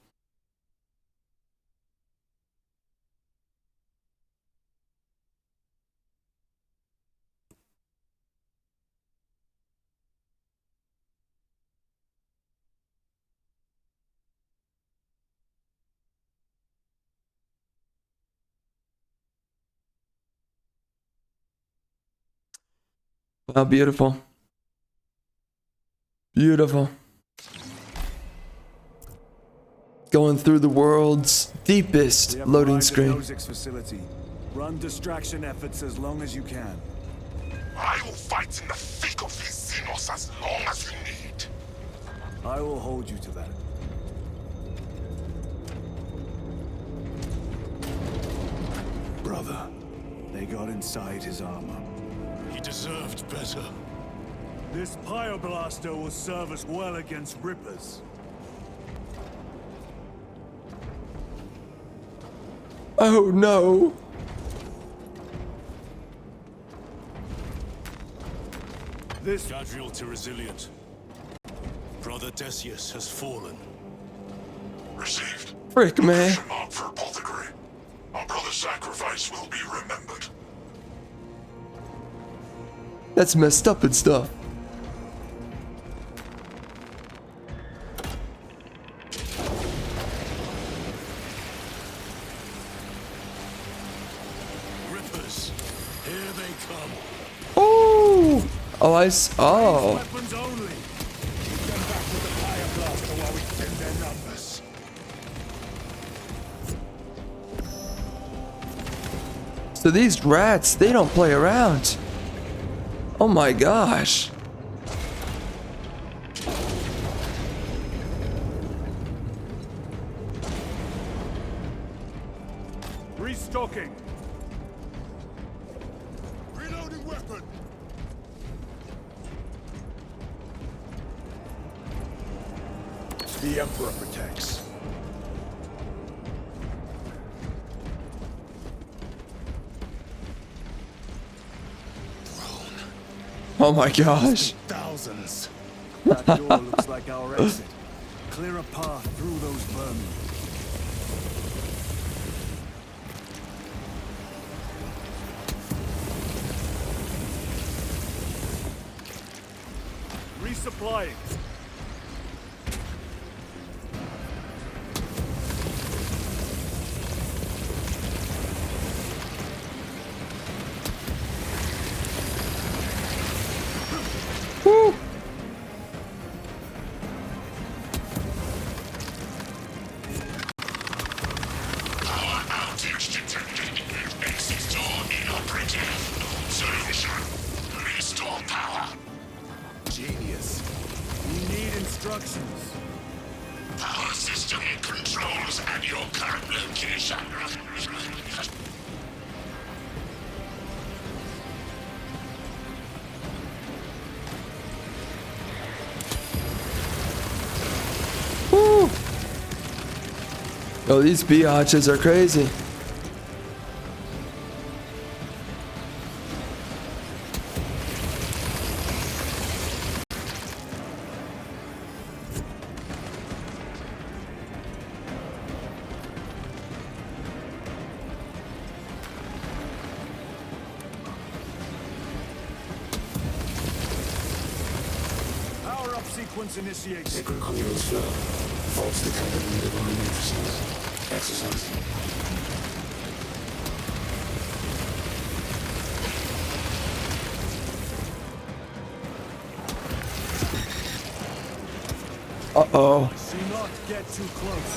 Wow, beautiful. Beautiful. Going through the world's deepest loading screen. Facility. Run distraction efforts as long as you can. I will fight in the thick of these Xenos as long as you need. I will hold you to that. Brother, they got inside his armor. He deserved better. This Pyro-Blaster will serve us well against Rippers. Oh no. This Gadriel to resilient. Brother Decius has fallen. Received. Frick, man. Mark for apothecary. Our brother's sacrifice will be remembered. That's messed up and stuff. Rippers, here they come. Oh! Oh, oh. weapons only. Keep them back with the Pyro-Blaster while we thin their numbers. So these rats, they don't play around. Oh my gosh. Restocking. Reloading weapon. The Emperor protects. Oh my gosh. Thousands. That door looks like our exit. Clear a path through those vermin. Resupplying. Woo. Power outage detected. Exit door inoperative. Solution. Restore power. Genius. We need instructions. Power system controls at your current location. Woo. Oh, these biatches are crazy. Power up sequence initiated. Sacred conduits flow. Faults detected in divine matrices. Exercise. Uh-oh. Do not get too close.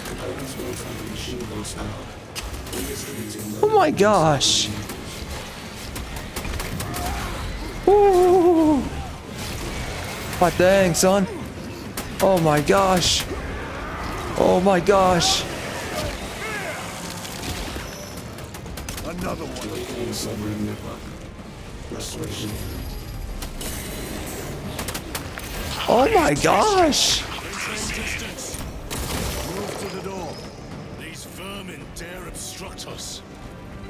Components will transmit machine loads power. Oh my gosh. Hot dang, son. Oh my gosh. Oh my gosh. Another one. Saber Restoration. Oh my gosh. Move to the door. These vermin dare obstruct us.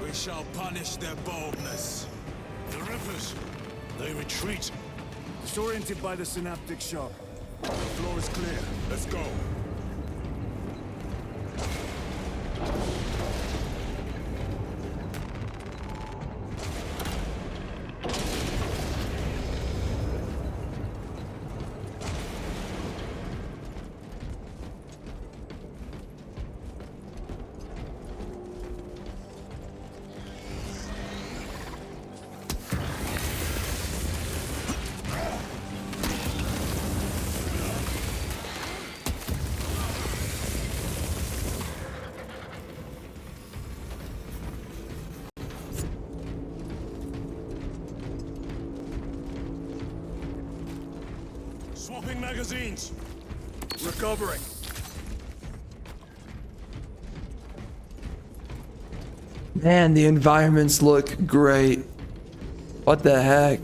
We shall punish their boldness. The Rippers, they retreat. Disoriented by the synaptic shock. The floor is clear. Let's go. Swapping magazines. Recovering. Man, the environments look great. What the heck?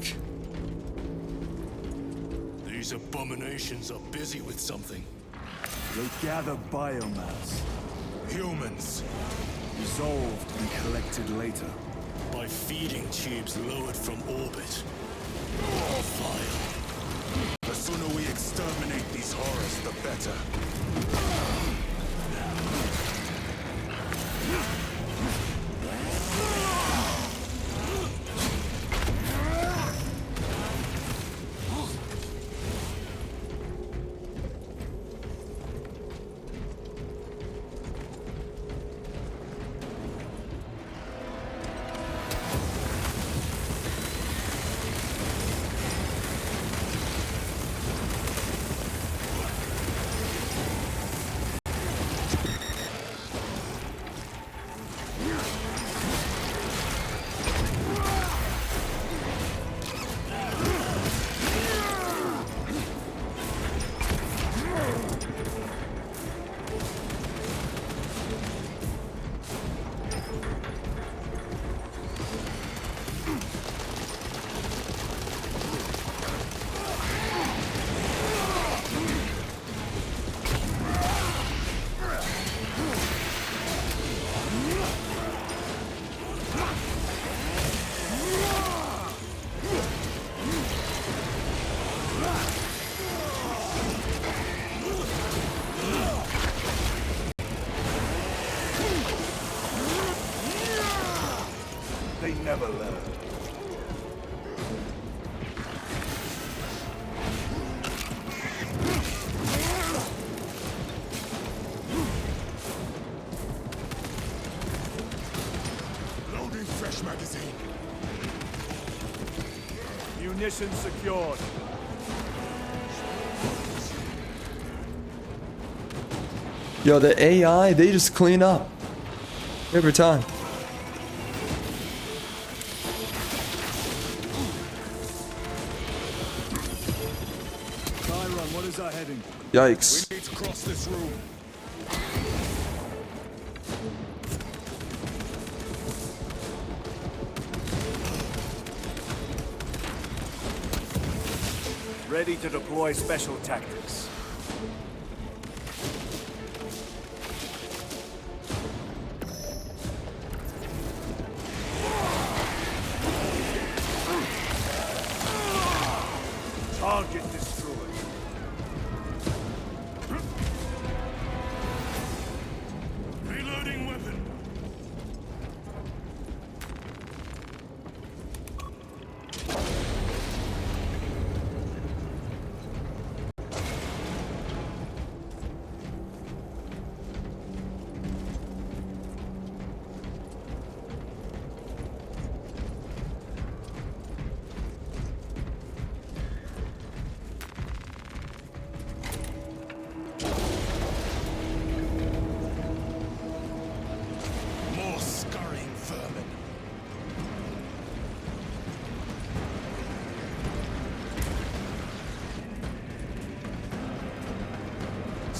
These abominations are busy with something. They gather biomass. Humans. Resolved and collected later. By feeding tubes lowered from orbit. Or fire. The sooner we exterminate these horrors, the better. They never learn. Loading fresh magazine. Munitions secured. Yo, the AI, they just clean up every time. Tyron, what is our heading? Yikes. We need to cross this room. Ready to deploy special tactics. Target destroyed. Reloading weapon.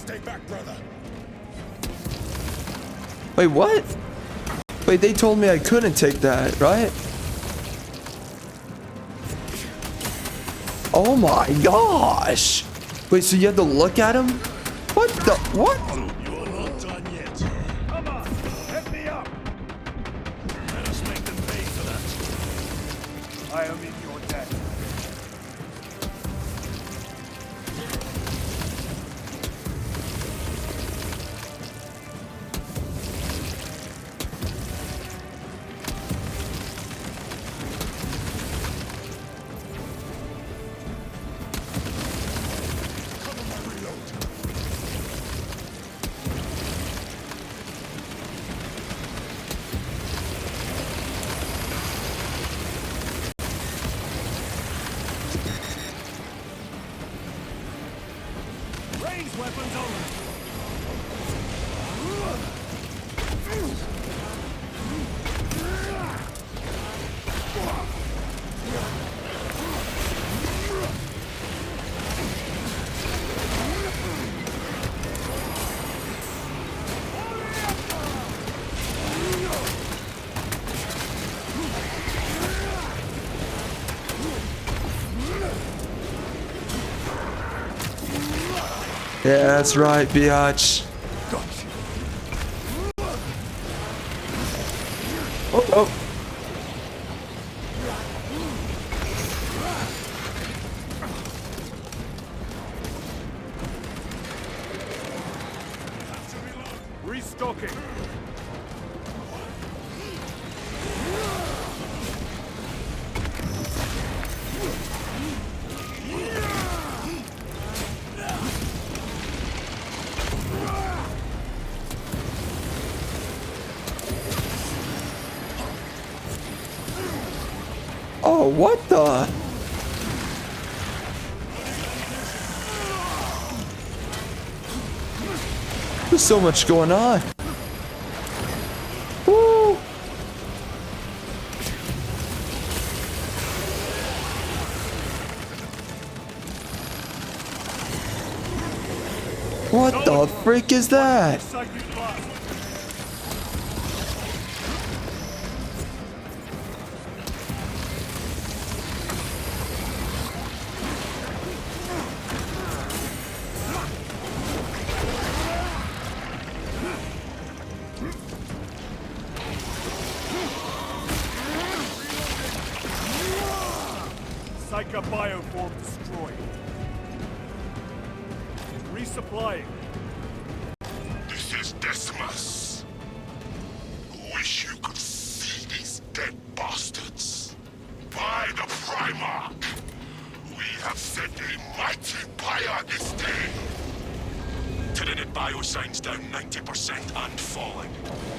Stay back, brother. Wait, what? Wait, they told me I couldn't take that, right? Oh my gosh! Wait, so you had to look at him? What the? What? You are not done yet. Come on, let me up. Let us make them pay for that. I am in your debt. Ranged weapons only. Yeah, that's right, biatch. Oh, oh. Restocking. Oh, what the? There's so much going on. Woo! What the frick is that? Psycho bioform destroyed. Resupplying. This is Decimus. Wish you could see these dead bastards. By the Primarch, we have set a mighty pyre this day. Tyranid biosigns down 90% and falling.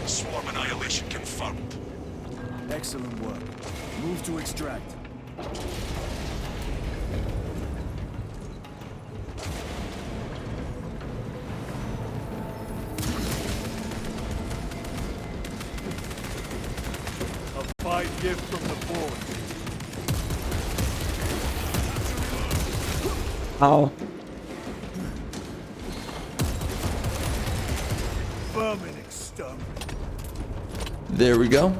Swarm annihilation confirmed. Excellent work. Move to extract. A fine gift from the board. Ow. Vermin exterminate. There we go.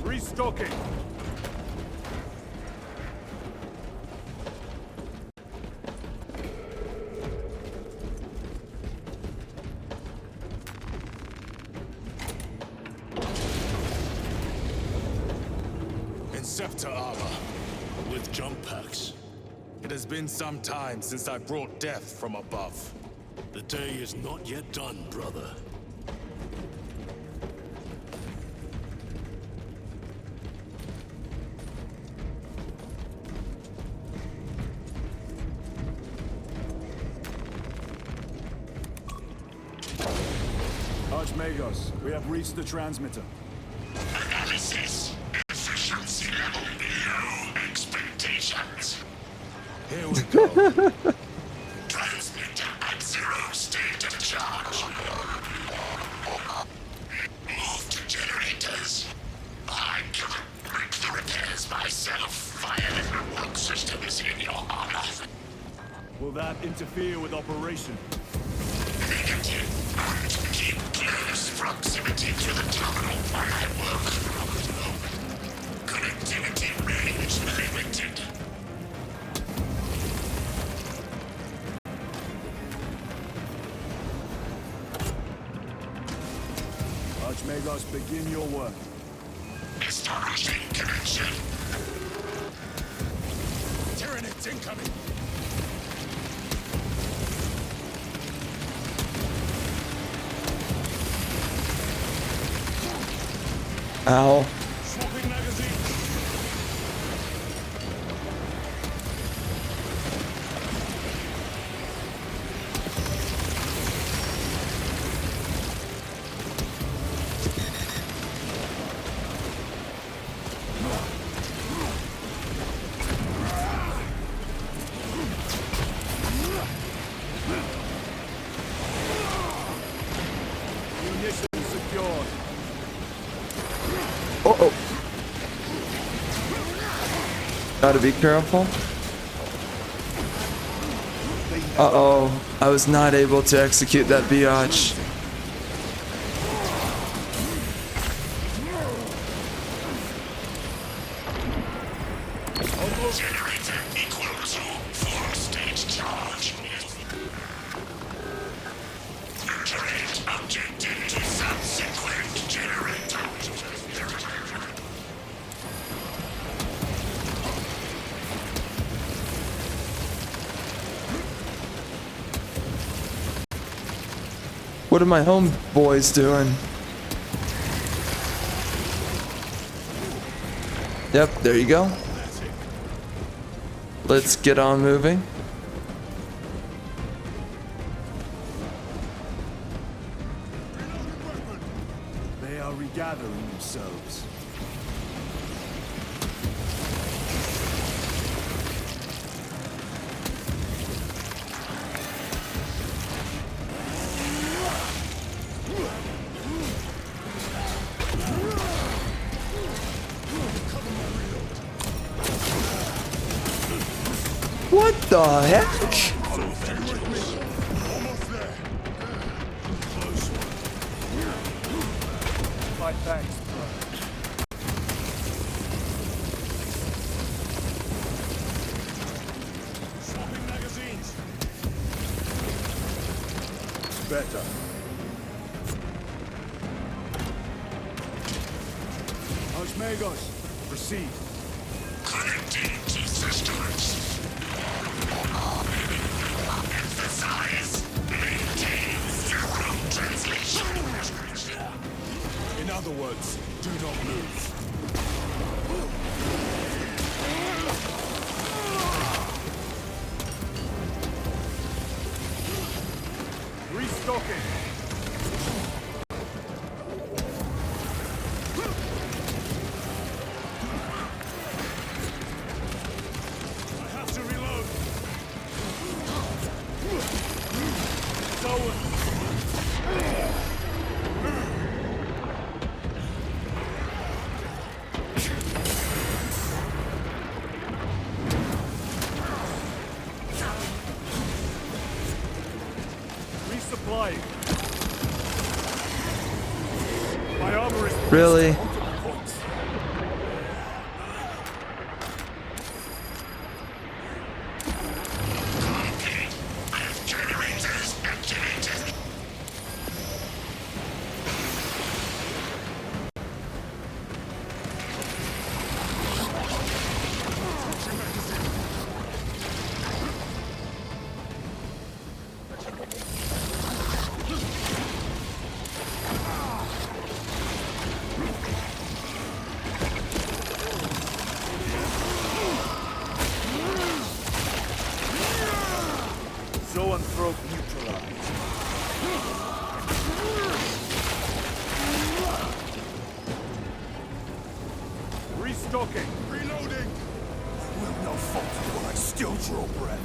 Restocking. Inceptor armor, with jump packs. It has been some time since I brought death from above. The day is not yet done, brother. Archmagos, we have reached the transmitter. Analysis. Efficiency level below expectations. Here we go. Transmitter at Will that interfere with operation? Negative. And keep close proximity to the terminal while I work. Connectivity range limited. Archmagos, begin your work. Establishing connection. Tyranids incoming! Ow. Swapping magazine! Munitions secured. Uh-oh. Gotta be careful. Uh-oh. I was not able to execute that biatch. Generator equal to 4-stage charge. Iterate objective to subsequent generator. What are my homeboys doing? Yep, there you go. Let's get on moving. They are regathering themselves. What the heck? My thanks, bro. Swapping magazines! Better. Archmagos, proceed. Connecting to systems. Emphasize. Maintain zero translation. In other words, do not move. Restocking. I have to reload! Resupplying. My armor is Really? multiple points. Generators activated. Zoanthrope neutralized. Restocking. Reloading! Will no falter while I still draw breath.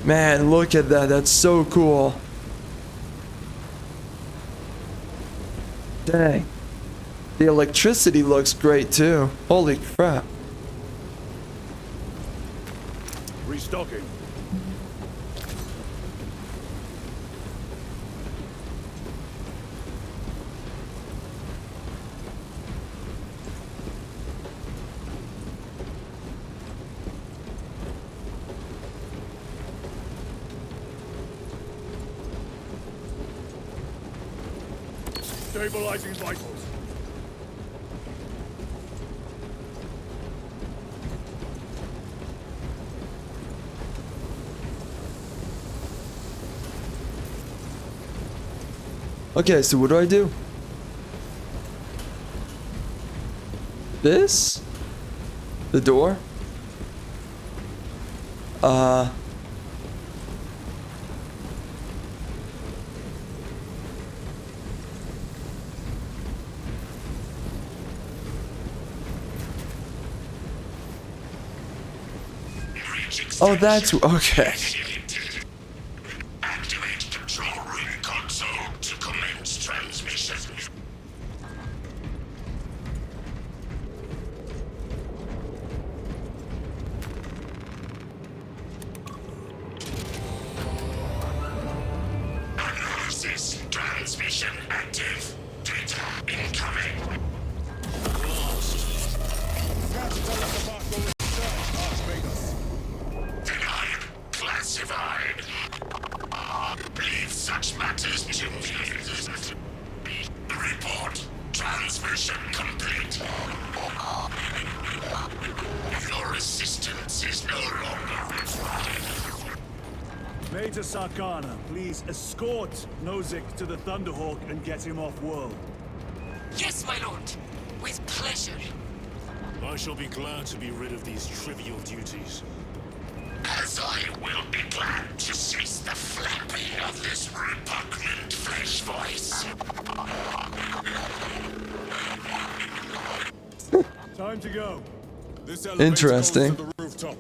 Man, look at that. That's so cool. Dang. The electricity looks great too. Holy crap. Stabilizing vitals. Okay, so what do I do? This? The door? Oh, that's okay. Activate control room console to commence transmission. Analysis transmission active. Data incoming. Denied. Classified. Leave such matters to me. Report. Transmission complete. Your assistance is no longer required. Major Sarkana, please escort Nozick to the Thunderhawk and get him off world. Yes, my lord. With pleasure. I shall be glad to be rid of these trivial duties. As I will be glad to cease the flapping of this repugnant flesh voice. Time to go. This elevator Interesting. goes to the rooftop.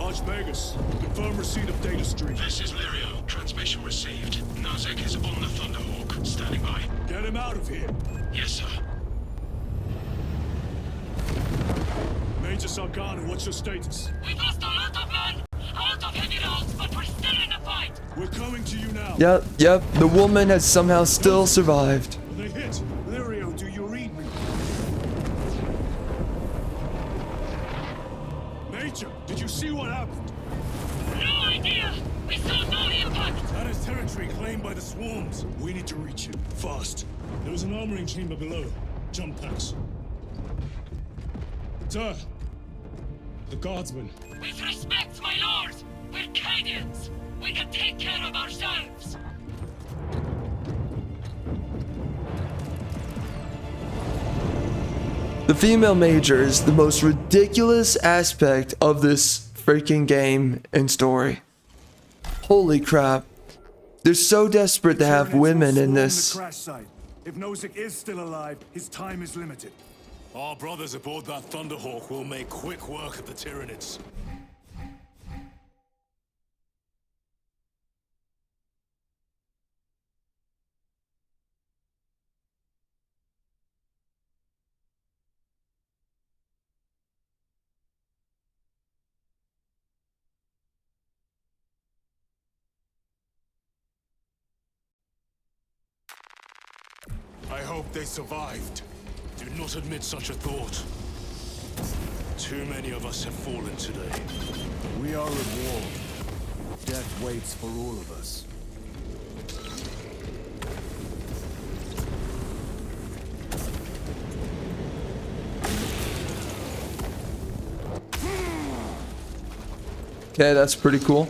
Archmagus, confirm receipt of data stream. This is Lirio. Transmission received. Nozick is on the Thunderhawk. Standing by. Get him out of here. Yes, sir. Major Sarkana, what's your status? We've lost a lot of men! A lot of heavy rounds, but we're still in the fight! We're coming to you now. Yep. The woman has somehow still survived. They hit. Lirio, do you read me? Major, did you see what happened? No idea! We saw no impact! That is territory claimed by the swarms. We need to reach him. Fast. There was an armoring chamber below. Jump packs. Sir! The guardsmen. With respect, my lord! We're Cadians! We can take care of ourselves! The female major is the most ridiculous aspect of this freaking game and story. Holy crap. They're so desperate to have women in this. The crash site. If Nozick is still alive, his time is limited. Our brothers aboard that Thunderhawk will make quick work of the Tyranids. I hope they survived. Do not admit such a thought. Too many of us have fallen today. We are at war. Death waits for all of us. Okay, that's pretty cool.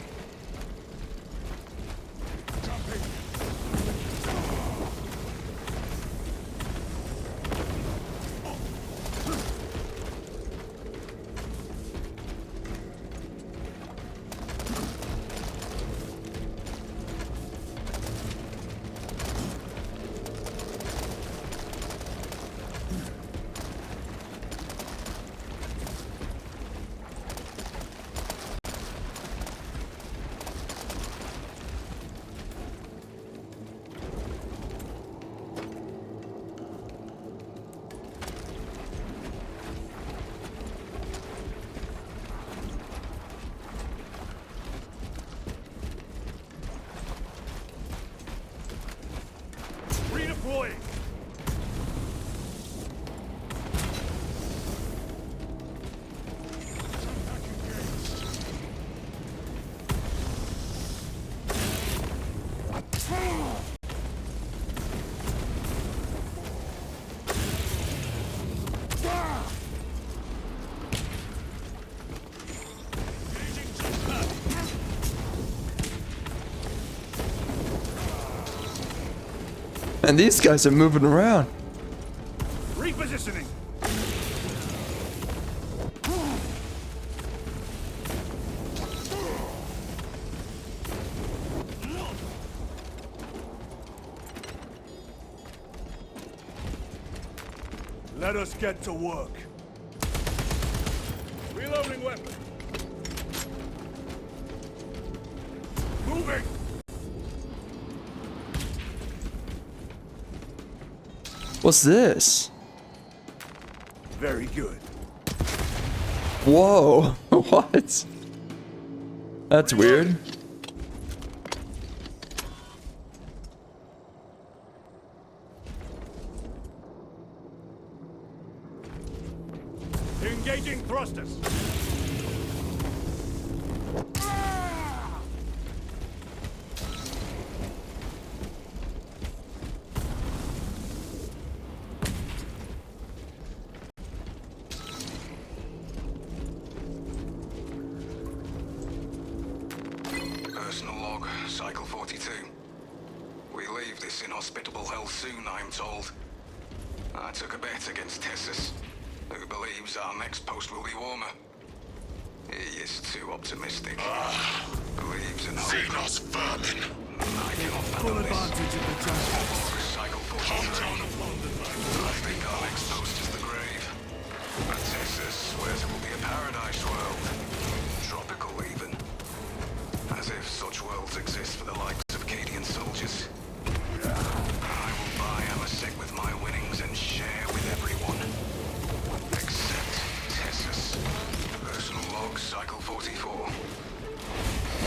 And these guys are moving around. Repositioning. Let us get to work. Reloading weapon. Moving. What's this? Very good. Whoa. What? That's weird. Engaging thrusters. Personal log, Cycle 42. We leave this inhospitable hell soon, I'm told. I took a bet against Tessus, who believes our next post will be warmer. He is too optimistic. Believes in hope. Xenos vermin. I cannot Full fathom this. advantage of the jungle. Cycle 43. I think our next post is the grave. But Tessus swears it will be a paradise world. Tropical even. As if such worlds exist for the likes of Cadian soldiers. I will buy Amasek with my winnings and share with everyone. Except Tessus. Personal log, Cycle 44.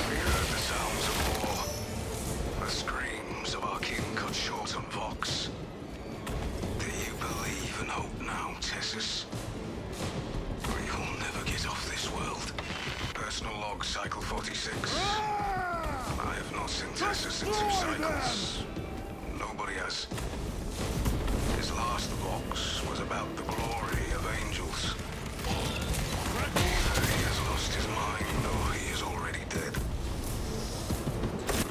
We heard the sounds of war. The screams of our kin cut short on Vox. Do you believe and hope now, Tessus? We will never get off this world. Personal log, Cycle 46. I have not seen Tessus in 2 cycles. Nobody has. His last Vox was about the glory of angels. He has lost his mind, or he is already dead.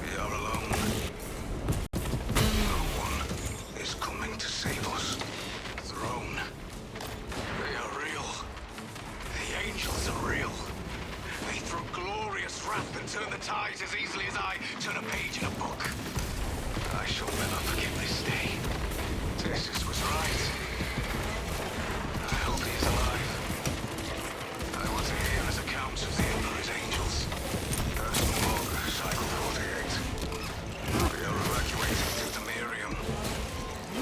We are alone. No one is coming to save us. Throne. They are real. The angels are real. They throw glorious wrath and turn the tides as easily as I turn a page in a book. I shall never forget this day. Tessus was right. I hope he is alive. I want to hear his accounts of the Emperor's angels. Personal log, Cycle 48. We are evacuating to Demirium.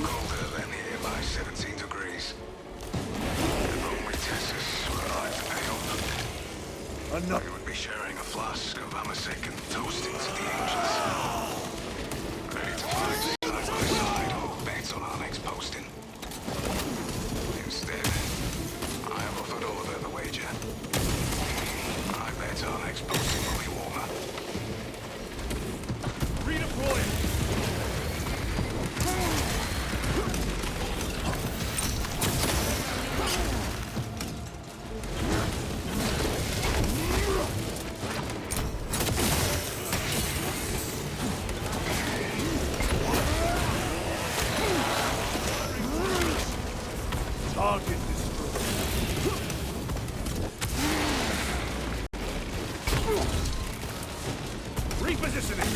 Colder than here by 17 degrees. If only Tessus were alive to pay up. We would be sharing a flask of Amasek and toasting to the angels. Ready to fight side by side or bet on our next posting. Instead, I have offered Oliver the wager. I bet our next posting will be warmer. Redeploying. Target destroyed. Repositioning.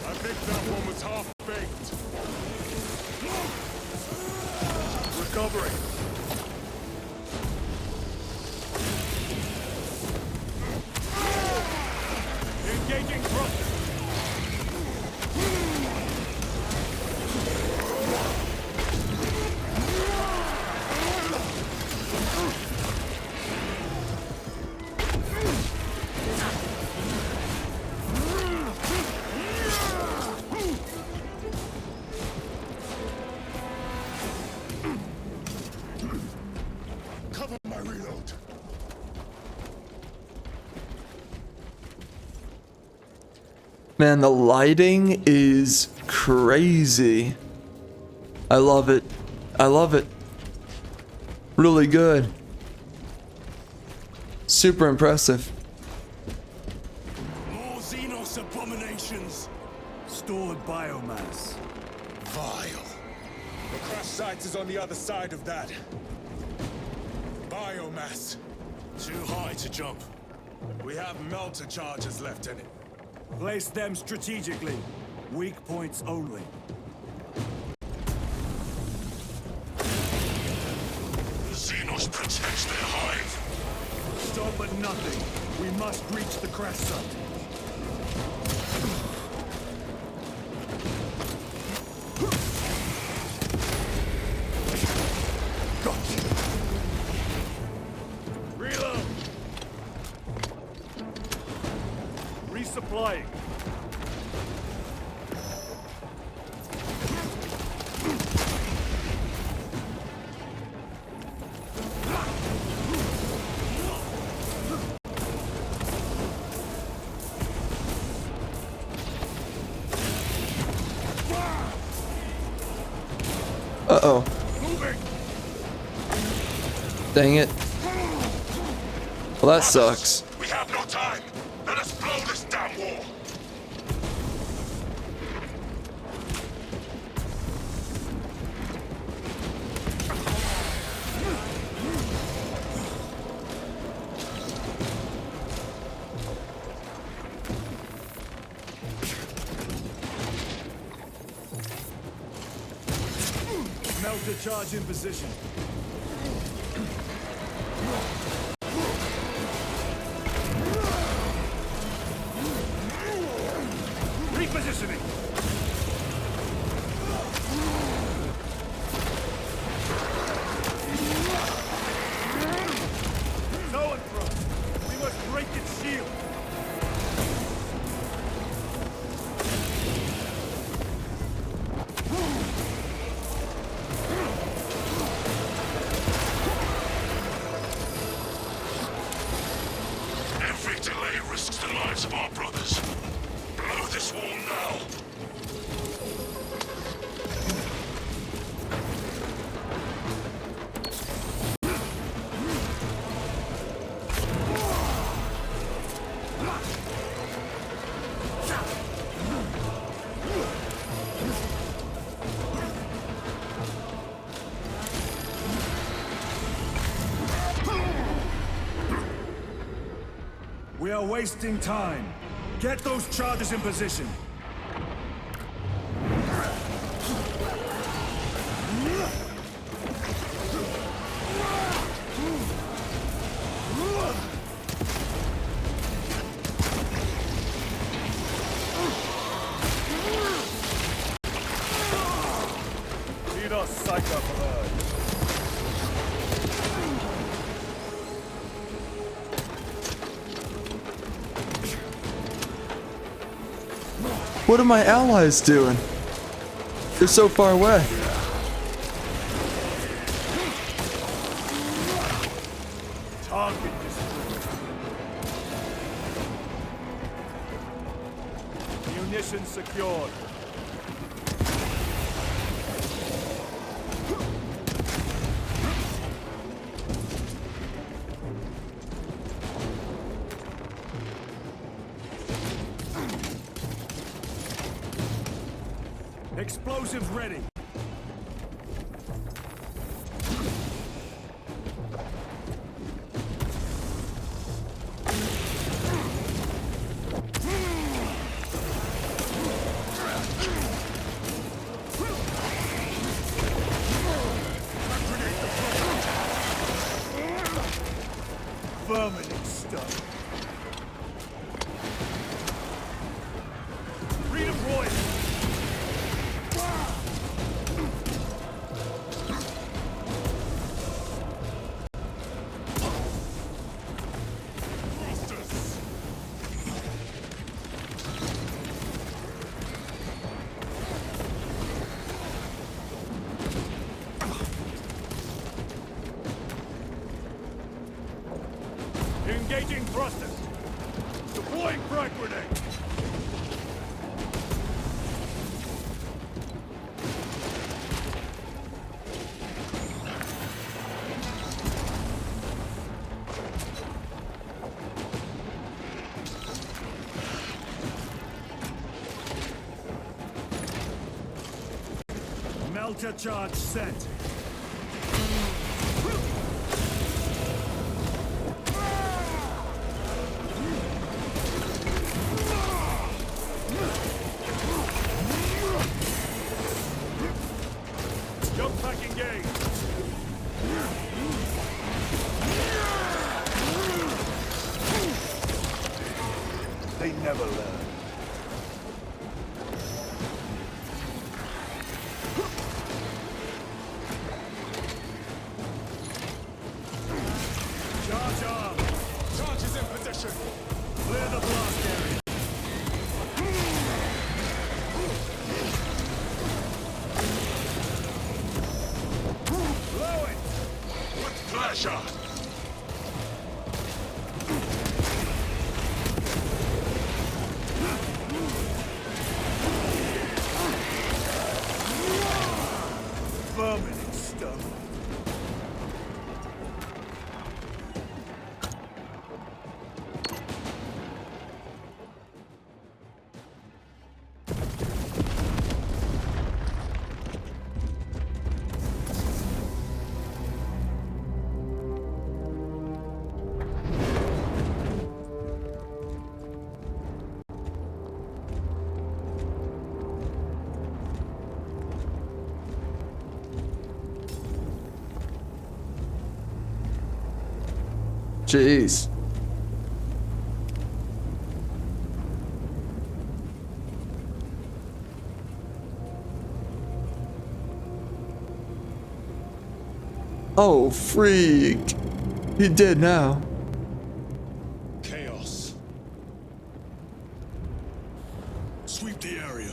I think that one was half-baked. Recovering. Engaging thrusters. Man, the lighting is crazy. I love it. I love it. Really good. Super impressive. More Xenos abominations. Stored biomass. Vile. The crash site is on the other side of that. Biomass. Too high to jump. We have melter charges left in it. Place them strategically. Weak points only. The Xenos protects their hive. Stop at nothing. We must reach the crash site. Reload. Resupplying. Uh-oh. Dang it. Well, that sucks. We have no time. Let us blow this damn wall. Melter charge in position. Repositioning. To and fro. We must break its shield. Every delay risks the lives of our brothers. Blow this wall now. We are wasting time. Get those charges in position. Lead us, Psycho, for her. What are my allies doing? They're so far away. Target destroyed. Munitions secured. Explosives ready. Vermin and stuff. Redeploy. Engaging thrusters. Deploying frag grenade. Counter charge set. Jump back engaged. They never learn. Charge arm. Charge is in position. Clear the blast area. Blow it. With pleasure. Vermin and stuff. Jeez. Oh, freak. He did now. Chaos. Sweep the area.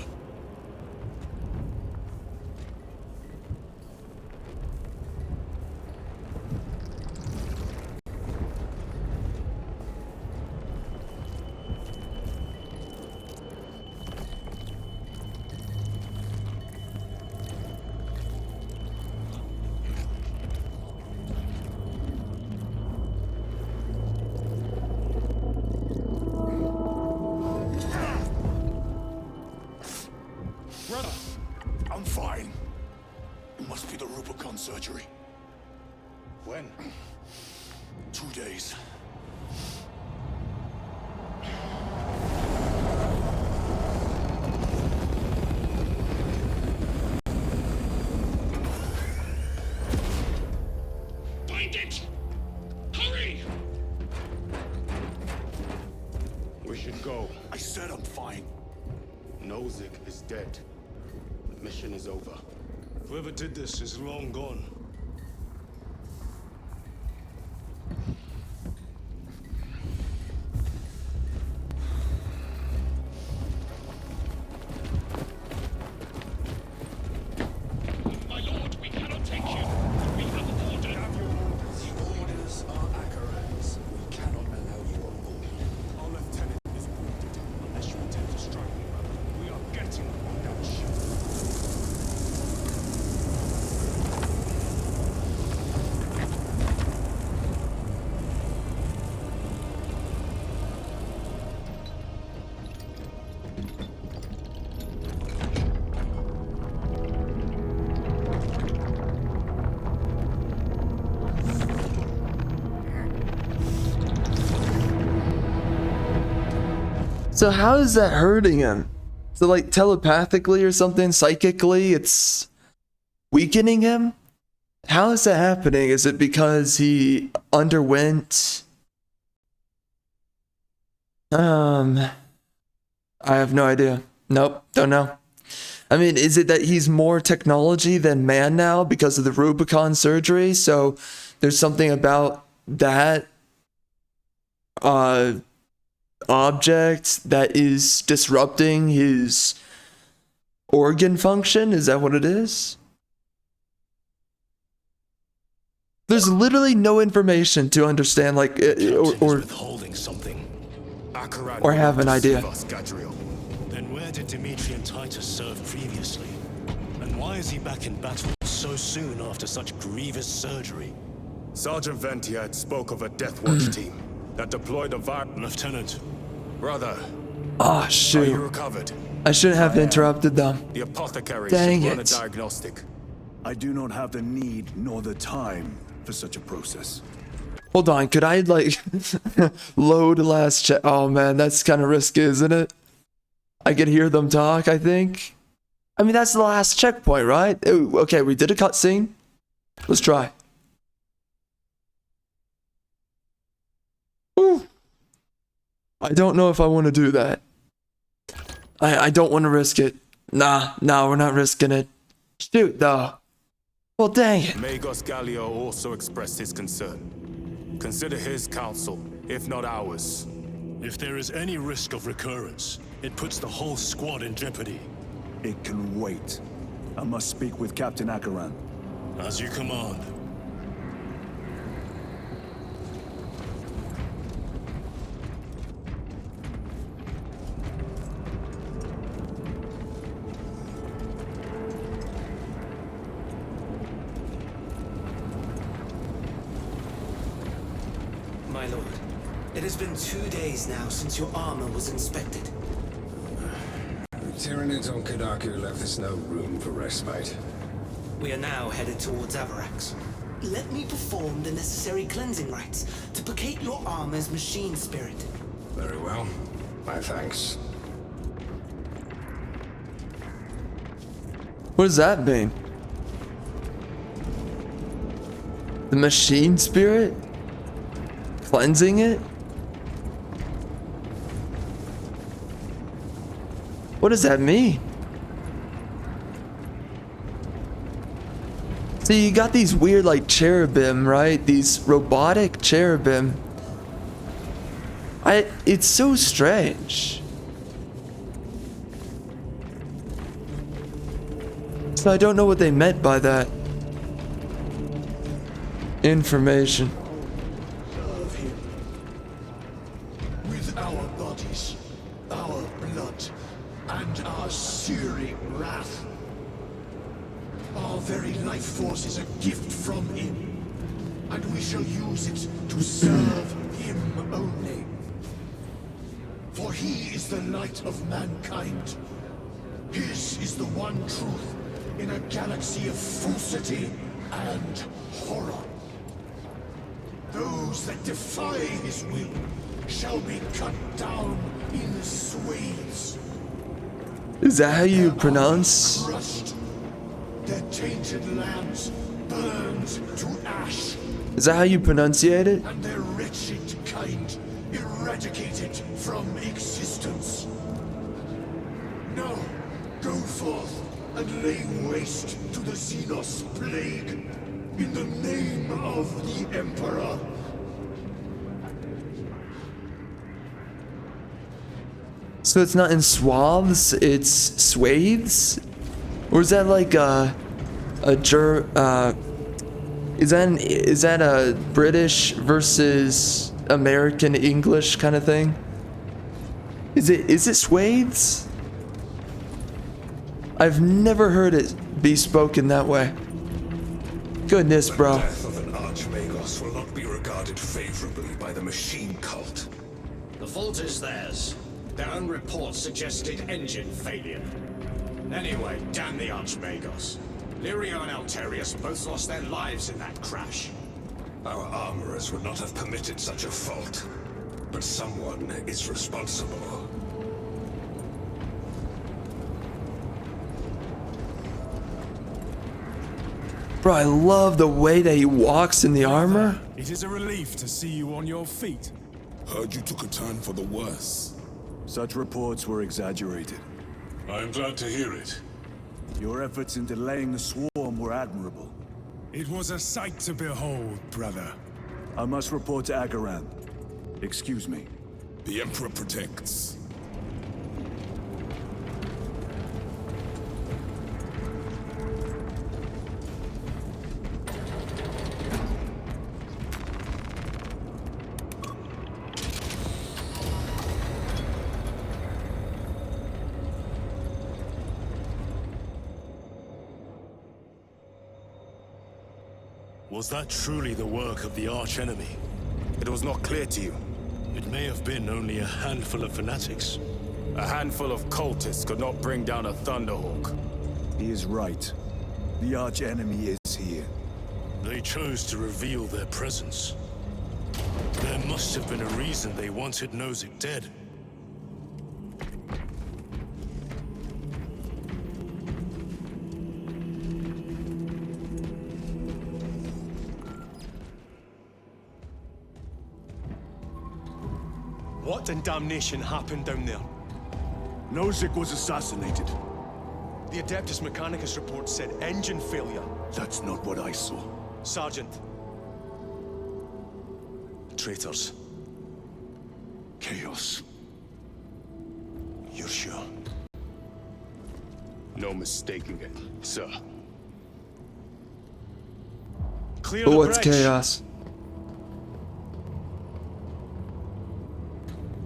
Brother, I'm fine. It must be the Rubicon surgery. When? 2 days. Find it! Hurry! We should go. I said I'm fine. Nozick is dead. The mission is over. Whoever did this is long gone. My lord, we cannot take you. We have an order. The orders are Akarans. We cannot allow you on board. Our lieutenant is wounded. Unless you intend to strike me, brother, we are getting on that ship. So how is that hurting him? So like telepathically or something, psychically, it's weakening him? How is that happening? Is it because he underwent I have no idea. Nope, don't know. I mean, is it that he's more technology than man now because of the Rubicon surgery? So there's something about that object that is disrupting his organ function? Is that what it is? There's literally no information to understand, like, or withholding something. or have an idea. Then where did Dimitri and Titus serve previously? And why is he back in battle so soon after such grievous surgery? Sergeant Ventiad spoke of a Death Watch team that deployed a Lieutenant. Brother, Oh, are you shoot. recovered? I shouldn't have interrupted them. The apothecary Dang should run a it. diagnostic. I do not have the need nor the time for such a process. Hold on, could I like load last check? Oh man, that's kind of risky, isn't it? I could hear them talk, I think. I mean, that's the last checkpoint, right? Ooh, okay, we did a cutscene. Let's try. Ooh. I don't know if I want to do that. I don't want to risk it. Nah, we're not risking it. Shoot, though. Well, dang it. Magos Gallio also expressed his concern. Consider his counsel, if not ours. If there is any risk of recurrence, it puts the whole squad in jeopardy. It can wait. I must speak with Captain Akaran. As you command. My lord, it has been 2 days now since your armor was inspected. The Tyranids on Kadaku left us no room for respite. We are now headed towards Avarax. Let me perform the necessary cleansing rites to placate your armor's machine spirit. Very well. My thanks. What does that mean? The machine spirit? Cleansing it? What does that mean? See, you got these weird like cherubim, right? These robotic cherubim. It's so strange. So I don't know what they meant by that. Information. Serve him. With our bodies, our blood, and our searing wrath. Our very life force is a gift from him, and we shall use it to serve him only. For he is the light of mankind. His is the one truth in a galaxy of falsity and horror. Those that defy his will shall be cut down in swathes. Is that how you pronounce? Crushed. Their tainted lands burned to ash. Is that how you pronunciate it? And their wretched kind eradicated from existence. Now, go forth and lay waste to the Xenos plague in the name of the Emperor. So it's not in swaths, it's swathes? Or is that like is that a British versus American English kind of thing? Is it swathes? I've never heard it be spoken that way. Goodness, bro. The death of an Archmagos will not be regarded favorably by the machine cult. The fault is theirs. Their own reports suggested engine failure. Anyway, damn the Archmagos. Lirio and Alterius both lost their lives in that crash. Our armorers would not have permitted such a fault. But someone is responsible. Bro, I love the way that he walks in the armor. It is a relief to see you on your feet. Heard you took a turn for the worse. Such reports were exaggerated. I'm glad to hear it. Your efforts in delaying the swarm were admirable. It was a sight to behold, brother. I must report to Akaran. Excuse me. The Emperor protects. Was that truly the work of the archenemy? It was not clear to you. It may have been only a handful of fanatics. A handful of cultists could not bring down a Thunderhawk. He is right. The arch-enemy is here. They chose to reveal their presence. There must have been a reason they wanted Nozick dead. What in damnation happened down there? Nozick was assassinated. The Adeptus Mechanicus report said engine failure. That's not what I saw. Sergeant. Traitors. Chaos. You're sure? No mistaking it, sir. Clear But the what's bridge. chaos?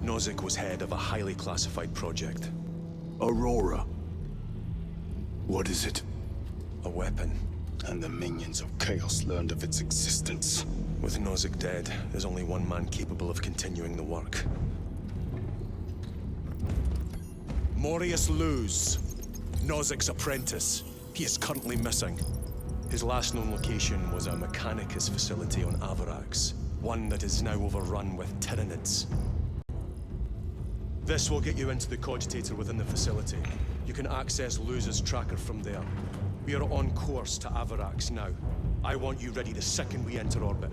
Nozick was head of a highly classified project. Aurora. What is it? A weapon. And the minions of Chaos learned of its existence. With Nozick dead, there's only one man capable of continuing the work. Morius Luz, Nozick's apprentice. He is currently missing. His last known location was a Mechanicus facility on Avarax, one that is now overrun with Tyranids. This will get you into the cogitator within the facility. You can access Luz's tracker from there. We are on course to Avarax now. I want you ready the second we enter orbit.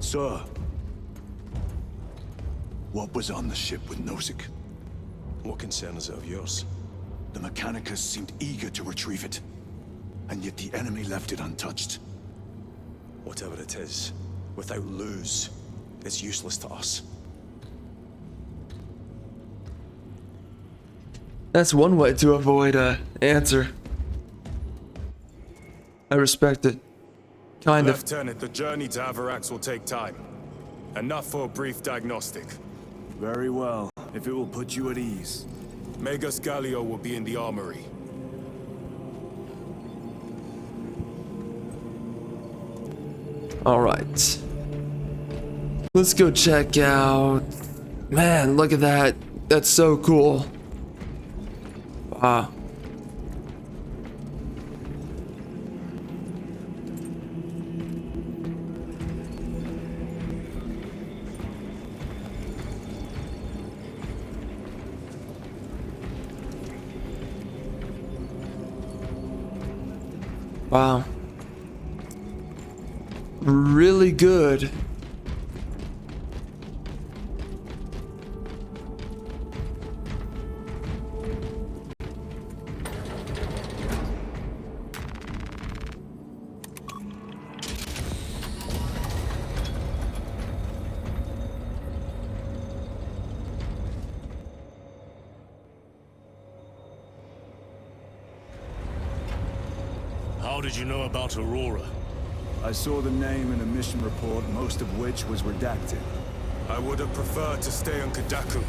Sir. What was on the ship with Nozick? What concern is it of yours? The Mechanicus seemed eager to retrieve it. And yet the enemy left it untouched. Whatever it is, without Luz, it's useless to us. That's one way to avoid a answer. I respect it. Kind of. Lieutenant, the journey to Avarax will take time. Enough for a brief diagnostic. Very well, if it will put you at ease. Magus Gallio will be in the armory. Alright. Let's go check out... Man, look at that. That's so cool. Wow. Wow. Really good. How did you know about Aurora? I saw the name in a mission report, most of which was redacted. I would have preferred to stay on Kadaku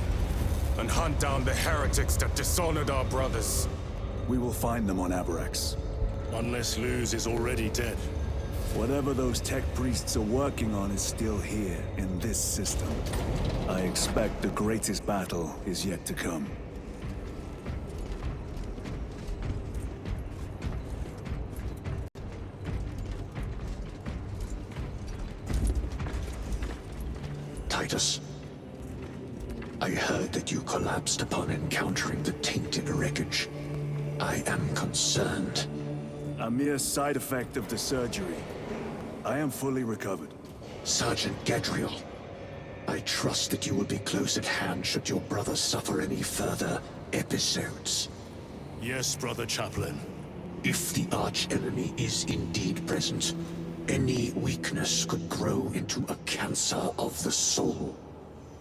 and hunt down the heretics that dishonored our brothers. We will find them on Avarax. Unless Luz is already dead. Whatever those tech priests are working on is still here, in this system. I expect the greatest battle is yet to come. Titus, I heard that you collapsed upon encountering the tainted wreckage. I am concerned. A mere side effect of the surgery. I am fully recovered. Sergeant Gadriel, I trust that you will be close at hand should your brother suffer any further episodes. Yes, Brother Chaplain. If the arch-enemy is indeed present, any weakness could grow into a cancer of the soul.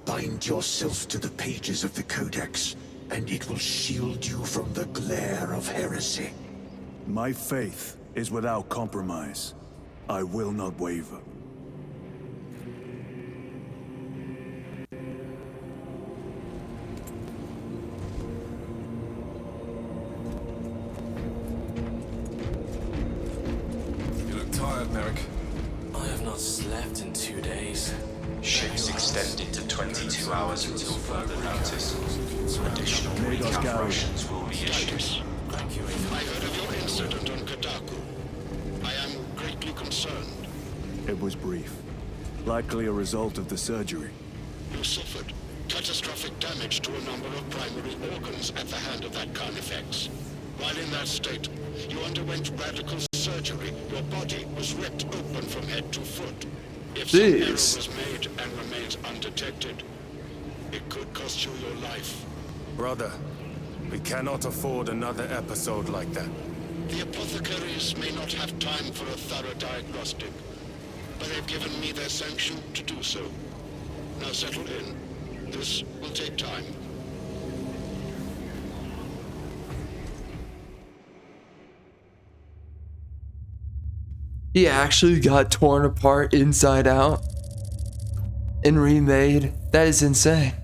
Bind yourself to the pages of the Codex, and it will shield you from the glare of heresy. My faith is without compromise. I will not waver. You look tired, Merrick. I have not slept in 2 days. Ships extended to 22 hours until further notice. Additional recap rations will be issued. It was brief. Likely a result of the surgery. You suffered catastrophic damage to a number of primary organs at the hand of that carnifex. While in that state, you underwent radical surgery. Your body was ripped open from head to foot. If some error was made and remains undetected, it could cost you your life. Brother, we cannot afford another episode like that. The apothecaries may not have time for a thorough diagnostic, but they've given me their sanction to do so. Now settle in. This will take time. He actually got torn apart inside out and remade. That is insane.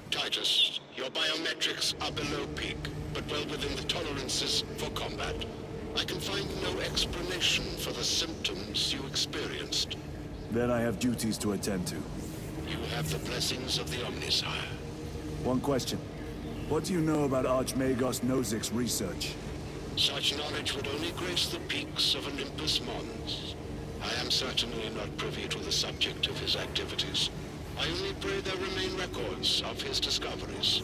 Titus, your biometrics are below peak, but well within the tolerances for combat. I can find no explanation for the symptoms you experienced. Then I have duties to attend to. You have the blessings of the Omnisire. One question. What do you know about Archmagos Nozik's research? Such knowledge would only grace the peaks of Olympus Mons. I am certainly not privy to the subject of his activities. I only pray there remain records of his discoveries.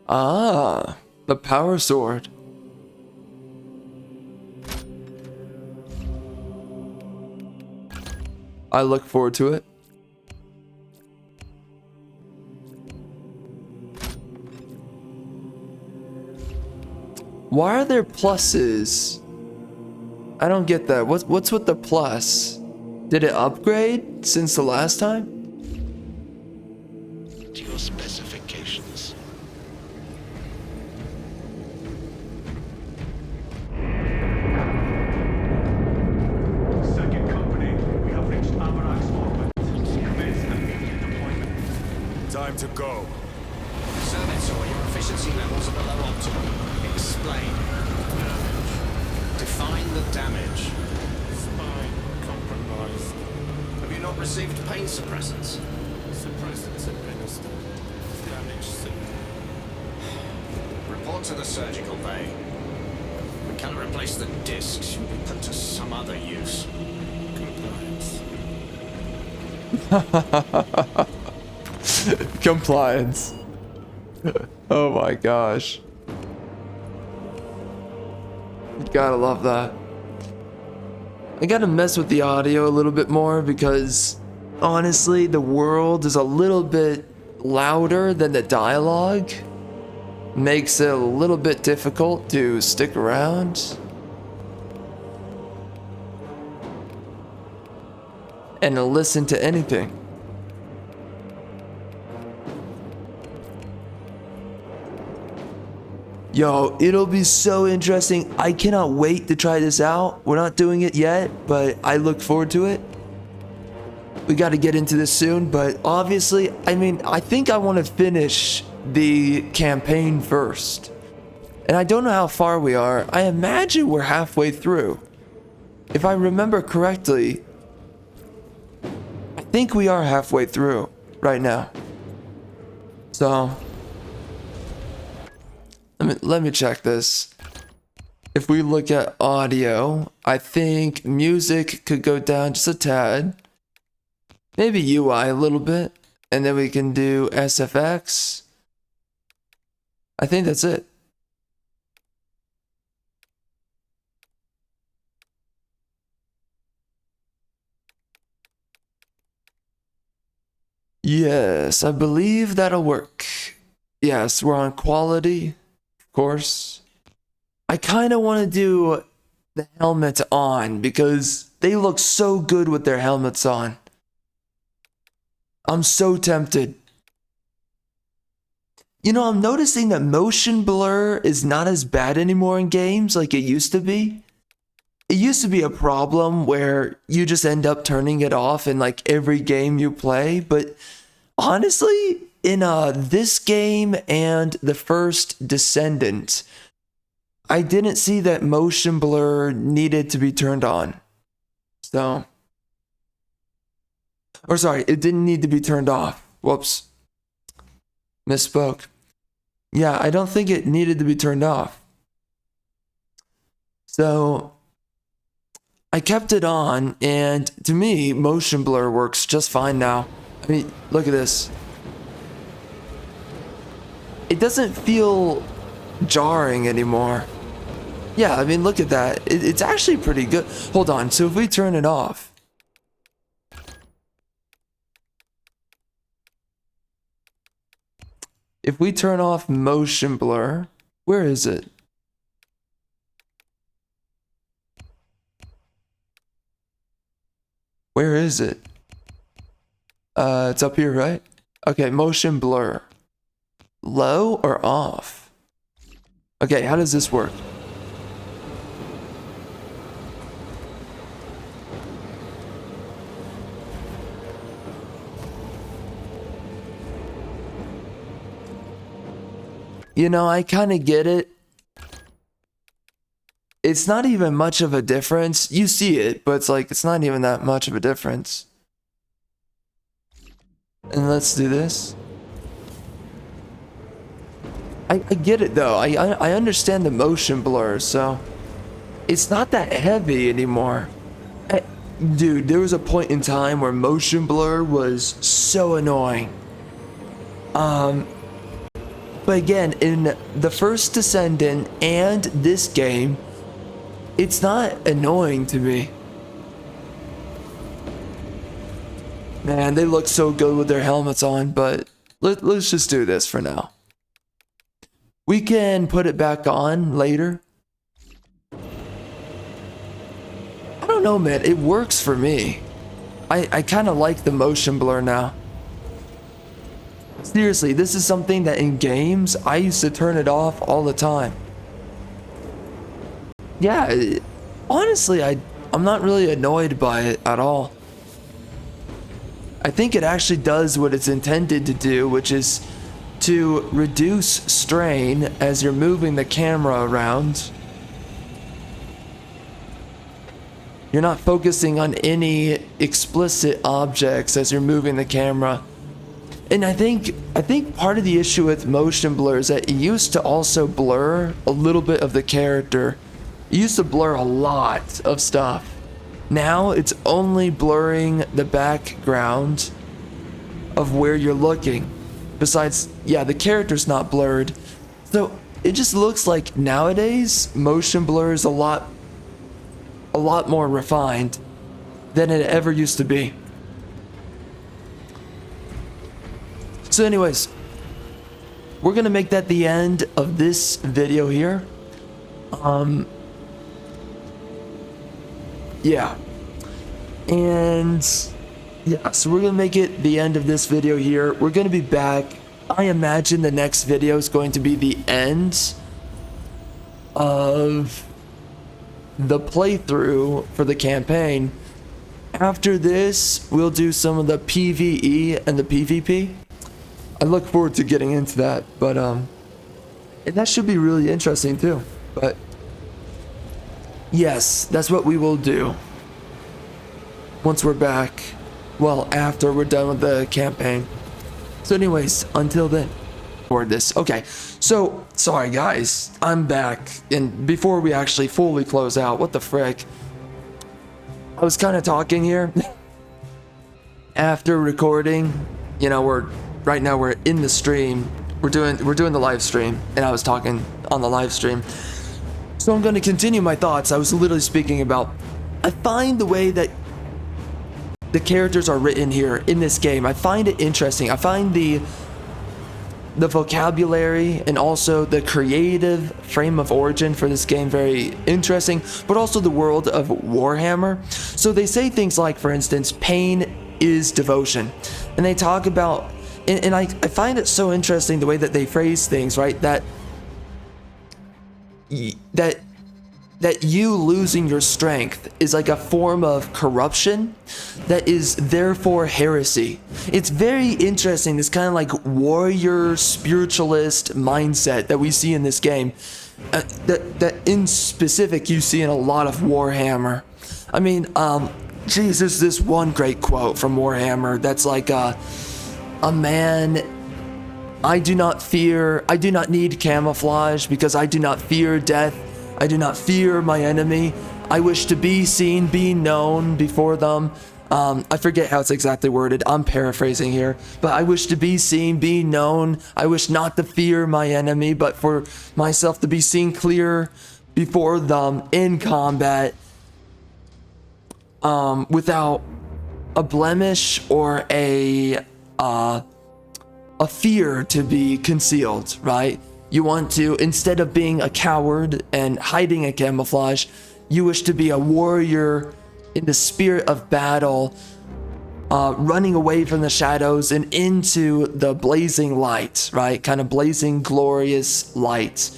Ah, the power sword. I look forward to it. Why are there pluses? I don't get that. What's with the plus? Did it upgrade since the last time? To your specifications. Second company, we have reached Avarak's orbit. Commence immediate deployment. Time to go. Servitor, your efficiency levels are below optimal. Explain. Define the damage. Spine compromised. Have you not received pain suppressants? Suppressants administered. Damage signal. Report to the surgical bay. We can replace the discs. You'll be put to some other use. Compliance. Compliance. Oh my gosh. You gotta love that. I gotta mess with the audio a little bit more because honestly, the world is a little bit louder than the dialogue. Makes it a little bit difficult to stick around and to listen to anything. Yo, it'll be so interesting. I cannot wait to try this out. We're not doing it yet, but I look forward to it. We got to get into this soon, but obviously, I mean, I think I want to finish the campaign first. And I don't know how far we are. I imagine we're halfway through. If I remember correctly, I think we are halfway through right now. So let me check this. If we look at audio, I think music could go down just a tad. Maybe UI a little bit. And then we can do SFX. I think that's it. Yes, I believe that'll work. Yes, we're on quality, of course. I kind of want to do the helmet on because they look so good with their helmets on. I'm so tempted. You know, I'm noticing that motion blur is not as bad anymore in games like it used to be. It used to be a problem where you just end up turning it off in like every game you play, but honestly, in this game and the first Descendant, I didn't see that motion blur needed to be turned on. So, or sorry, it didn't need to be turned off. Whoops. Misspoke. Yeah, I don't think it needed to be turned off. So, I kept it on, and to me, motion blur works just fine now. I mean, look at this. It doesn't feel jarring anymore. Yeah, I mean, look at that. It's actually pretty good. Hold on, so if we turn it off. If we turn off motion blur, where is it? Where is it? It's up here, right? Okay, motion blur. Low or off? Okay, how does this work? You know, I kind of get it. It's not even much of a difference. You see it, but it's like, it's not even that much of a difference. And let's do this. I get it though. I understand the motion blur, so it's not that heavy anymore. Dude, there was a point in time where motion blur was so annoying. But again, in the first Descendant and this game, it's not annoying to me. Man, they look so good with their helmets on, but let's just do this for now. We can put it back on later. I don't know, man. It works for me. I kind of like the motion blur now. Seriously, this is something that in games, I used to turn it off all the time. Yeah, honestly, I'm not really annoyed by it at all. I think it actually does what it's intended to do, which is to reduce strain as you're moving the camera around. You're not focusing on any explicit objects as you're moving the camera. And I think part of the issue with motion blur is that it used to also blur a little bit of the character. It used to blur a lot of stuff. Now it's only blurring the background of where you're looking. Besides, yeah, the character's not blurred. So it just looks like nowadays motion blur is a lot more refined than it ever used to be. So anyways, we're gonna make that the end of this video here. Yeah. And yeah, so we're gonna make it the end of this video here. We're gonna be back. I imagine the next video is going to be the end of the playthrough for the campaign. After this, we'll do some of the PvE and the PvP. I look forward to getting into that, but and that should be really interesting too. But yes, that's what we will do once we're back. Well, after we're done with the campaign. So anyways, until then, record this. Okay, so sorry guys, I'm back, and before we actually fully close out, what the frick? I was kind of talking here after recording. You know, right now we're in the stream. we're doing the live stream, and I was talking on the live stream. So I'm going to continue my thoughts. I was literally speaking about, I find the way that the characters are written here in this game, I find it interesting. I find the vocabulary and also the creative frame of origin for this game very interesting, but also the world of Warhammer. So they say things like, for instance, pain is devotion. And they talk about, and I find it so interesting the way that they phrase things, right? That you losing your strength is like a form of corruption that is therefore heresy. It's very interesting, this kind of like warrior spiritualist mindset that we see in this game, that in specific you see in a lot of Warhammer. I mean, geez, there's this one great quote from Warhammer that's like, a man, I do not need camouflage because I do not fear death. I do not fear my enemy. I wish to be seen, be known before them. I forget how it's exactly worded. I'm paraphrasing here. But I wish to be seen, be known. I wish not to fear my enemy, but for myself to be seen clear before them in combat, without a blemish or a fear to be concealed, right? You want to, instead of being a coward and hiding in camouflage, you wish to be a warrior in the spirit of battle, running away from the shadows and into the blazing light, right? Kind of blazing, glorious light.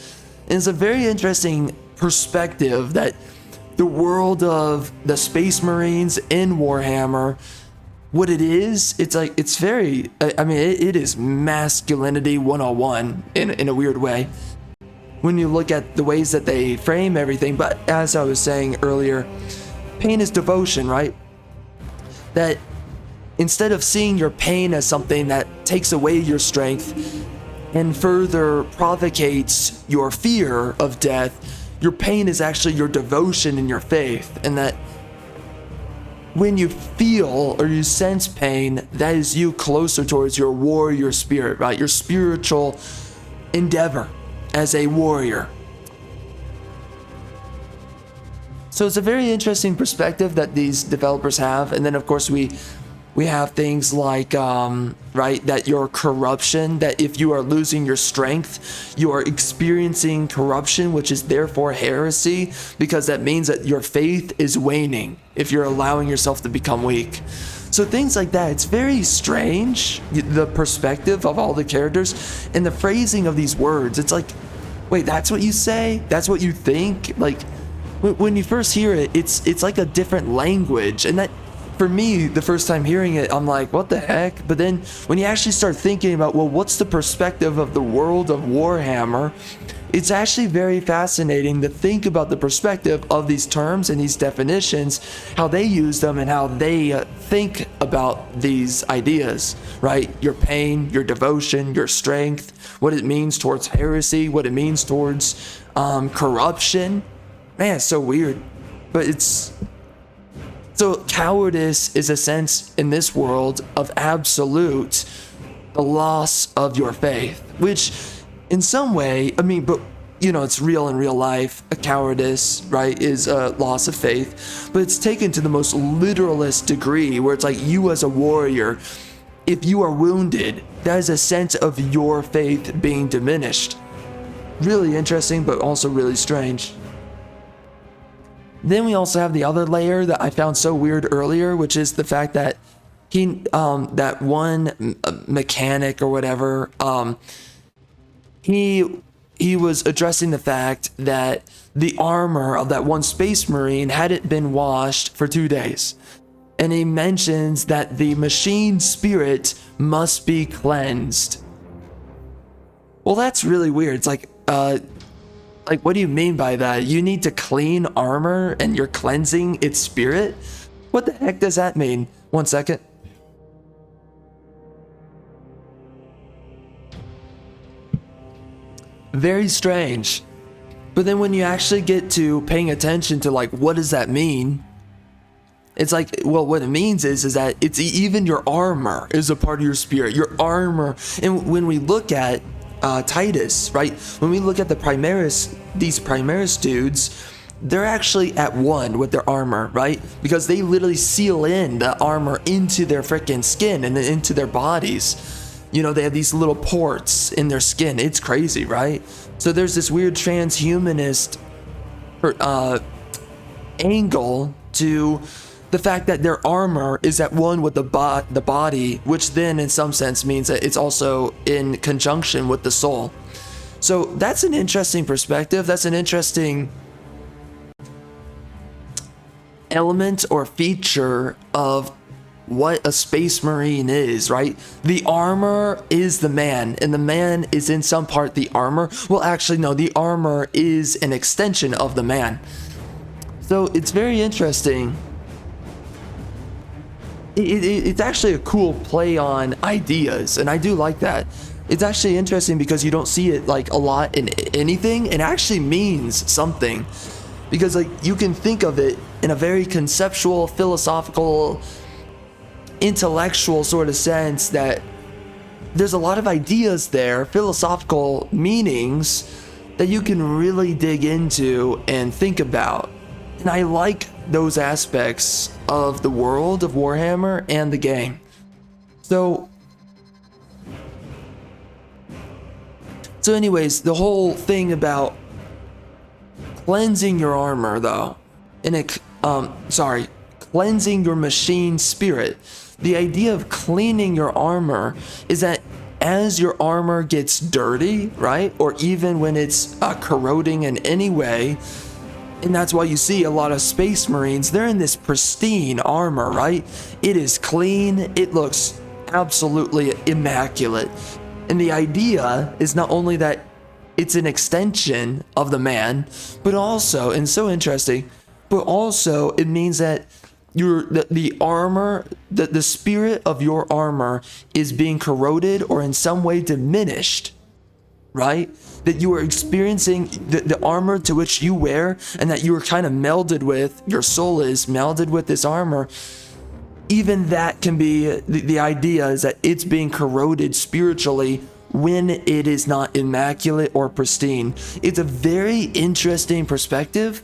And it's a very interesting perspective that the world of the Space Marines in Warhammer, what it is, it's like, it's very, I mean, it is masculinity 101 in a weird way when you look at the ways that they frame everything. But as I was saying earlier, pain is devotion, right? That instead of seeing your pain as something that takes away your strength and further provocates your fear of death, your pain is actually your devotion and your faith. And that when you feel or you sense pain, that is you closer towards your warrior spirit, right? Your spiritual endeavor as a warrior. So it's a very interesting perspective that these developers have. And then of course we have things like, right, that your corruption, that if you are losing your strength, you are experiencing corruption, which is therefore heresy, because that means that your faith is waning if you're allowing yourself to become weak. So things like that, it's very strange, the perspective of all the characters and the phrasing of these words. It's like, wait, that's what you say? That's what you think? Like, when you first hear it, it's like a different language, and that, for me, the first time hearing it, I'm like, what the heck? But then when you actually start thinking about, well, what's the perspective of the world of Warhammer? It's actually very fascinating to think about the perspective of these terms and these definitions, how they use them and how they think about these ideas, right? Your pain, your devotion, your strength, what it means towards heresy, what it means towards corruption. Man, it's so weird. But it's... So cowardice is a sense in this world of absolute, the loss of your faith, which in some way, I mean, but you know, it's real in real life. A cowardice, right, is a loss of faith, but it's taken to the most literalist degree where it's like you as a warrior, if you are wounded, that is a sense of your faith being diminished. Really interesting, but also really strange. Then we also have the other layer that I found so weird earlier, which is the fact that that one mechanic or whatever, he was addressing the fact that the armor of that one Space Marine hadn't been washed for 2 days. And he mentions that the machine spirit must be cleansed. Well, that's really weird. It's like, what do you mean by that? You need to clean armor and you're cleansing its spirit? What the heck does that mean? 1 second. Very strange. But then when you actually get to paying attention to like, what does that mean? It's like, well, what it means is that it's even your armor is a part of your spirit. Your armor. And when we look at Titus, right? When we look at the Primaris, these Primaris dudes, they're actually at one with their armor, right? Because they literally seal in the armor into their freaking skin and into their bodies. You know, they have these little ports in their skin. It's crazy, right? So there's this weird transhumanist angle to the fact that their armor is at one with the body, which then in some sense means that it's also in conjunction with the soul. So that's an interesting perspective. That's an interesting element or feature of what a space marine is, right? The armor is the man, and the man is in some part the armor. Well, actually, no, the armor is an extension of the man. So it's very interesting. It's actually a cool play on ideas, and I do like that. It's actually interesting because you don't see it like a lot in anything. It actually means something, because like you can think of it in a very conceptual, philosophical, intellectual sort of sense, that there's a lot of ideas there, philosophical meanings that you can really dig into and think about. And I like those aspects of the world of Warhammer and the game. So anyways, the whole thing about cleansing your armor though, cleansing your machine spirit. The idea of cleaning your armor is that as your armor gets dirty, right? Or even when it's corroding in any way, and that's why you see a lot of Space Marines, they're in this pristine armor, right? It is clean, it looks absolutely immaculate. And the idea is not only that it's an extension of the man, but also, and so interesting, but also it means that the armor, the spirit of your armor is being corroded or in some way diminished, right? That you are experiencing the armor to which you wear, and that you are kind of melded with, your soul is melded with this armor. Even that can be, the idea is that it's being corroded spiritually when it is not immaculate or pristine. It's a very interesting perspective.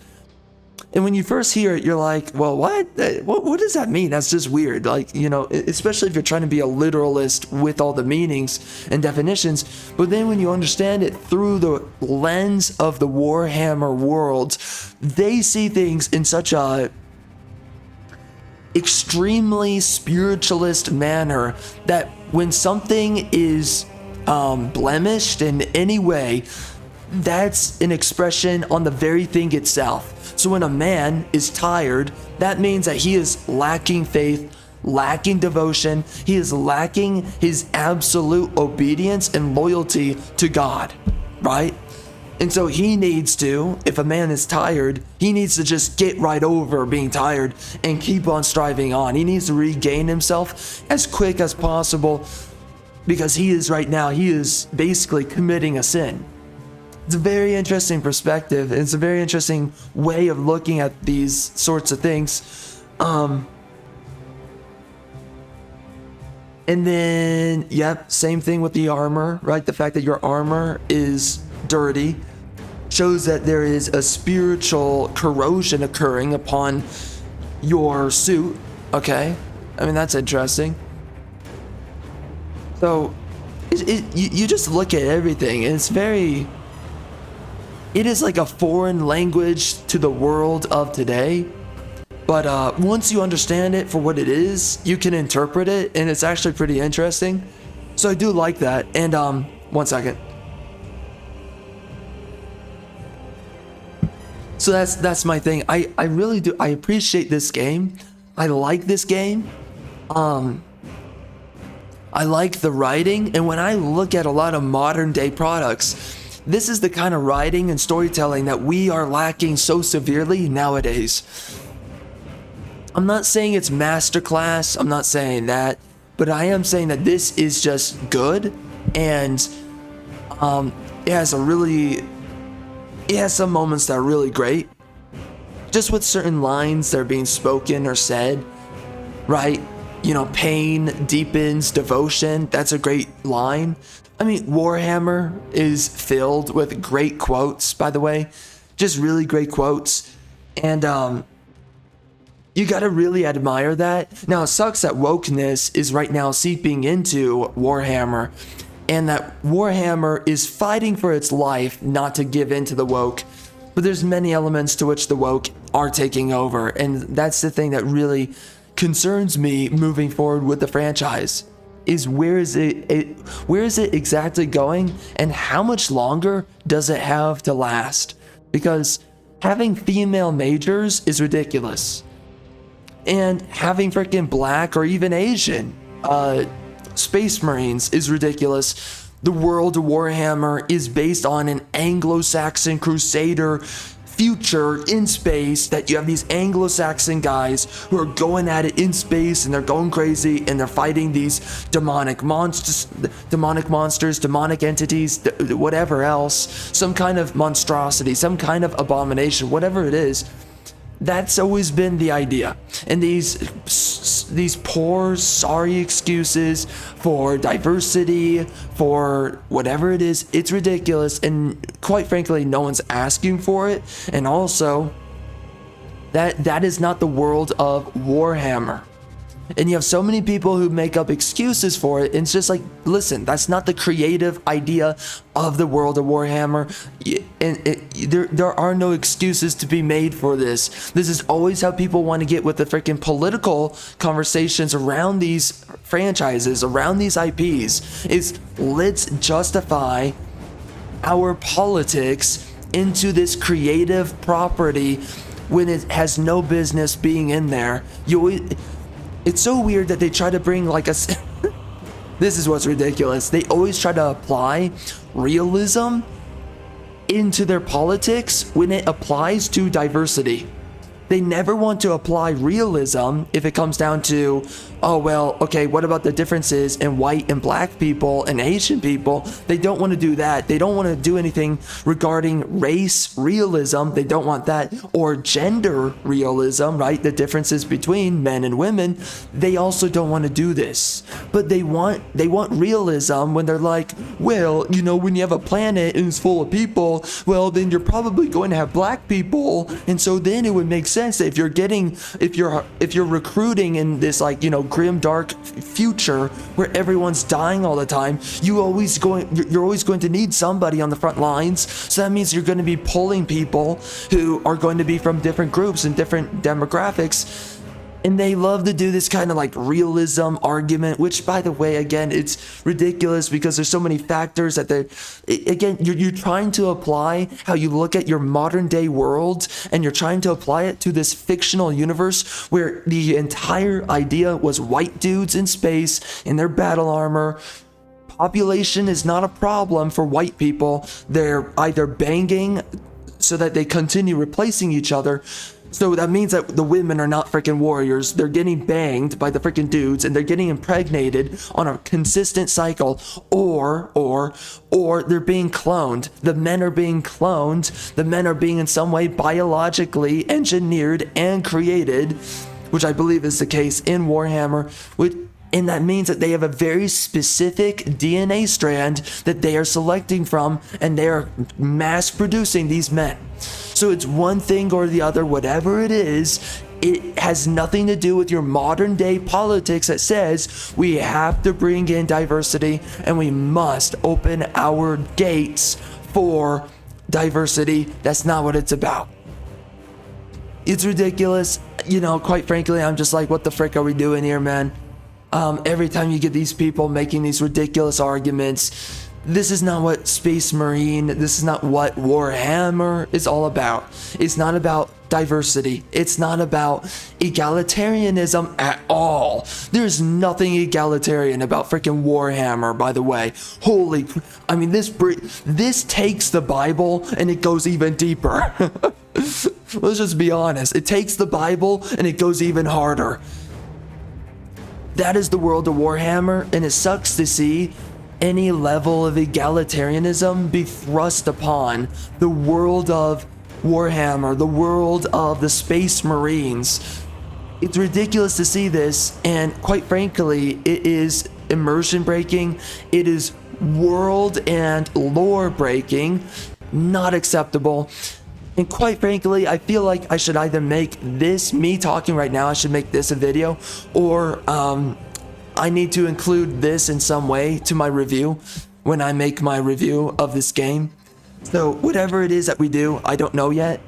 And when you first hear it, you're like, well, what does that mean? That's just weird. Like, you know, especially if you're trying to be a literalist with all the meanings and definitions. But then when you understand it through the lens of the Warhammer world, they see things in such a extremely spiritualist manner that when something is blemished in any way, that's an expression on the very thing itself. So when a man is tired, that means that he is lacking faith, lacking devotion, he is lacking his absolute obedience and loyalty to God, right? And so he needs to, if a man is tired, he needs to just get right over being tired and keep on striving on. He needs to regain himself as quick as possible, because he is basically committing a sin. It's a very interesting perspective. It's a very interesting way of looking at these sorts of things. And then, yep, same thing with the armor, right? The fact that your armor is dirty shows that there is a spiritual corrosion occurring upon your suit, okay? I mean, that's interesting. So, you just look at everything, and it is like a foreign language to the world of today. But once you understand it for what it is, you can interpret it, and it's actually pretty interesting. So I do like that. And one second. So that's my thing. I really do. I appreciate this game. I like this game. I like the writing, and when I look at a lot of modern day products, this is the kind of writing and storytelling that we are lacking so severely nowadays. I'm not saying it's masterclass, I'm not saying that, but I am saying that this is just good, and it has some moments that are really great, just with certain lines that are being spoken or said, right? You know, pain deepens devotion. That's a great line. I mean, Warhammer is filled with great quotes, by the way, just really great quotes. And you gotta really admire that. Now, it sucks that wokeness is right now seeping into Warhammer, and that Warhammer is fighting for its life not to give in to the woke. But there's many elements to which the woke are taking over, and that's the thing that really concerns me moving forward with the franchise. Is where is it exactly going, and how much longer does it have to last? Because having female majors is ridiculous, and having freaking black or even Asian space marines is ridiculous. The world of Warhammer is based on an Anglo-Saxon crusader future in space, that you have these Anglo-Saxon guys who are going at it in space, and they're going crazy, and they're fighting these demonic monsters, demonic entities, whatever else, some kind of monstrosity, some kind of abomination, whatever it is. That's always been the idea. And these poor, sorry excuses for diversity, for whatever it is, it's ridiculous. And quite frankly, no one's asking for it. And also, that is not the world of Warhammer. And you have so many people who make up excuses for it. And it's just like, listen, that's not the creative idea of the world of Warhammer. And there are no excuses to be made for this. This is always how people want to get with the freaking political conversations around these franchises, around these IPs, is let's justify our politics into this creative property when it has no business being in there. It's so weird that they try to bring like a... This is what's ridiculous. They always try to apply realism into their politics when it applies to diversity. They never want to apply realism if it comes down to, oh, well, okay, what about the differences in white and black people and Asian people? They don't want to do that. They don't want to do anything regarding race realism. They don't want that. Or gender realism, right? The differences between men and women. They also don't want to do this. But they want realism when they're like, well, you know, when you have a planet and it's full of people, well, then you're probably going to have black people. And so then it would make sense that if you're recruiting in this, like, you know, grim dark future where everyone's dying all the time, you're always going to need somebody on the front lines. So that means you're going to be pulling people who are going to be from different groups and different demographics. And they love to do this kind of like realism argument, which, by the way, again, it's ridiculous because there's so many factors that you're trying to apply how you look at your modern day world, and you're trying to apply it to this fictional universe where the entire idea was white dudes in space in their battle armor. Population is not a problem for white people. They're either banging so that they continue replacing each other. So that means that the women are not freaking warriors. They're getting banged by the freaking dudes, and they're getting impregnated on a consistent cycle, or they're being cloned. The men are being cloned. The men are being in some way biologically engineered and created, which I believe is the case in Warhammer. And that means that they have a very specific DNA strand that they are selecting from, and they are mass producing these men. So it's one thing or the other, whatever it is. It has nothing to do with your modern day politics that says we have to bring in diversity and we must open our gates for diversity. That's not what it's about. It's ridiculous. You know, quite frankly, I'm just like, what the frick are we doing here, man? Every time you get these people making these ridiculous arguments, this is not what Space Marine, this is not what Warhammer is all about. It's not about diversity. It's not about egalitarianism at all. There's nothing egalitarian about freaking Warhammer, by the way. I mean, this takes the Bible and it goes even deeper. Let's just be honest. It takes the Bible and it goes even harder. That is the world of Warhammer, and it sucks to see any level of egalitarianism be thrust upon the world of Warhammer, the world of the Space Marines. It's ridiculous to see this, and quite frankly, it is immersion breaking. It is world and lore breaking, not acceptable. And quite frankly, I feel like I should either make this, me talking right now, I should make this a video, or I need to include this in some way to my review when I make my review of this game. So whatever it is that we do, I don't know yet.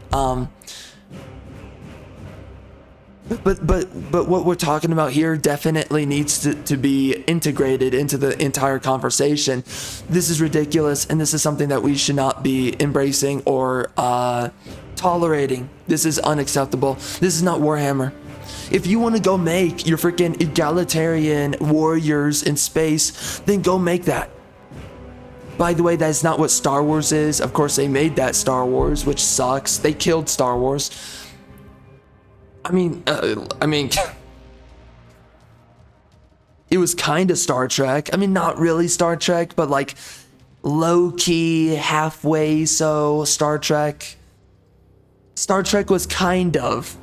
But what we're talking about here definitely needs to be integrated into the entire conversation. This is ridiculous, and this is something that we should not be embracing or tolerating. This is unacceptable. This is not Warhammer. If you want to go make your freaking egalitarian warriors in space, then go make that. By the way, that's not what Star Wars is. Of course, they made that Star Wars, which sucks. They killed Star Wars. I mean, it was kind of Star Trek. I mean, not really Star Trek, but like low-key, halfway so Star Trek. Star Trek was kind of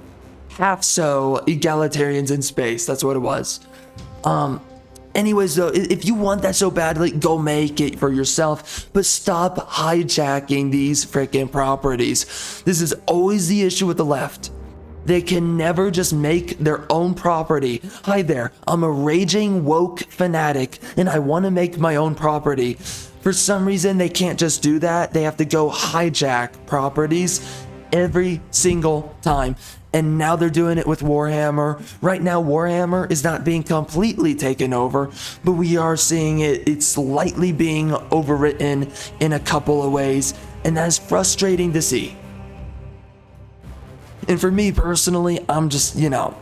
half so egalitarians in space. That's what it was. Anyways, though, if you want that so badly, go make it for yourself, but stop hijacking these freaking properties. This is always the issue with the left. They can never just make their own property. Hi there, I'm a raging woke fanatic and I want to make my own property. For some reason, they can't just do that. They have to go hijack properties every single time. And now they're doing it with Warhammer. Right now, Warhammer is not being completely taken over, but we are seeing it's slightly being overwritten in a couple of ways, and that is frustrating to see. And for me personally, I'm just, you know,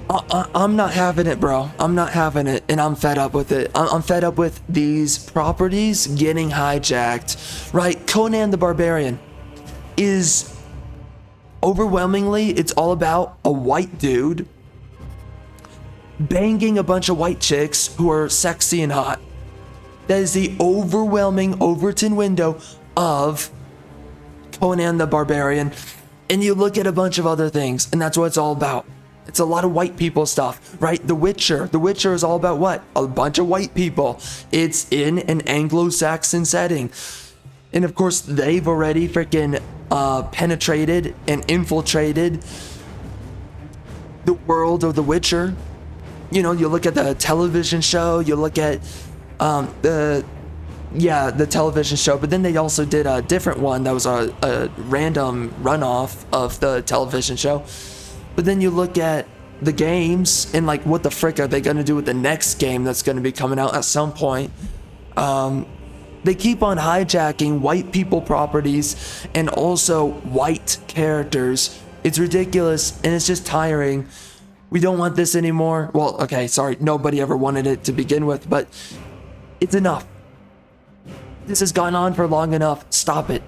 I'm not having it, bro. I'm not having it, and I'm fed up with it. I'm fed up with these properties getting hijacked, right? Conan the Barbarian is overwhelmingly, it's all about a white dude banging a bunch of white chicks who are sexy and hot. That is the overwhelming Overton window of Conan the Barbarian. And you look at a bunch of other things, and that's what it's all about. It's a lot of white people stuff, right? The Witcher is all about what? A bunch of white people. It's in an Anglo-Saxon setting. And of course, they've already freaking penetrated and infiltrated the world of The Witcher. You know, you look at the television show, you look at the television show, but then they also did a different one that was a random runoff of the television show. But then you look at the games and like, what the frick are they going to do with the next game that's going to be coming out at some point? They keep on hijacking white people properties and also white characters. It's ridiculous and it's just tiring. We don't want this anymore. Well, okay, sorry, nobody ever wanted it to begin with, but it's enough. This has gone on for long enough. Stop it.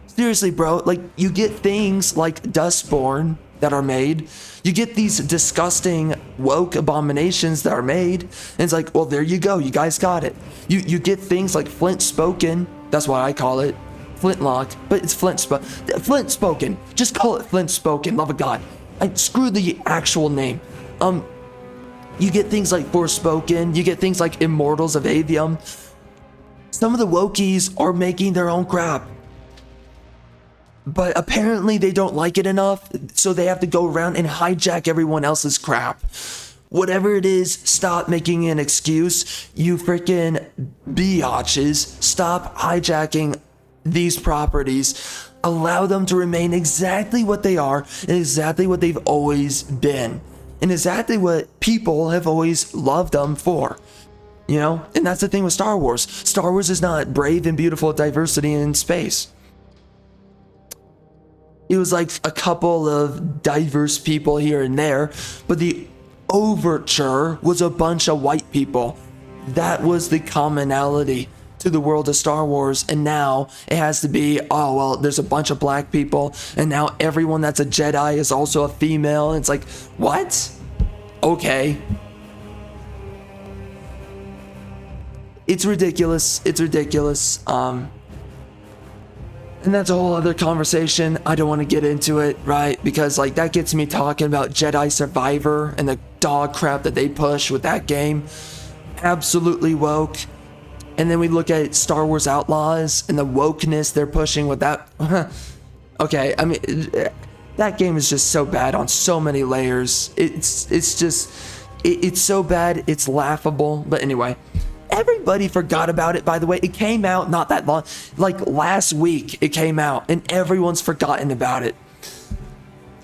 Seriously, bro, like you get things like Dustborn that are made. You get these disgusting woke abominations that are made, and it's like, well, there you go, you guys got it. You get things like Flint Spoken, that's what I call it, Flintlock, but it's Flint Spoken. Just call it Flint Spoken, love of God. Screw the actual name. You get things like Forspoken, you get things like Immortals of Avium. Some of the wokies are making their own crap. But apparently they don't like it enough, so they have to go around and hijack everyone else's crap. Whatever it is, stop making an excuse. You freaking biatches. Stop hijacking these properties. Allow them to remain exactly what they are and exactly what they've always been. And exactly what people have always loved them for. You know? And that's the thing with Star Wars. Star Wars is not brave and beautiful diversity in space. It was like a couple of diverse people here and there, but the overture was a bunch of white people. That was the commonality to the world of Star Wars, and now it has to be, oh, well, there's a bunch of black people, and now everyone that's a Jedi is also a female, and it's like, what? Okay. It's ridiculous. It's ridiculous. And that's a whole other conversation. I don't want to get into it, right? Because like that gets me talking about Jedi Survivor and the dog crap that they push with that game. absolutely woke. And then we look at Star Wars Outlaws and the wokeness they're pushing with that. Okay, I mean, that game is just so bad on so many layers. It's so bad, it's laughable. But anyway, everybody forgot about it, by the way. It came out not that long, like last week it came out, and everyone's forgotten about it.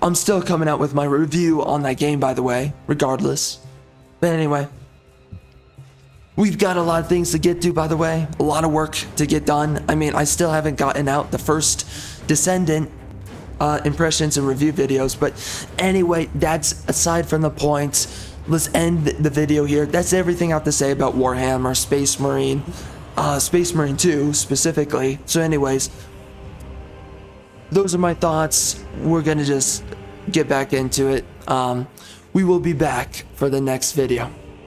I'm still coming out with my review on that game, by the way, regardless. But anyway, we've got a lot of things to get to, by the way. A lot of work to get done. I mean, I still haven't gotten out the first Descendant impressions and review videos. But anyway, that's aside from the points. Let's end the video here. That's everything I have to say about Warhammer, Space Marine 2 specifically. So anyways, those are my thoughts. We're gonna just get back into it. We will be back for the next video.